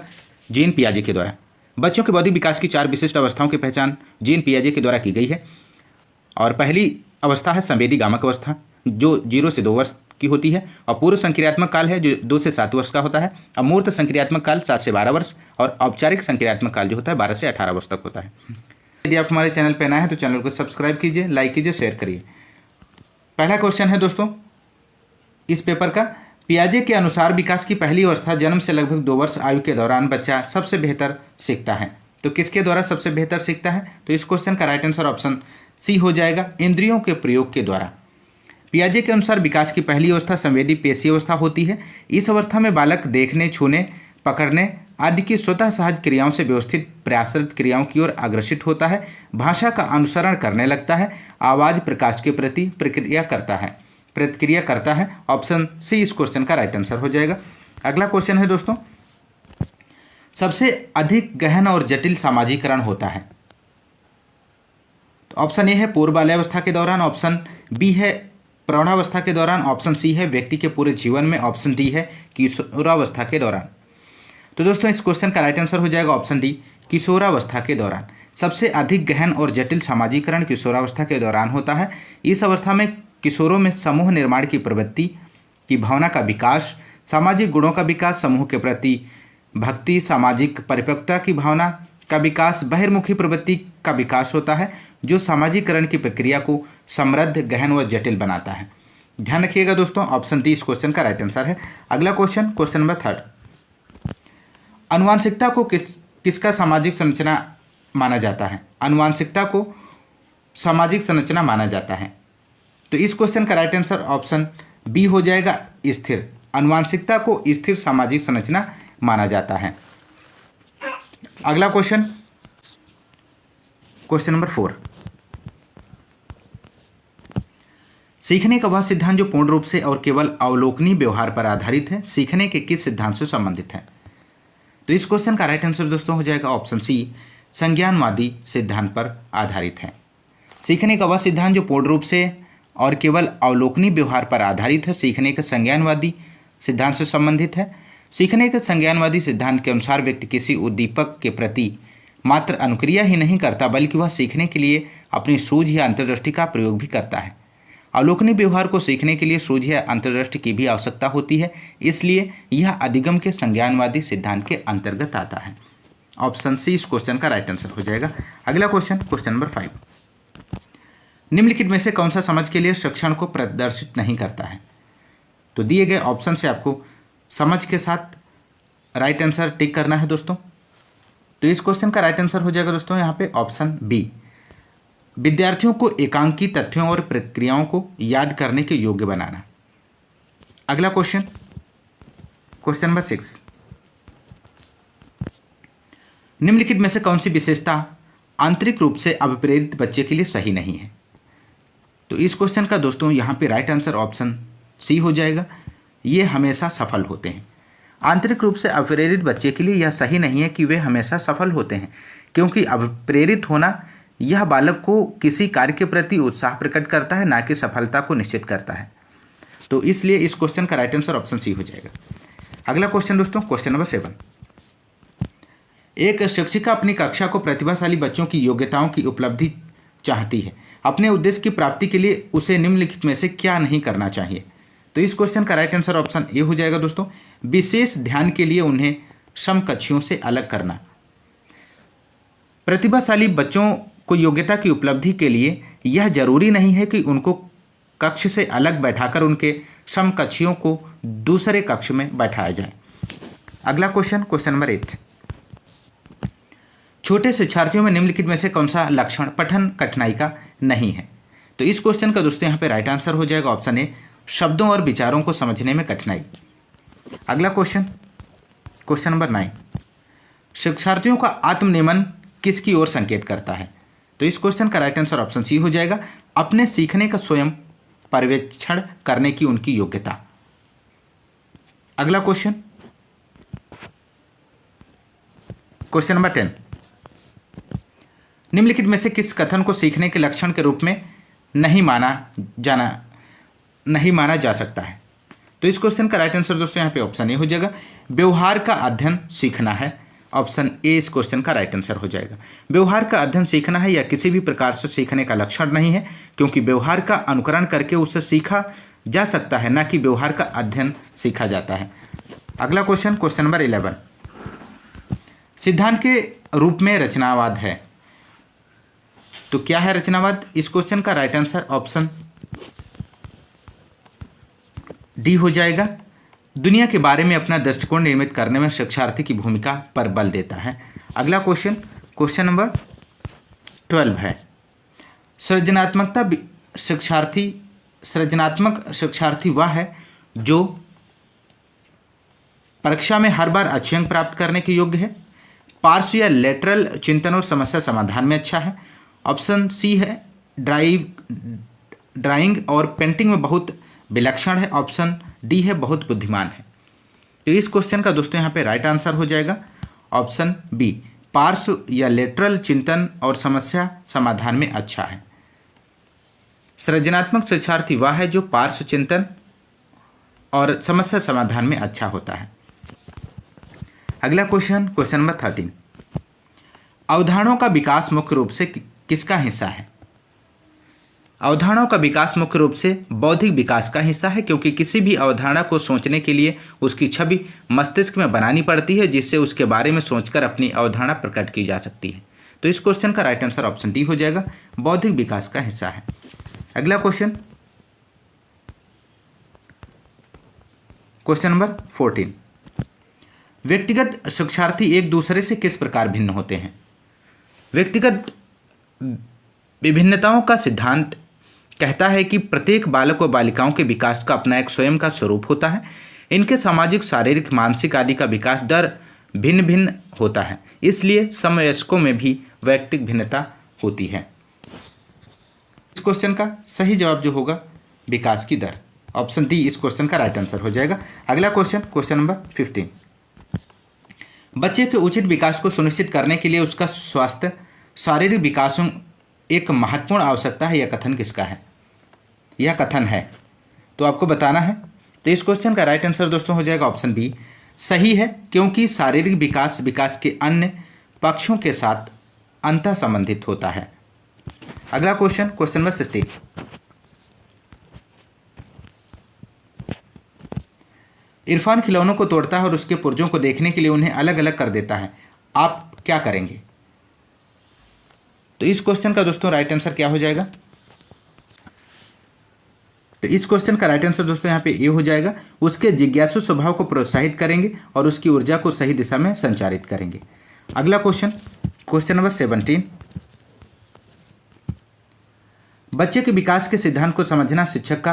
जीन पियाजे के द्वारा। बच्चों के बौद्धिक विकास की 4 विशिष्ट अवस्थाओं की पहचान जीन पियाजे के द्वारा की गई है। और पहली अवस्था है संवेदी गामक अवस्था, जो 0 से 2 वर्ष की होती है, और पूर्व संक्रियात्मक काल है जो 2 से 7 वर्ष का होता है। अमूर्त संक्रियात्मक काल 7 से 12 वर्ष, और औपचारिक संक्रियात्मक काल जो होता है 12 से 18 वर्ष तक होता है। यदि आप हमारे चैनल पर नए हैं तो चैनल को सब्सक्राइब कीजिए, लाइक कीजिए, शेयर करिए। पहला क्वेश्चन है दोस्तों इस पेपर का, पियाजे के अनुसार विकास की पहली अवस्था जन्म से लगभग 2 वर्ष आयु के दौरान बच्चा सबसे बेहतर सीखता है। तो किसके द्वारा सबसे बेहतर सीखता है? तो इस क्वेश्चन का राइट आंसर ऑप्शन सी हो जाएगा, इंद्रियों के प्रयोग के द्वारा। पियाजे के अनुसार विकास की पहली अवस्था संवेदी पेशी अवस्था होती है। इस अवस्था में बालक देखने, छूने, पकड़ने आदि की स्वतः सहज क्रियाओं से व्यवस्थित प्रयासरत क्रियाओं की ओर अग्रसित होता है, भाषा का अनुसरण करने लगता है, आवाज़ प्रकाश के प्रति प्रतिक्रिया करता है। ऑप्शन सी इस क्वेश्चन का राइट आंसर हो जाएगा। अगला क्वेश्चन है दोस्तों, सबसे अधिक गहन और जटिल सामाजिकरण होता है? तो ऑप्शन ए है पूर्व बाल्यावस्था के दौरान, ऑप्शन बी है प्रौढ़ावस्था के दौरान, ऑप्शन सी है व्यक्ति के पूरे जीवन में, ऑप्शन डी है किशोरावस्था के दौरान। तो दोस्तों इस क्वेश्चन का राइट आंसर हो जाएगा ऑप्शन डी, किशोरावस्था के दौरान। सबसे अधिक गहन और जटिल सामाजिकरण किशोरावस्था के दौरान होता है। इस अवस्था में किशोरों में समूह निर्माण की प्रवृत्ति की भावना का विकास, सामाजिक गुणों का विकास, समूह के प्रति भक्ति, सामाजिक परिपक्वता की भावना का विकास, बहिर्मुखी प्रवृत्ति का विकास होता है, जो सामाजिकरण की प्रक्रिया को समृद्ध, गहन व जटिल बनाता है। ध्यान रखिएगा दोस्तों, ऑप्शन डी इस क्वेश्चन का राइट आंसर है। अगला क्वेश्चन, क्वेश्चन नंबर 3, आनुवांशिकता को किसका सामाजिक संरचना माना जाता है? आनुवांशिकता को सामाजिक संरचना माना जाता है। तो इस क्वेश्चन का राइट आंसर ऑप्शन बी हो जाएगा, स्थिर। आनुवांशिकता को स्थिर सामाजिक संरचना माना जाता है। अगला क्वेश्चन, क्वेश्चन नंबर 4, सीखने का वह सिद्धांत जो पूर्ण रूप से और केवल अवलोकनीय व्यवहार पर आधारित है, सीखने के किस सिद्धांत से संबंधित है? तो इस क्वेश्चन का राइट आंसर दोस्तों हो जाएगा ऑप्शन सी, संज्ञानवादी सिद्धांत पर आधारित है। सीखने का वह सिद्धांत जो पूर्ण रूप से और केवल अवलोकनीय व्यवहार पर आधारित है, सीखने के संज्ञानवादी सिद्धांत से संबंधित है। सीखने के संज्ञानवादी सिद्धांत के अनुसार व्यक्ति किसी उद्दीपक के प्रति मात्र अनुक्रिया ही नहीं करता, बल्कि वह सीखने के लिए अपनी सूझ या अंतर्दृष्टि का प्रयोग भी करता है। अवलोकनीय व्यवहार को सीखने के लिए सूझ या अंतर्दृष्टि की भी आवश्यकता होती है, इसलिए यह अधिगम के संज्ञानवादी सिद्धांत के अंतर्गत आता है। ऑप्शन सी इस क्वेश्चन का राइट आंसर हो जाएगा। अगला क्वेश्चन, क्वेश्चन नंबर 5, निम्नलिखित में से कौन सा समझ के लिए शिक्षण को प्रदर्शित नहीं करता है? तो दिए गए ऑप्शन से आपको समझ के साथ राइट आंसर टिक करना है दोस्तों। तो इस क्वेश्चन का राइट आंसर हो जाएगा दोस्तों यहाँ पे ऑप्शन बी, विद्यार्थियों को एकांकी तथ्यों और प्रक्रियाओं को याद करने के योग्य बनाना। अगला क्वेश्चन, क्वेश्चन नंबर 6, निम्नलिखित में से कौन सी विशेषता आंतरिक रूप से अभिप्रेरित बच्चे के लिए सही नहीं है? तो इस क्वेश्चन का दोस्तों यहाँ पे राइट आंसर ऑप्शन सी हो जाएगा, ये हमेशा सफल होते हैं। आंतरिक रूप से अभिप्रेरित बच्चे के लिए यह सही नहीं है कि वे हमेशा सफल होते हैं, क्योंकि अभिप्रेरित होना यह बालक को किसी कार्य के प्रति उत्साह प्रकट करता है, ना कि सफलता को निश्चित करता है। तो इसलिए इस क्वेश्चन का राइट आंसर ऑप्शन सी हो जाएगा। अगला क्वेश्चन दोस्तों, क्वेश्चन नंबर 7, एक शिक्षिका अपनी कक्षा को प्रतिभाशाली बच्चों की योग्यताओं की उपलब्धि चाहती है। अपने उद्देश्य की प्राप्ति के लिए उसे निम्नलिखित में से क्या नहीं करना चाहिए? तो इस क्वेश्चन का राइट आंसर ऑप्शन ए हो जाएगा दोस्तों, विशेष ध्यान के लिए उन्हें समकक्षियों से अलग करना। प्रतिभाशाली बच्चों को योग्यता की उपलब्धि के लिए यह जरूरी नहीं है कि उनको कक्ष से अलग बैठाकर उनके समकक्षियों को दूसरे कक्ष में बैठाया जाए। अगला क्वेश्चन, क्वेश्चन नंबर 8, छोटे शिक्षार्थियों में निम्नलिखित में से कौन सा लक्षण पठन कठिनाई का नहीं है? तो इस क्वेश्चन का दोस्तों यहाँ पे राइट आंसर हो जाएगा ऑप्शन ए, शब्दों और विचारों को समझने में कठिनाई। अगला क्वेश्चन, क्वेश्चन नंबर 9, शिक्षार्थियों का आत्मनियमन किसकी ओर संकेत करता है? तो इस क्वेश्चन का राइट आंसर ऑप्शन सी हो जाएगा, अपने सीखने का स्वयं पर्यवेक्षण करने की उनकी योग्यता। अगला क्वेश्चन, क्वेश्चन नंबर 10, निम्नलिखित में से किस कथन को सीखने के लक्षण के रूप में नहीं माना जा सकता है? तो इस क्वेश्चन का राइट आंसर दोस्तों यहाँ पे ऑप्शन ए हो जाएगा, व्यवहार का अध्ययन सीखना है। ऑप्शन ए इस क्वेश्चन का राइट आंसर हो जाएगा। व्यवहार का अध्ययन सीखना है या किसी भी प्रकार से सीखने का लक्षण नहीं है, क्योंकि व्यवहार का अनुकरण करके उससे सीखा जा सकता है, ना कि व्यवहार का अध्ययन सीखा जाता है। अगला क्वेश्चन, क्वेश्चन नंबर 11, सिद्धांत के रूप में रचनावाद है। तो क्या है रचनावाद? इस क्वेश्चन का राइट आंसर ऑप्शन डी हो जाएगा, दुनिया के बारे में अपना दृष्टिकोण निर्मित करने में शिक्षार्थी की भूमिका पर बल देता है। अगला क्वेश्चन, क्वेश्चन नंबर 12 है, सृजनात्मक शिक्षार्थी वह है जो परीक्षा में हर बार अच्छे अंक प्राप्त करने के योग्य है, पार्श्व या लेटरल चिंतन और समस्या समाधान में अच्छा है। ऑप्शन सी है, ड्राइंग और पेंटिंग में बहुत विलक्षण है। ऑप्शन डी है, बहुत बुद्धिमान है। तो इस क्वेश्चन का दोस्तों यहाँ पे राइट आंसर हो जाएगा ऑप्शन बी, पार्श्व या लेटरल चिंतन और समस्या समाधान में अच्छा है। सृजनात्मक शिक्षार्थी वह है जो पार्श्व चिंतन और समस्या समाधान में अच्छा होता है। अगला क्वेश्चन, क्वेश्चन नंबर 13, अवधारणाओं का विकास मुख्य रूप से किसका हिस्सा है? अवधारणाओं का विकास मुख्य रूप से बौद्धिक विकास का हिस्सा है, क्योंकि किसी भी अवधारणा को सोचने के लिए उसकी छवि मस्तिष्क में बनानी पड़ती है, जिससे उसके बारे में सोचकर अपनी अवधारणा प्रकट की जा सकती है। तो इस क्वेश्चन का राइट आंसर ऑप्शन डी हो जाएगा, बौद्धिक विकास का हिस्सा है। अगला क्वेश्चन, क्वेश्चन नंबर 14, व्यक्तिगत शिक्षार्थी एक दूसरे से किस प्रकार भिन्न होते हैं? व्यक्तिगत विभिन्नताओं का सिद्धांत कहता है कि प्रत्येक बालक व बालिकाओं के विकास का अपना एक स्वयं का स्वरूप होता है। इनके सामाजिक, शारीरिक, मानसिक आदि का विकास दर भिन्न भिन्न होता है, इसलिए समवयस्कों में भी वैयक्तिक भिन्नता होती है। इस क्वेश्चन का सही जवाब जो होगा विकास की दर, ऑप्शन डी इस क्वेश्चन का राइट आंसर हो जाएगा। अगला क्वेश्चन, क्वेश्चन नंबर 15, बच्चे के उचित विकास को सुनिश्चित करने के लिए उसका स्वास्थ्य शारीरिक विकास एक महत्वपूर्ण आवश्यकता है। यह कथन किसका है? यह कथन है, तो आपको बताना है। तो इस क्वेश्चन का राइट आंसर दोस्तों हो जाएगा ऑप्शन बी, सही है, क्योंकि शारीरिक विकास के अन्य पक्षों के साथ अंतः संबंधित होता है। अगला क्वेश्चन, क्वेश्चन नंबर 16, इरफान खिलौनों को तोड़ता है और उसके पुर्जों को देखने के लिए उन्हें अलग अलग कर देता है, आप क्या करेंगे? तो इस क्वेश्चन का दोस्तों राइट आंसर क्या हो जाएगा? तो इस क्वेश्चन का राइट आंसर दोस्तों यहाँ पे ए हो जाएगा, उसके जिज्ञासु स्वभाव को प्रोत्साहित करेंगे और उसकी ऊर्जा को सही दिशा में संचारित करेंगे। अगला क्वेश्चन नंबर 17, बच्चे के विकास के सिद्धांत को समझना शिक्षक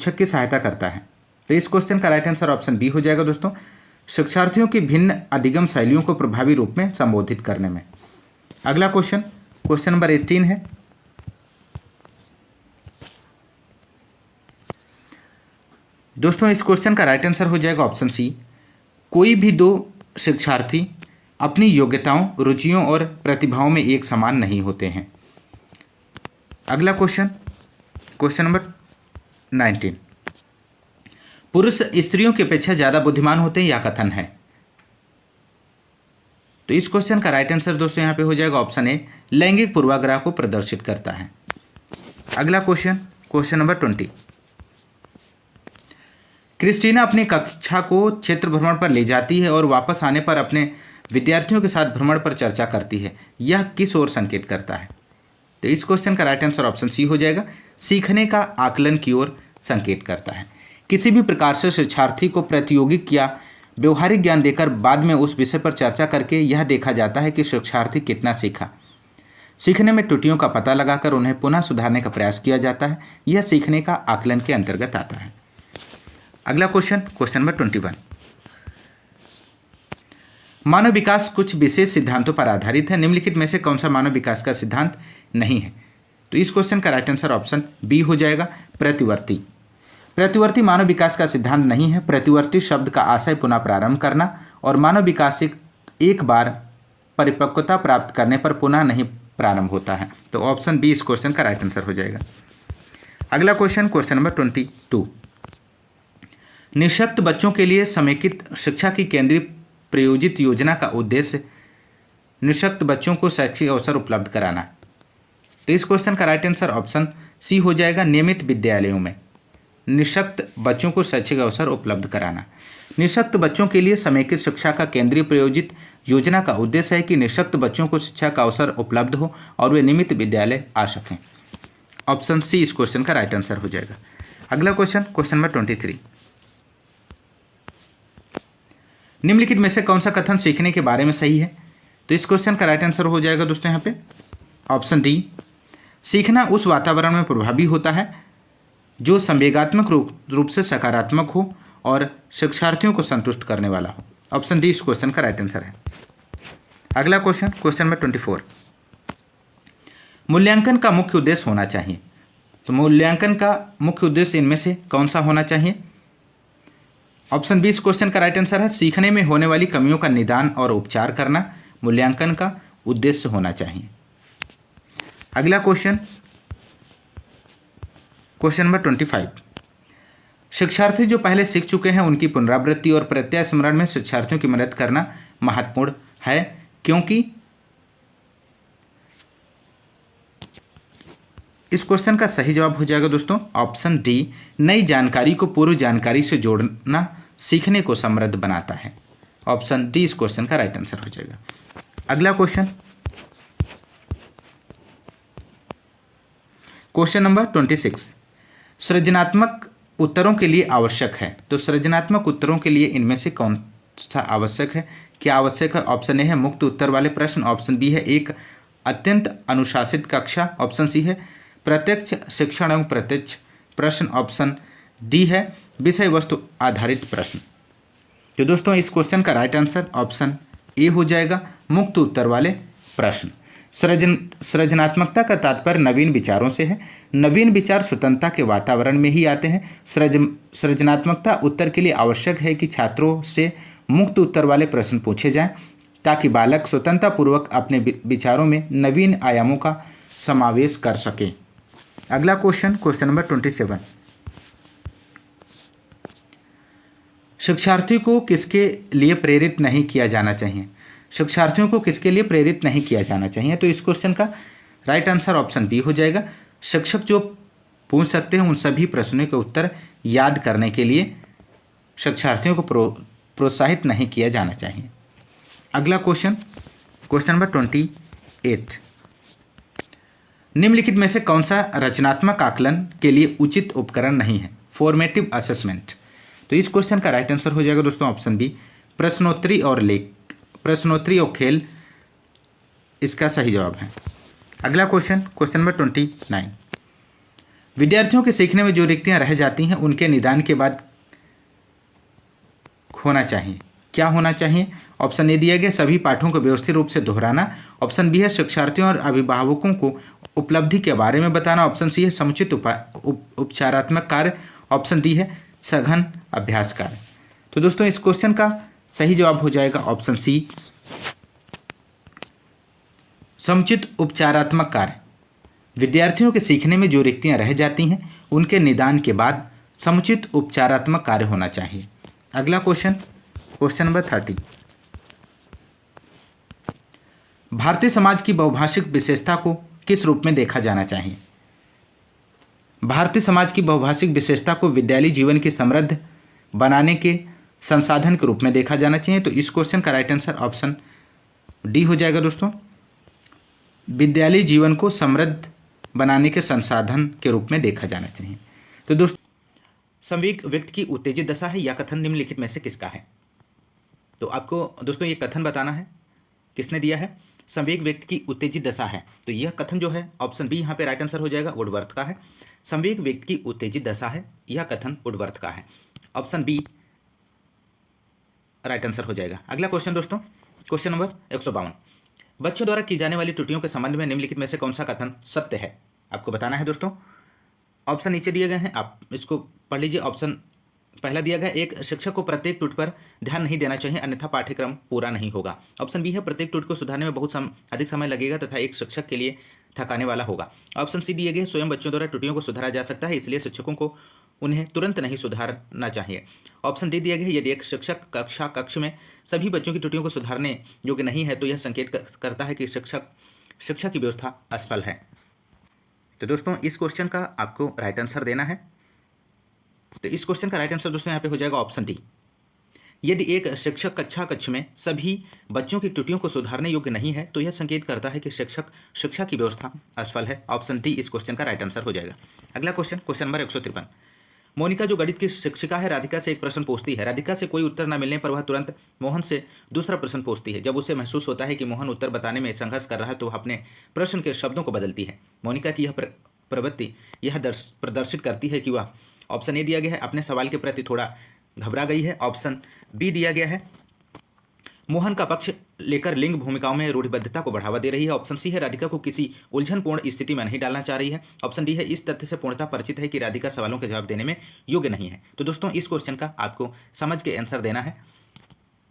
की सहायता करता है। तो इस क्वेश्चन का राइट आंसर ऑप्शन बी हो जाएगा दोस्तों, शिक्षार्थियों की भिन्न अधिगम शैलियों को प्रभावी रूप में संबोधित करने में। अगला क्वेश्चन नंबर 18 है, दोस्तों इस क्वेश्चन का राइट आंसर हो जाएगा ऑप्शन सी, कोई भी दो शिक्षार्थी अपनी योग्यताओं, रुचियों और प्रतिभाओं में एक समान नहीं होते हैं। अगला क्वेश्चन नंबर 19, पुरुष स्त्रियों की अपेक्षा ज़्यादा बुद्धिमान होते हैं, यह कथन है। तो इस क्वेश्चन का राइट आंसर दोस्तों यहाँ पे हो जाएगा ऑप्शन ए, लैंगिक पूर्वाग्रह को प्रदर्शित करता है। अगला क्वेश्चन नंबर 20, क्रिस्टीना अपनी कक्षा को क्षेत्र भ्रमण पर ले जाती है और वापस आने पर अपने विद्यार्थियों के साथ भ्रमण पर चर्चा करती है, यह किस ओर संकेत करता है। तो इस क्वेश्चन का राइट आंसर ऑप्शन सी हो जाएगा, सीखने का आकलन की ओर संकेत करता है। किसी भी प्रकार से शिक्षार्थी को प्रायोगिक या व्यवहारिक ज्ञान देकर बाद में उस विषय पर चर्चा करके यह देखा जाता है कि शिक्षार्थी कितना सीखा। सीखने में त्रुटियों का पता लगाकर उन्हें पुनः सुधारने का प्रयास किया जाता है, यह सीखने का आकलन के अंतर्गत आता है। अगला क्वेश्चन नंबर 21, मानव विकास कुछ विशेष सिद्धांतों पर आधारित है, निम्नलिखित में से कौन सा मानव विकास का सिद्धांत नहीं है। तो इस क्वेश्चन का राइट आंसर ऑप्शन बी हो जाएगा, प्रतिवर्ती मानव विकास का सिद्धांत नहीं है। प्रतिवर्ती शब्द का आशय पुनः प्रारंभ करना और मानव विकास एक बार परिपक्वता प्राप्त करने पर पुनः नहीं प्रारंभ होता है। तो ऑप्शन बी इस क्वेश्चन का राइट आंसर हो जाएगा। अगला क्वेश्चन नंबर 22, निःशक्त बच्चों के लिए समेकित शिक्षा की केंद्रीय प्रायोजित योजना का उद्देश्य निःशक्त बच्चों को शैक्षिक अवसर उपलब्ध कराना। तो इस क्वेश्चन का राइट आंसर ऑप्शन सी हो जाएगा, नियमित विद्यालयों में निःशक्त बच्चों को शैक्षिक अवसर उपलब्ध कराना। निःशक्त बच्चों के लिए समेकित शिक्षा का केंद्रीय प्रायोजित योजना का उद्देश्य है कि निःशक्त बच्चों को शिक्षा का अवसर उपलब्ध हो और वे नियमित विद्यालय आ सकें। ऑप्शन सी इस क्वेश्चन का राइट आंसर हो जाएगा। अगला क्वेश्चन नंबर 23, निम्नलिखित में से कौन सा कथन सीखने के बारे में सही है। तो इस क्वेश्चन का राइट आंसर हो जाएगा दोस्तों यहाँ पे ऑप्शन डी, सीखना उस वातावरण में प्रभावी होता है जो संवेगात्मक रूप से सकारात्मक हो और शिक्षार्थियों को संतुष्ट करने वाला हो। ऑप्शन डी इस क्वेश्चन का राइट आंसर है। अगला क्वेश्चन नंबर 24, मूल्यांकन का मुख्य उद्देश्य होना चाहिए। तो मूल्यांकन का मुख्य उद्देश्य इनमें से कौन सा होना चाहिए। ऑप्शन बी इस क्वेश्चन का राइट आंसर है, सीखने में होने वाली कमियों का निदान और उपचार करना मूल्यांकन का उद्देश्य होना चाहिए। अगला क्वेश्चन नंबर 25, शिक्षार्थी जो पहले सीख चुके हैं उनकी पुनरावृत्ति और प्रत्यय स्मरण में शिक्षार्थियों की मदद करना महत्वपूर्ण है, क्योंकि इस क्वेश्चन का सही जवाब हो जाएगा दोस्तों ऑप्शन डी, नई जानकारी को पूर्व जानकारी से जोड़ना सीखने को समृद्ध बनाता है। ऑप्शन डी इस क्वेश्चन का राइट आंसर हो जाएगा। अगला क्वेश्चन नंबर 26, सृजनात्मक उत्तरों के लिए आवश्यक है। तो सृजनात्मक उत्तरों के लिए इनमें से कौन सा आवश्यक है, क्या आवश्यक है। ऑप्शन ए है मुक्त उत्तर वाले प्रश्न, ऑप्शन बी है एक अत्यंत अनुशासित कक्षा, ऑप्शन सी है प्रत्यक्ष शिक्षण एवं प्रत्यक्ष प्रश्न, ऑप्शन डी है विषय वस्तु आधारित प्रश्न। तो दोस्तों इस क्वेश्चन का राइट आंसर ऑप्शन ए हो जाएगा, मुक्त उत्तर वाले प्रश्न। सृजनात्मकता का तात्पर्य नवीन विचारों से है। नवीन विचार स्वतंत्रता के वातावरण में ही आते हैं। सृजनात्मकता उत्तर के लिए आवश्यक है कि छात्रों से मुक्त उत्तर वाले प्रश्न पूछे जाएं, ताकि बालक स्वतंत्रतापूर्वक अपने विचारों में नवीन आयामों का समावेश कर सके। अगला क्वेश्चन नंबर 27, शिक्षार्थी को किसके लिए प्रेरित नहीं किया जाना चाहिए। शिक्षार्थियों को किसके लिए प्रेरित नहीं किया जाना चाहिए। तो इस क्वेश्चन का राइट आंसर ऑप्शन बी हो जाएगा, शिक्षक जो पूछ सकते हैं उन सभी प्रश्नों के उत्तर याद करने के लिए शिक्षार्थियों को प्रोत्साहित नहीं किया जाना चाहिए। अगला क्वेश्चन नंबर 28, निम्नलिखित में से कौन सा रचनात्मक आकलन के लिए उचित उपकरण नहीं है, फॉर्मेटिव असेसमेंट। तो इस क्वेश्चन का राइट आंसर हो जाएगा दोस्तों ऑप्शन बी, प्रश्नोत्तरी और प्रश्नोत्तरी और खेल इसका सही जवाब है। अगला क्वेश्चन नंबर 29। विद्यार्थियों के सीखने में जो रिक्तियां रह जाती हैं उनके निदान के बाद होना चाहिए, क्या होना चाहिए? ऑप्शन ए दिया गया सभी पाठों को व्यवस्थित रूप से दोहराना। ऑप्शन बी है शिक्षार्थियों और अभिभावकों को उपलब्धि के बारे में बताना। ऑप्शन सी है समुचित उपचारात्मक कार्य। ऑप्शन डी है सघन अभ्यास कार्य। तो दोस्तों इस क्वेश्चन का सही जवाब हो जाएगा ऑप्शन सी, समुचित उपचारात्मक कार्य। विद्यार्थियों के सीखने में जो रिक्तियां रह जाती हैं उनके निदान के बाद समुचित उपचारात्मक कार्य होना चाहिए। अगला क्वेश्चन नंबर 30। भारतीय समाज की बहुभाषिक विशेषता को किस रूप में देखा जाना चाहिए? भारतीय समाज की बहुभाषिक विशेषता को विद्यालय जीवन की समृद्ध बनाने के संसाधन के रूप में देखा जाना चाहिए। तो इस क्वेश्चन का राइट आंसर ऑप्शन डी हो जाएगा दोस्तों, विद्यालय जीवन को समृद्ध बनाने के संसाधन के रूप में देखा जाना चाहिए। तो दोस्तों संवेग व्यक्ति की उत्तेजित दशा है, यह कथन निम्नलिखित में से किसका है? तो आपको दोस्तों ये कथन बताना है किसने दिया है। संवेग व्यक्ति की उत्तेजित दशा है, तो यह कथन जो है ऑप्शन बी यहाँ पे राइट आंसर हो जाएगा, वुडवर्थ का है। संवेग व्यक्ति की उत्तेजित दशा है, यह कथन वुडवर्थ का है। ऑप्शन बी राइट आंसर हो जाएगा। अगला क्वेश्चन दोस्तों क्वेश्चन नंबर 152। बच्चों द्वारा की जाने वाली त्रुटियों के संबंध में निम्नलिखित में से कौन सा कथन सत्य है? आपको बताना है दोस्तों। ऑप्शन नीचे दिए गए हैं, आप इसको पढ़ लीजिए। ऑप्शन पहला दिया गया, एक शिक्षक को प्रत्येक टूट पर ध्यान नहीं देना चाहिए अन्यथा पाठ्यक्रम पूरा नहीं होगा। ऑप्शन बी है प्रत्येक टूट को सुधारने में बहुत अधिक समय लगेगा तथा एक शिक्षक के लिए थकाने वाला होगा। ऑप्शन सी दिए गए, स्वयं बच्चों द्वारा त्रुटियों को सुधारा जा सकता है इसलिए शिक्षकों को उन्हें तुरंत नहीं सुधारना चाहिए। ऑप्शन डी दिया गया, यदि एक शिक्षक कक्ष में सभी बच्चों की त्रुटियों को सुधारने योग्य नहीं है तो यह संकेत करता है कि शिक्षा की व्यवस्था असफल है। तो दोस्तों इस क्वेश्चन का आपको राइट आंसर देना है। तो इस क्वेश्चन का राइट आंसर दोस्तों यहाँ पे हो जाएगा ऑप्शन डी, यदि एक शिक्षक कक्ष में सभी बच्चों की त्रुटियों को सुधारने योग्य नहीं है तो यह संकेत करता है कि शिक्षा की व्यवस्था असफल है। ऑप्शन डी इस क्वेश्चन का राइट आंसर हो जाएगा। अगला क्वेश्चन नंबर 153। मोनिका जो गणित की शिक्षिका है राधिका से एक प्रश्न पूछती है। राधिका से कोई उत्तर न मिलने पर वह तुरंत मोहन से दूसरा प्रश्न पूछती है। जब उसे महसूस होता है कि मोहन उत्तर बताने में संघर्ष कर रहा है तो वह अपने प्रश्न के शब्दों को बदलती है। मोनिका की यह प्रवृत्ति यह प्रदर्शित करती है कि वह, ऑप्शन ए दिया गया है, अपने सवाल के प्रति थोड़ा घबरा गई है। ऑप्शन बी दिया गया है, मोहन का पक्ष लेकर लिंग भूमिकाओं में रूढ़िबद्धता को बढ़ावा दे रही है। ऑप्शन सी है, राधिका को किसी उलझनपूर्ण स्थिति में नहीं डालना चाह रही है। ऑप्शन डी है, इस तथ्य से पूर्णतः परिचित है कि राधिका सवालों के जवाब देने में योग्य नहीं है। तो दोस्तों इस क्वेश्चन का आपको समझ के आंसर देना है।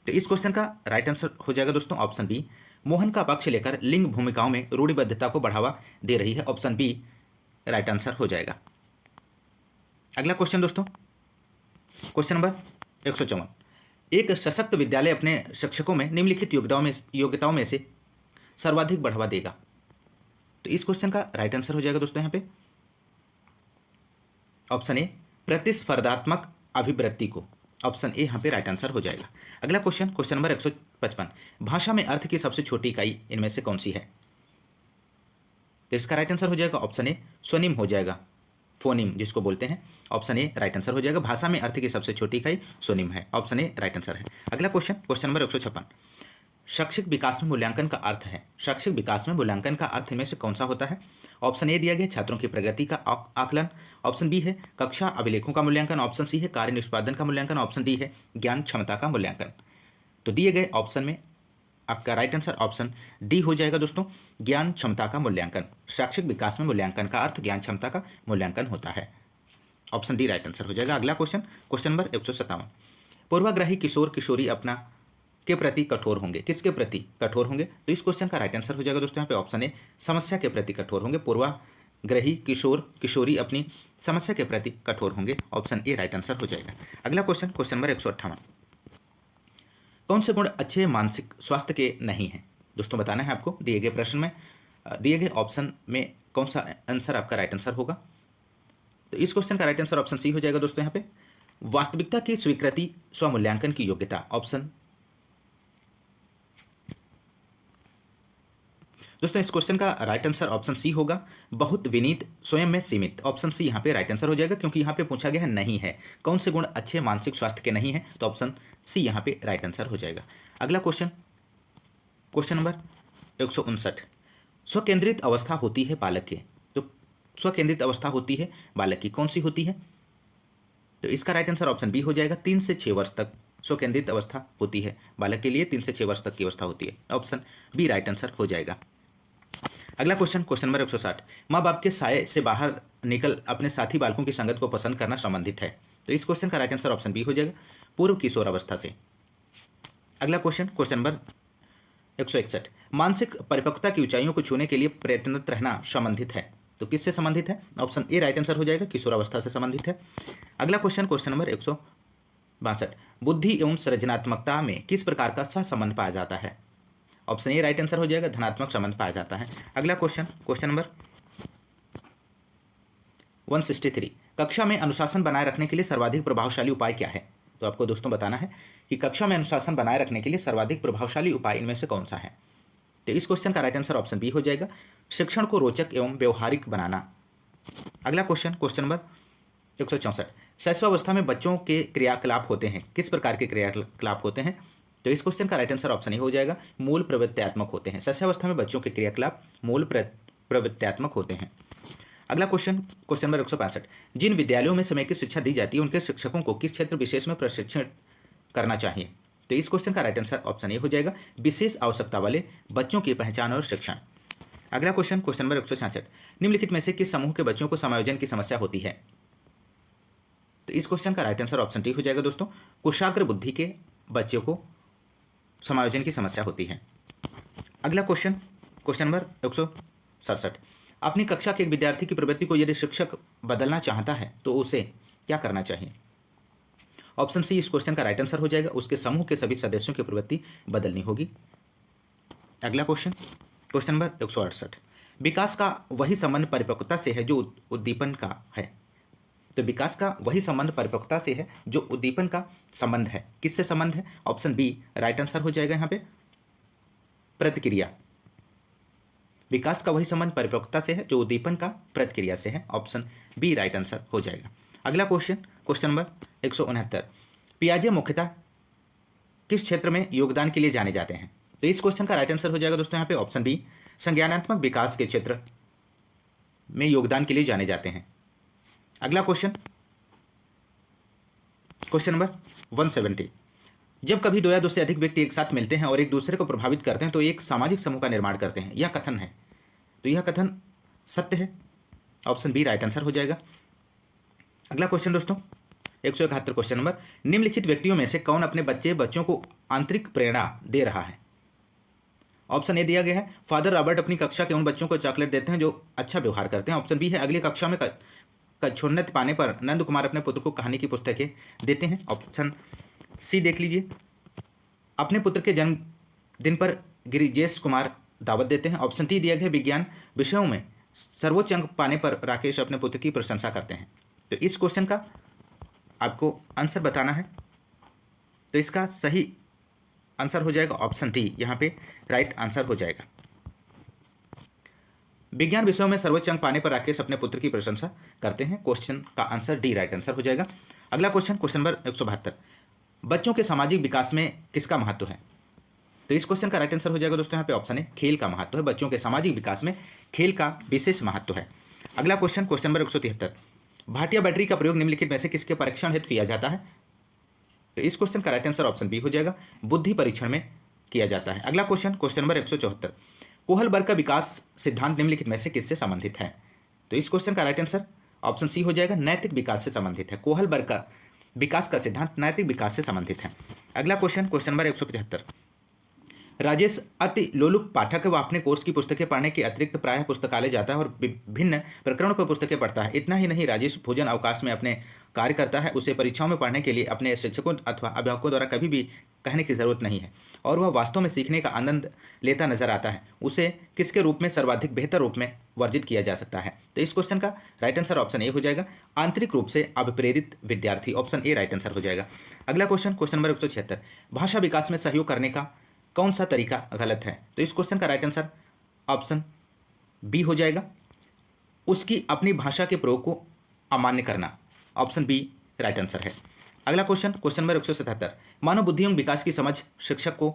तो इस क्वेश्चन का राइट आंसर हो जाएगा दोस्तों ऑप्शन बी, मोहन का पक्ष लेकर लिंग भूमिकाओं में रूढ़िबद्धता को बढ़ावा दे रही है। ऑप्शन बी राइट आंसर हो जाएगा। अगला क्वेश्चन दोस्तों क्वेश्चन नंबर 154। एक सशक्त विद्यालय अपने शिक्षकों में निम्नलिखित योग्यताओं में से सर्वाधिक बढ़ावा देगा। तो इस क्वेश्चन का राइट आंसर हो जाएगा दोस्तों यहाँ पे ऑप्शन ए, प्रतिस्पर्धात्मक अभिवृत्ति को। ऑप्शन ए यहाँ पे राइट आंसर हो जाएगा। अगला क्वेश्चन नंबर 155। भाषा में अर्थ की सबसे छोटी इकाई इनमें से कौन सी है? तो इसका राइट आंसर हो जाएगा ऑप्शन ए, स्वनिम हो जाएगा, फोनिम जिसको बोलते हैं। ऑप्शन ए राइट आंसर हो जाएगा। भाषा में अर्थ की सबसे छोटी इकाई स्वनिम है। ऑप्शन ए राइट आंसर है। अगला क्वेश्चन नंबर 156। शैक्षिक विकास में मूल्यांकन का अर्थ है। शैक्षिक विकास में मूल्यांकन का अर्थ इनमें से कौन सा होता है? ऑप्शन ए दिया गया, छात्रों की प्रगति का आकलन। ऑप्शन बी है, कक्षा अभिलेखों का मूल्यांकन। ऑप्शन सी है, कार्य निष्पादन का मूल्यांकन। ऑप्शन डी है, ज्ञान क्षमता का मूल्यांकन। तो दिए गए ऑप्शन में आपका राइट आंसर ऑप्शन डी हो जाएगा दोस्तों, ज्ञान क्षमता का मूल्यांकन। शैक्षिक विकास में मूल्यांकन का अर्थ ज्ञान क्षमता का मूल्यांकन होता है। ऑप्शन डी राइट आंसर हो जाएगा। अगला क्वेश्चन नंबर 157। पूर्वाग्रही किशोर किशोरी अपना के प्रति कठोर होंगे। किसके प्रति कठोर होंगे? तो इस क्वेश्चन का राइट आंसर हो जाएगा दोस्तों यहाँ पे ऑप्शन ए, समस्या के प्रति कठोर होंगे। पूर्वाग्रही किशोर किशोरी अपनी समस्या के प्रति कठोर होंगे। ऑप्शन ए राइट आंसर हो जाएगा। अगला क्वेश्चन नंबर 158। कौन से गुण अच्छे मानसिक स्वास्थ्य के नहीं हैं? दोस्तों बताना है आपको दिए गए प्रश्न में, दिए गए ऑप्शन में कौन सा आंसर आपका राइट आंसर होगा। तो इस क्वेश्चन का राइट आंसर ऑप्शन सी हो जाएगा दोस्तों यहाँ पे, वास्तविकता की स्वीकृति, स्वमूल्यांकन की योग्यता। ऑप्शन दोस्तों इस क्वेश्चन का राइट आंसर ऑप्शन सी होगा, बहुत विनीत, स्वयं में सीमित। ऑप्शन सी यहाँ पे राइट आंसर हो जाएगा क्योंकि यहाँ पे पूछा गया है नहीं है, कौन से गुण अच्छे मानसिक स्वास्थ्य के नहीं है, तो ऑप्शन सी यहाँ पे राइट आंसर हो जाएगा। अगला क्वेश्चन क्वेश्चन नंबर 159, स्वकेंद्रित अवस्था होती है बालक के, तो स्वकेंद्रित अवस्था होती है बालक की, कौन सी होती है? तो इसका राइट आंसर ऑप्शन बी हो जाएगा, 3 से 6 वर्ष तक स्वकेंद्रित अवस्था होती है बालक के लिए, 3 से 6 वर्ष तक की अवस्था होती है, ऑप्शन बी राइट आंसर हो जाएगा। अगला क्वेश्चन, क्वेश्चन नंबर 160, माँ बाप के साय से बाहर निकल अपने साथी बालकों की संगत को पसंद करना संबंधित है, तो इस क्वेश्चन का राइट आंसर ऑप्शन बी हो जाएगा, पूर्व किशोर अवस्था से। अगला क्वेश्चन, क्वेश्चन नंबर 161, मानसिक परिपक्वता की ऊंचाइयों को छूने के लिए प्रयत्नरत रहना संबंधित है, तो किससे संबंधित है? ऑप्शन ए राइट आंसर हो जाएगा, किशोरावस्था से संबंधित है। अगला क्वेश्चन, क्वेश्चन नंबर 162, बुद्धि एवं सृजनात्मकता में किस प्रकार का सहसंबंध पाया जाता है? ऑप्शन ए राइट आंसर हो जाएगा, धनात्मक संबंध पाया जाता है। अगला क्वेश्चन, क्वेश्चन नंबर 163, कक्षा में अनुशासन बनाए रखने के लिए सर्वाधिक प्रभावशाली उपाय क्या है? तो आपको दोस्तों बताना है कि कक्षा में अनुशासन बनाए रखने के लिए सर्वाधिक प्रभावशाली उपाय इनमें से कौन सा है? तो इस क्वेश्चन का राइट आंसर ऑप्शन बी हो जाएगा, शिक्षण को रोचक एवं व्यवहारिक बनाना। अगला क्वेश्चन, क्वेश्चन नंबर 164, शैशवावस्था में बच्चों के क्रियाकलाप होते हैं, किस प्रकार के क्रियाकलाप होते हैं? तो इस क्वेश्चन का राइट आंसर ऑप्शन ए हो जाएगा, मूल प्रवृत्त्यात्मक होते हैं। शैशवावस्था में बच्चों के क्रियाकलाप मूल प्रवृत्त्यात्मक होते हैं। अगला क्वेश्चन, क्वेश्चन नंबर 165, जिन विद्यालयों में समेकित शिक्षा दी जाती है उनके शिक्षकों को किस क्षेत्र विशेष में प्रशिक्षण करना चाहिए? तो इस क्वेश्चन का राइट आंसर ऑप्शन ए हो जाएगा, विशेष आवश्यकता वाले बच्चों की पहचान और शिक्षण। अगला क्वेश्चन, क्वेश्चन नंबर 166, निम्नलिखित में से किस समूह के बच्चों को समायोजन की समस्या होती है? तो इस क्वेश्चन का राइट आंसर ऑप्शन डी हो जाएगा दोस्तों, कुशाग्र बुद्धि के बच्चों को समायोजन की समस्या होती है। अगला क्वेश्चन, क्वेश्चन नंबर 167, अपनी कक्षा के एक विद्यार्थी की प्रवृत्ति को यदि शिक्षक बदलना चाहता है तो उसे क्या करना चाहिए? ऑप्शन सी इस क्वेश्चन का राइट आंसर हो जाएगा, उसके समूह के सभी सदस्यों की प्रवृत्ति बदलनी होगी। अगला क्वेश्चन, क्वेश्चन नंबर 168, विकास का वही संबंध परिपक्वता से है जो उद्दीपन का है। तो विकास का वही संबंध परिपक्वता से है जो उद्दीपन का संबंध है, किससे संबंध है? ऑप्शन बी राइट आंसर हो जाएगा यहाँ पे, प्रतिक्रिया। विकास का वही संबंध परिपक्वता से है जो उद्दीपन का प्रतिक्रिया से है, ऑप्शन बी राइट आंसर हो जाएगा। अगला क्वेश्चन, क्वेश्चन नंबर 169, पियाजे मुख्यतः किस क्षेत्र में योगदान के लिए जाने जाते हैं? तो इस क्वेश्चन का राइट आंसर हो जाएगा दोस्तों यहाँ पे ऑप्शन बी, संज्ञानात्मक विकास के क्षेत्र में योगदान के लिए जाने जाते हैं। अगला क्वेश्चन, क्वेश्चन नंबर 170, जब कभी दो या दो से अधिक व्यक्ति एक साथ मिलते हैं और एक दूसरे को प्रभावित करते हैं तो एक सामाजिक समूह का निर्माण करते हैं, यह कथन है, तो यह कथन सत्य है, ऑप्शन बी राइट आंसर हो जाएगा। अगला क्वेश्चन दोस्तों 171 क्वेश्चन नंबर, निम्नलिखित व्यक्तियों में से कौन अपने बच्चों को आंतरिक प्रेरणा दे रहा है? ऑप्शन ए दिया गया है, फादर रॉबर्ट अपनी कक्षा के उन बच्चों को चॉकलेट देते हैं जो अच्छा व्यवहार करते हैं। ऑप्शन बी है, अगली कक्षा में कक्षोन्नति पाने पर नंद कुमार अपने पुत्र को कहानी की पुस्तकें देते हैं। ऑप्शन सी देख लीजिए, अपने पुत्र के जन्मदिन पर गिरिजेश कुमार दावत देते हैं। ऑप्शन डी दिया गया, विज्ञान विषयों में सर्वोच्च अंक पाने पर राकेश अपने पुत्र की प्रशंसा करते हैं। तो इस क्वेश्चन का आपको आंसर बताना है, तो इसका सही आंसर हो जाएगा ऑप्शन डी, यहाँ पे राइट आंसर हो जाएगा। विज्ञान विषयों में सर्वोच्च अंक पाने पर राकेश अपने पुत्र की प्रशंसा करते हैं, क्वेश्चन का आंसर डी राइट आंसर हो जाएगा। अगला क्वेश्चन, क्वेश्चन नंबर 172, बच्चों के सामाजिक विकास में किसका महत्व है? तो इस क्वेश्चन का राइट आंसर हो जाएगा दोस्तों यहाँ पे ऑप्शन है, खेल का महत्व है। बच्चों के सामाजिक विकास में खेल का विशेष महत्व है। अगला question, question number 173, Bhatia battery का प्रयोग निम्नलिखित में से किसके परीक्षण हेतु किया जाता है? तो इस क्वेश्चन का राइट आंसर ऑप्शन बी हो जाएगा, बुद्धि परीक्षण में किया जाता है। अगला क्वेश्चन, क्वेश्चन नंबर 174, कोहलबर्ग का विकास सिद्धांत निम्नलिखित में से किससे संबंधित है? तो इस क्वेश्चन का राइट आंसर ऑप्शन सी हो जाएगा, नैतिक विकास से संबंधित है। कोहलबर्ग का विकास का सिद्धांत नैतिक विकास से संबंधित है। अगला क्वेश्चन, क्वेश्चन नंबर 175, राजेश अति लोलुप पाठक है, वह अपने कोर्स की पुस्तकें पढ़ने के अतिरिक्त प्रायः पुस्तकालय जाता है और विभिन्न प्रकरणों पर पुस्तकें पढ़ता है। इतना ही नहीं, राजेश भोजन अवकाश में अपने कार्य करता है, उसे परीक्षाओं में पढ़ने के लिए अपने शिक्षकों अथवा अभिभावकों द्वारा कभी भी कहने की जरूरत नहीं है और वह वास्तव में सीखने का आनंद लेता नजर आता है। उसे किसके रूप में सर्वाधिक बेहतर रूप में वर्जित किया जा सकता है? तो इस क्वेश्चन का राइट आंसर ऑप्शन ए हो जाएगा, आंतरिक रूप से अभिप्रेरित विद्यार्थी, ऑप्शन ए राइट आंसर हो जाएगा। अगला क्वेश्चन, क्वेश्चन नंबर 176, भाषा विकास में सहयोग करने का कौन सा तरीका गलत है? तो इस क्वेश्चन का राइट आंसर ऑप्शन बी हो जाएगा, उसकी अपनी भाषा के प्रयोग को अमान्य करना, ऑप्शन बी राइट आंसर है। अगला क्वेश्चन, क्वेश्चन नंबर 177, मानव बुद्धि एवं विकास की समझ शिक्षक को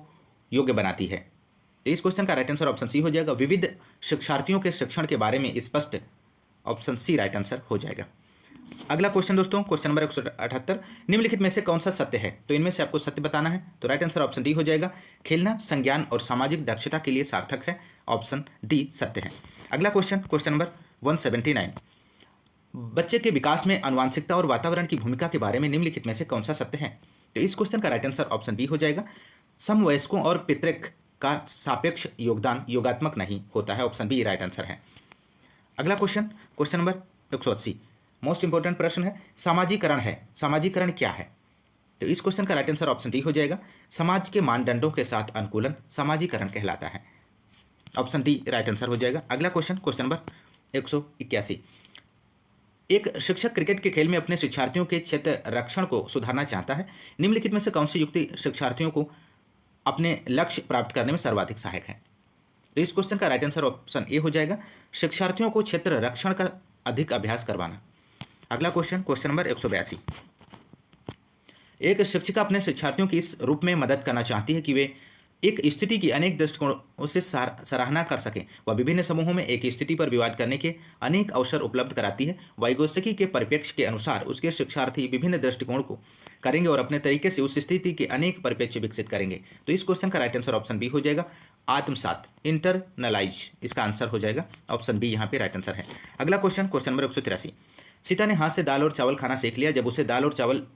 योग्य बनाती है। तो इस क्वेश्चन का राइट आंसर ऑप्शन सी हो जाएगा। विविध शिक्षार्थियों के शिक्षण के बारे में स्पष्ट, ऑप्शन सी राइट आंसर हो जाएगा। अगला क्वेश्चन दोस्तों, क्वेश्चन नंबर 178, निम्नलिखित में से कौन सा सत्य है? तो इनमें से आपको सत्य बताना है। तो राइट आंसर ऑप्शन डी हो जाएगा। खेलना संज्ञान और सामाजिक दक्षता के लिए सार्थक है, ऑप्शन डी सत्य है। अगला क्वेश्चन, क्वेश्चन नंबर 179, बच्चे के विकास में आनुवंशिकता और वातावरण की भूमिका के बारे में निम्नलिखित में से कौन सा सत्य है? तो इस क्वेश्चन का राइट आंसर ऑप्शन बी हो जाएगा। समवयस्कों और पितृक का सापेक्ष योगदान योगात्मक नहीं होता है, ऑप्शन बी राइट आंसर है। अगला question, question number 180, most important प्रश्न है, सामाजिकरण है, सामाजिकरण क्या है? तो इस क्वेश्चन का राइट आंसर ऑप्शन डी हो जाएगा। समाज के मानदंडों के साथ अनुकूलन सामाजिकरण कहलाता है, ऑप्शन डी राइट आंसर हो जाएगा। अगला क्वेश्चन, क्वेश्चन नंबर 181, एक शिक्षक क्रिकेट के खेल में अपने शिक्षार्थियों के क्षेत्र रक्षण को सुधारना चाहता है, निम्नलिखित में से कौन सी युक्ति शिक्षार्थियों को अपने लक्ष्य प्राप्त करने में सर्वाधिक सहायक है? तो इस क्वेश्चन का राइट आंसर ऑप्शन ए हो जाएगा। शिक्षार्थियों को क्षेत्र रक्षण का अधिक अभ्यास करवाना। अगला क्वेश्चन, क्वेश्चन नंबर 182, एक शिक्षिका अपने शिक्षार्थियों की इस रूप में मदद करना चाहती है कि वे एक स्थिति की अनेक दृष्टिकोणों से सराहना कर सकें। वह विभिन्न समूहों में एक स्थिति पर विवाद करने के अनेक अवसर उपलब्ध कराती है। वाइगोत्स्की के परिप्रेक्ष्य के अनुसार उसके शिक्षार्थी विभिन्न दृष्टिकोण को करेंगे और अपने तरीके से उस स्थिति के अनेक परिप्रेक्ष्य विकसित करेंगे। तो इस क्वेश्चन का राइट आंसर ऑप्शन बी हो जाएगा। आत्मसात, इंटरनलाइज, इसका आंसर हो जाएगा, ऑप्शन बी यहाँ पे राइट आंसर है। अगला क्वेश्चन, क्वेश्चन नंबर 183, सीता ने हाथ से दाल और चावल खाना सीख लिया। जब उसे दाल और चावल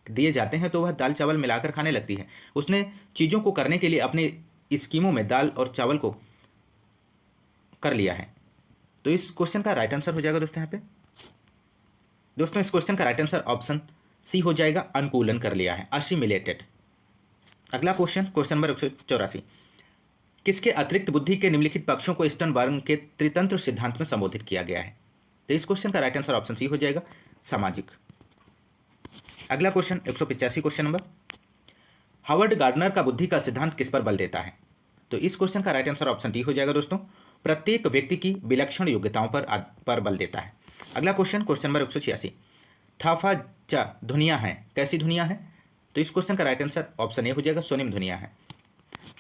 दिए जाते हैं तो वह दाल चावल मिलाकर खाने लगती है। उसने चीज़ों को करने के लिए अपनी स्कीमों में दाल और चावल को कर लिया है। तो इस क्वेश्चन का राइट आंसर हो जाएगा दोस्तों यहाँ पे, दोस्तों इस क्वेश्चन का राइट आंसर ऑप्शन सी हो जाएगा, अनुकूलन कर लिया है, असिमिलेटेड। अगला क्वेश्चन, क्वेश्चन नंबर 184, किसके अतिरिक्त बुद्धि के निम्नलिखित पक्षों को स्टर्नबर्ग के त्रितंत्र सिद्धांत में संबोधित किया गया है? तो इस क्वेश्चन का राइट आंसर ऑप्शन सी हो जाएगा, सामाजिक। अगला question 185 question number, Howard Gardner का बुद्धि का सिद्धांत किस पर बल देता है? तो इस क्वेश्चन का राइट आंसर ऑप्शन डी हो जाएगा दोस्तों, प्रत्येक व्यक्ति की विलक्षण योग्यताओं पर बल देता है। अगला क्वेश्चन, क्वेश्चन नंबर 186, थाफा चा धुनिया है, कैसी धुनिया है? तो इस क्वेश्चन का राइट आंसर ऑप्शन ए हो जाएगा, स्वर्णिम धुनिया है।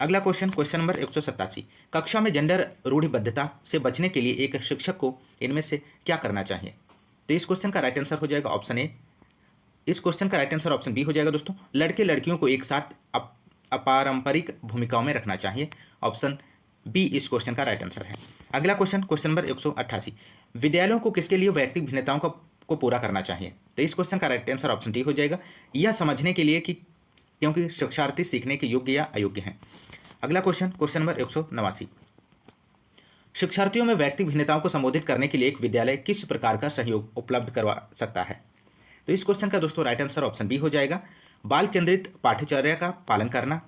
अगला क्वेश्चन, क्वेश्चन नंबर 187, कक्षा में जेंडर रूढ़िबद्धता से बचने के लिए एक शिक्षक को इनमें से क्या करना चाहिए? तो इस क्वेश्चन का राइट आंसर हो जाएगा ऑप्शन ए। इस क्वेश्चन का राइट आंसर ऑप्शन बी हो जाएगा दोस्तों, लड़के लड़कियों को एक साथ अपारंपरिक भूमिकाओं में रखना चाहिए, ऑप्शन बी इस क्वेश्चन का राइट आंसर है। अगला क्वेश्चन, क्वेश्चन नंबर 188, विद्यालयों को किसके लिए वैयक्तिक भिन्नताओं को पूरा करना चाहिए? तो इस क्वेश्चन का राइट आंसर ऑप्शन डी हो जाएगा, यह समझने के लिए कि क्योंकि शिक्षार्थी सीखने के योग्य या अयोग्य हैं। अगला क्वेश्चन, क्वेश्चन नंबर 189, शिक्षार्थियों में वैयक्तिक भिन्नताओं को संबोधित करने के लिए एक विद्यालय किस प्रकार का सहयोग उपलब्ध करवा सकता है? तो इस क्वेश्चन का दोस्तों राइट आंसर ऑप्शन बी हो जाएगा, बाल केंद्रित पाठ्यचर्या का पालन करना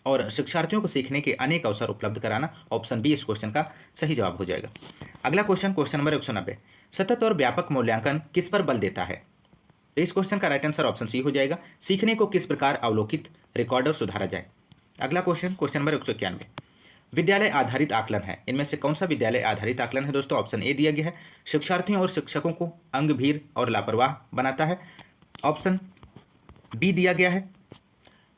और शिक्षार्थियों को सीखने के अनेक अवसर उपलब्ध कराना, ऑप्शन बी इस क्वेश्चन का सही जवाब हो जाएगा। अगला क्वेश्चन, क्वेश्चन नंबर 190, सतत और व्यापक मूल्यांकन किस पर बल देता है? तो इस क्वेश्चन का राइट आंसर ऑप्शन सी हो जाएगा, सीखने को किस प्रकार अवलोकित, रिकॉर्ड और सुधारा जाए। अगला क्वेश्चन, क्वेश्चन नंबर 191, विद्यालय आधारित आकलन है, इनमें से कौन सा विद्यालय आधारित आकलन है? दोस्तों ऑप्शन ए दिया गया है, शिक्षार्थियों और शिक्षकों को अंगभीर और लापरवाह बनाता है, ऑप्शन बी दिया गया है,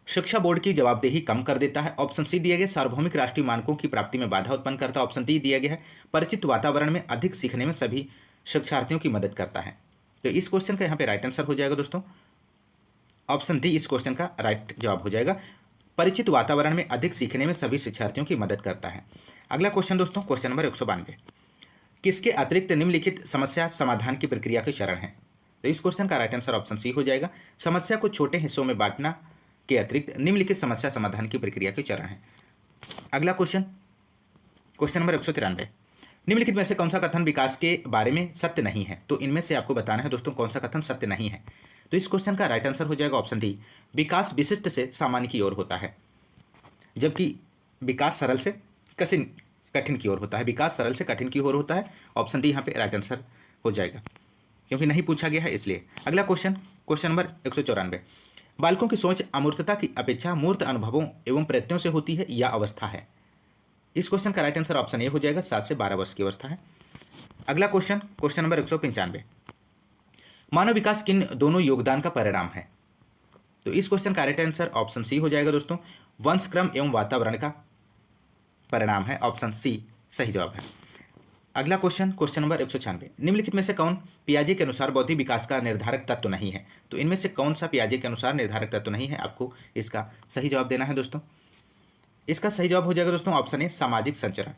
शिक्षा बोर्ड की जवाबदेही कम कर देता है, ऑप्शन सी दिया गया, सार्वभौमिक राष्ट्रीय मानकों की प्राप्ति में बाधा उत्पन्न करता है, ऑप्शन डी दिया गया है, परिचित वातावरण में अधिक सीखने में सभी शिक्षार्थियों की मदद करता है। तो इस क्वेश्चन का यहाँ पे राइट आंसर हो जाएगा दोस्तों, ऑप्शन डी इस क्वेश्चन का राइट जवाब हो जाएगा, परिचित वातावरण में अधिक सीखने में सभी शिक्षार्थियों की मदद करता है। अगला क्वेश्चन दोस्तों, क्वेश्चन नंबर 192, किसके अतिरिक्त निम्नलिखित समस्या समाधान की प्रक्रिया के चरण हैं? तो इस क्वेश्चन का राइट आंसर ऑप्शन सी हो जाएगा, समस्या को छोटे हिस्सों में बांटना के अतिरिक्त निम्नलिखित समस्या समाधान की प्रक्रिया के चरण हैं। अगला क्वेश्चन, क्वेश्चन नंबर 193, निम्नलिखित में से कौन सा कथन विकास के बारे में सत्य नहीं है? तो इनमें से आपको बताना है दोस्तों कौन सा कथन सत्य नहीं है। तो इस क्वेश्चन का राइट आंसर हो जाएगा ऑप्शन डी, विकास विशिष्ट से सामान्य की ओर होता है, जबकि विकास सरल से कठिन की ओर होता है, विकास सरल से कठिन की ओर होता है, ऑप्शन डी यहाँ पे राइट आंसर हो जाएगा, क्योंकि नहीं पूछा गया है इसलिए। अगला क्वेश्चन, क्वेश्चन नंबर 194, बालकों की सोच अमूर्तता की अपेक्षा मूर्त अनुभवों एवं प्रयत्नों से होती है या अवस्था है? इस क्वेश्चन का राइट आंसर ऑप्शन ए हो जाएगा, 7 से 12 वर्ष की अवस्था है। अगला क्वेश्चन, क्वेश्चन नंबर 195, मानव विकास किन दोनों योगदान का परिणाम है? तो इस क्वेश्चन का राइट आंसर ऑप्शन सी हो जाएगा दोस्तों, वंशक्रम एवं वातावरण का परिणाम है। ऑप्शन सी सही जवाब है। अगला क्वेश्चन, क्वेश्चन नंबर 196, निम्नलिखित में से कौन पियाजे के अनुसार बौद्धिक विकास का निर्धारक तत्व नहीं है? तो इनमें से कौन सा पियाजे के अनुसार निर्धारक तत्व नहीं है? आपको इसका सही जवाब देना है दोस्तों। इसका सही जवाब हो जाएगा दोस्तों ऑप्शन ए सामाजिक संचरण।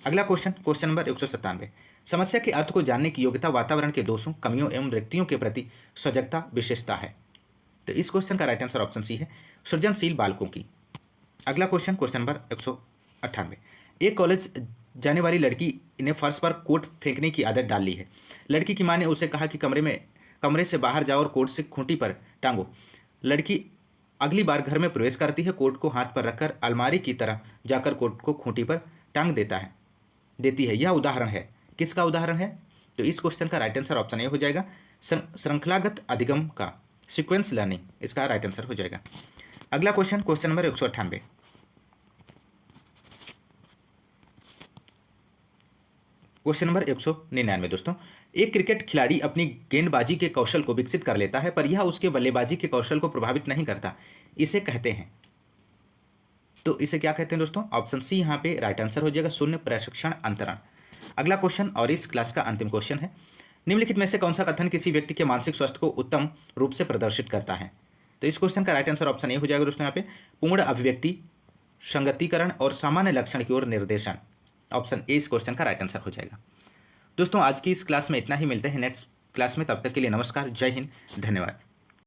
अगला क्वेश्चन, क्वेश्चन नंबर 197, समस्या के अर्थ को जानने की योग्यता वातावरण के दोषों, कमियों एवं रिक्तियों के प्रति सजगता विशेषता है। तो इस क्वेश्चन का राइट आंसर ऑप्शन सी है सृजनशील बालकों की। अगला क्वेश्चन, क्वेश्चन नंबर 198, एक कॉलेज जाने वाली लड़की ने फर्श पर कोट फेंकने की आदत डाल ली है। लड़की की मां ने उसे कहा कि कमरे से बाहर जाओ और कोट से खूंटी पर टांगो। लड़की अगली बार घर में प्रवेश करती है, कोट को हाथ पर रखकर अलमारी की तरह जाकर कोट को खूंटी पर टांग देती है। यह उदाहरण है, किसका उदाहरण है? तो इस क्वेश्चन का राइट आंसर ऑप्शन ए हो जाएगा श्रृंखलागत अधिगम का, सीक्वेंस लर्निंग इसका राइट आंसर हो जाएगा। अगला question, question number 198, question number 199 दोस्तों, एक क्रिकेट खिलाड़ी अपनी गेंदबाजी के कौशल को विकसित कर लेता है पर यह उसके बल्लेबाजी के कौशल को प्रभावित नहीं करता, इसे कहते हैं। तो इसे क्या कहते हैं दोस्तों? ऑप्शन सी यहाँ पे राइट आंसर हो जाएगा शून्य प्रशिक्षण अंतरण। अगला क्वेश्चन और इस क्लास का अंतिम क्वेश्चन है, निम्नलिखित में से कौन सा कथन किसी व्यक्ति के मानसिक स्वास्थ्य को उत्तम रूप से प्रदर्शित करता है? तो इस क्वेश्चन का राइट आंसर ऑप्शन ए हो जाएगा दोस्तों यहाँ पे पूर्ण अभिव्यक्ति, संगतिकरण और सामान्य लक्षण की ओर निर्देशन। ऑप्शन ए इस क्वेश्चन का राइट आंसर हो जाएगा। दोस्तों आज की इस क्लास में इतना ही, मिलते हैं नेक्स्ट क्लास में, तब तक के लिए नमस्कार, जय हिंद, धन्यवाद।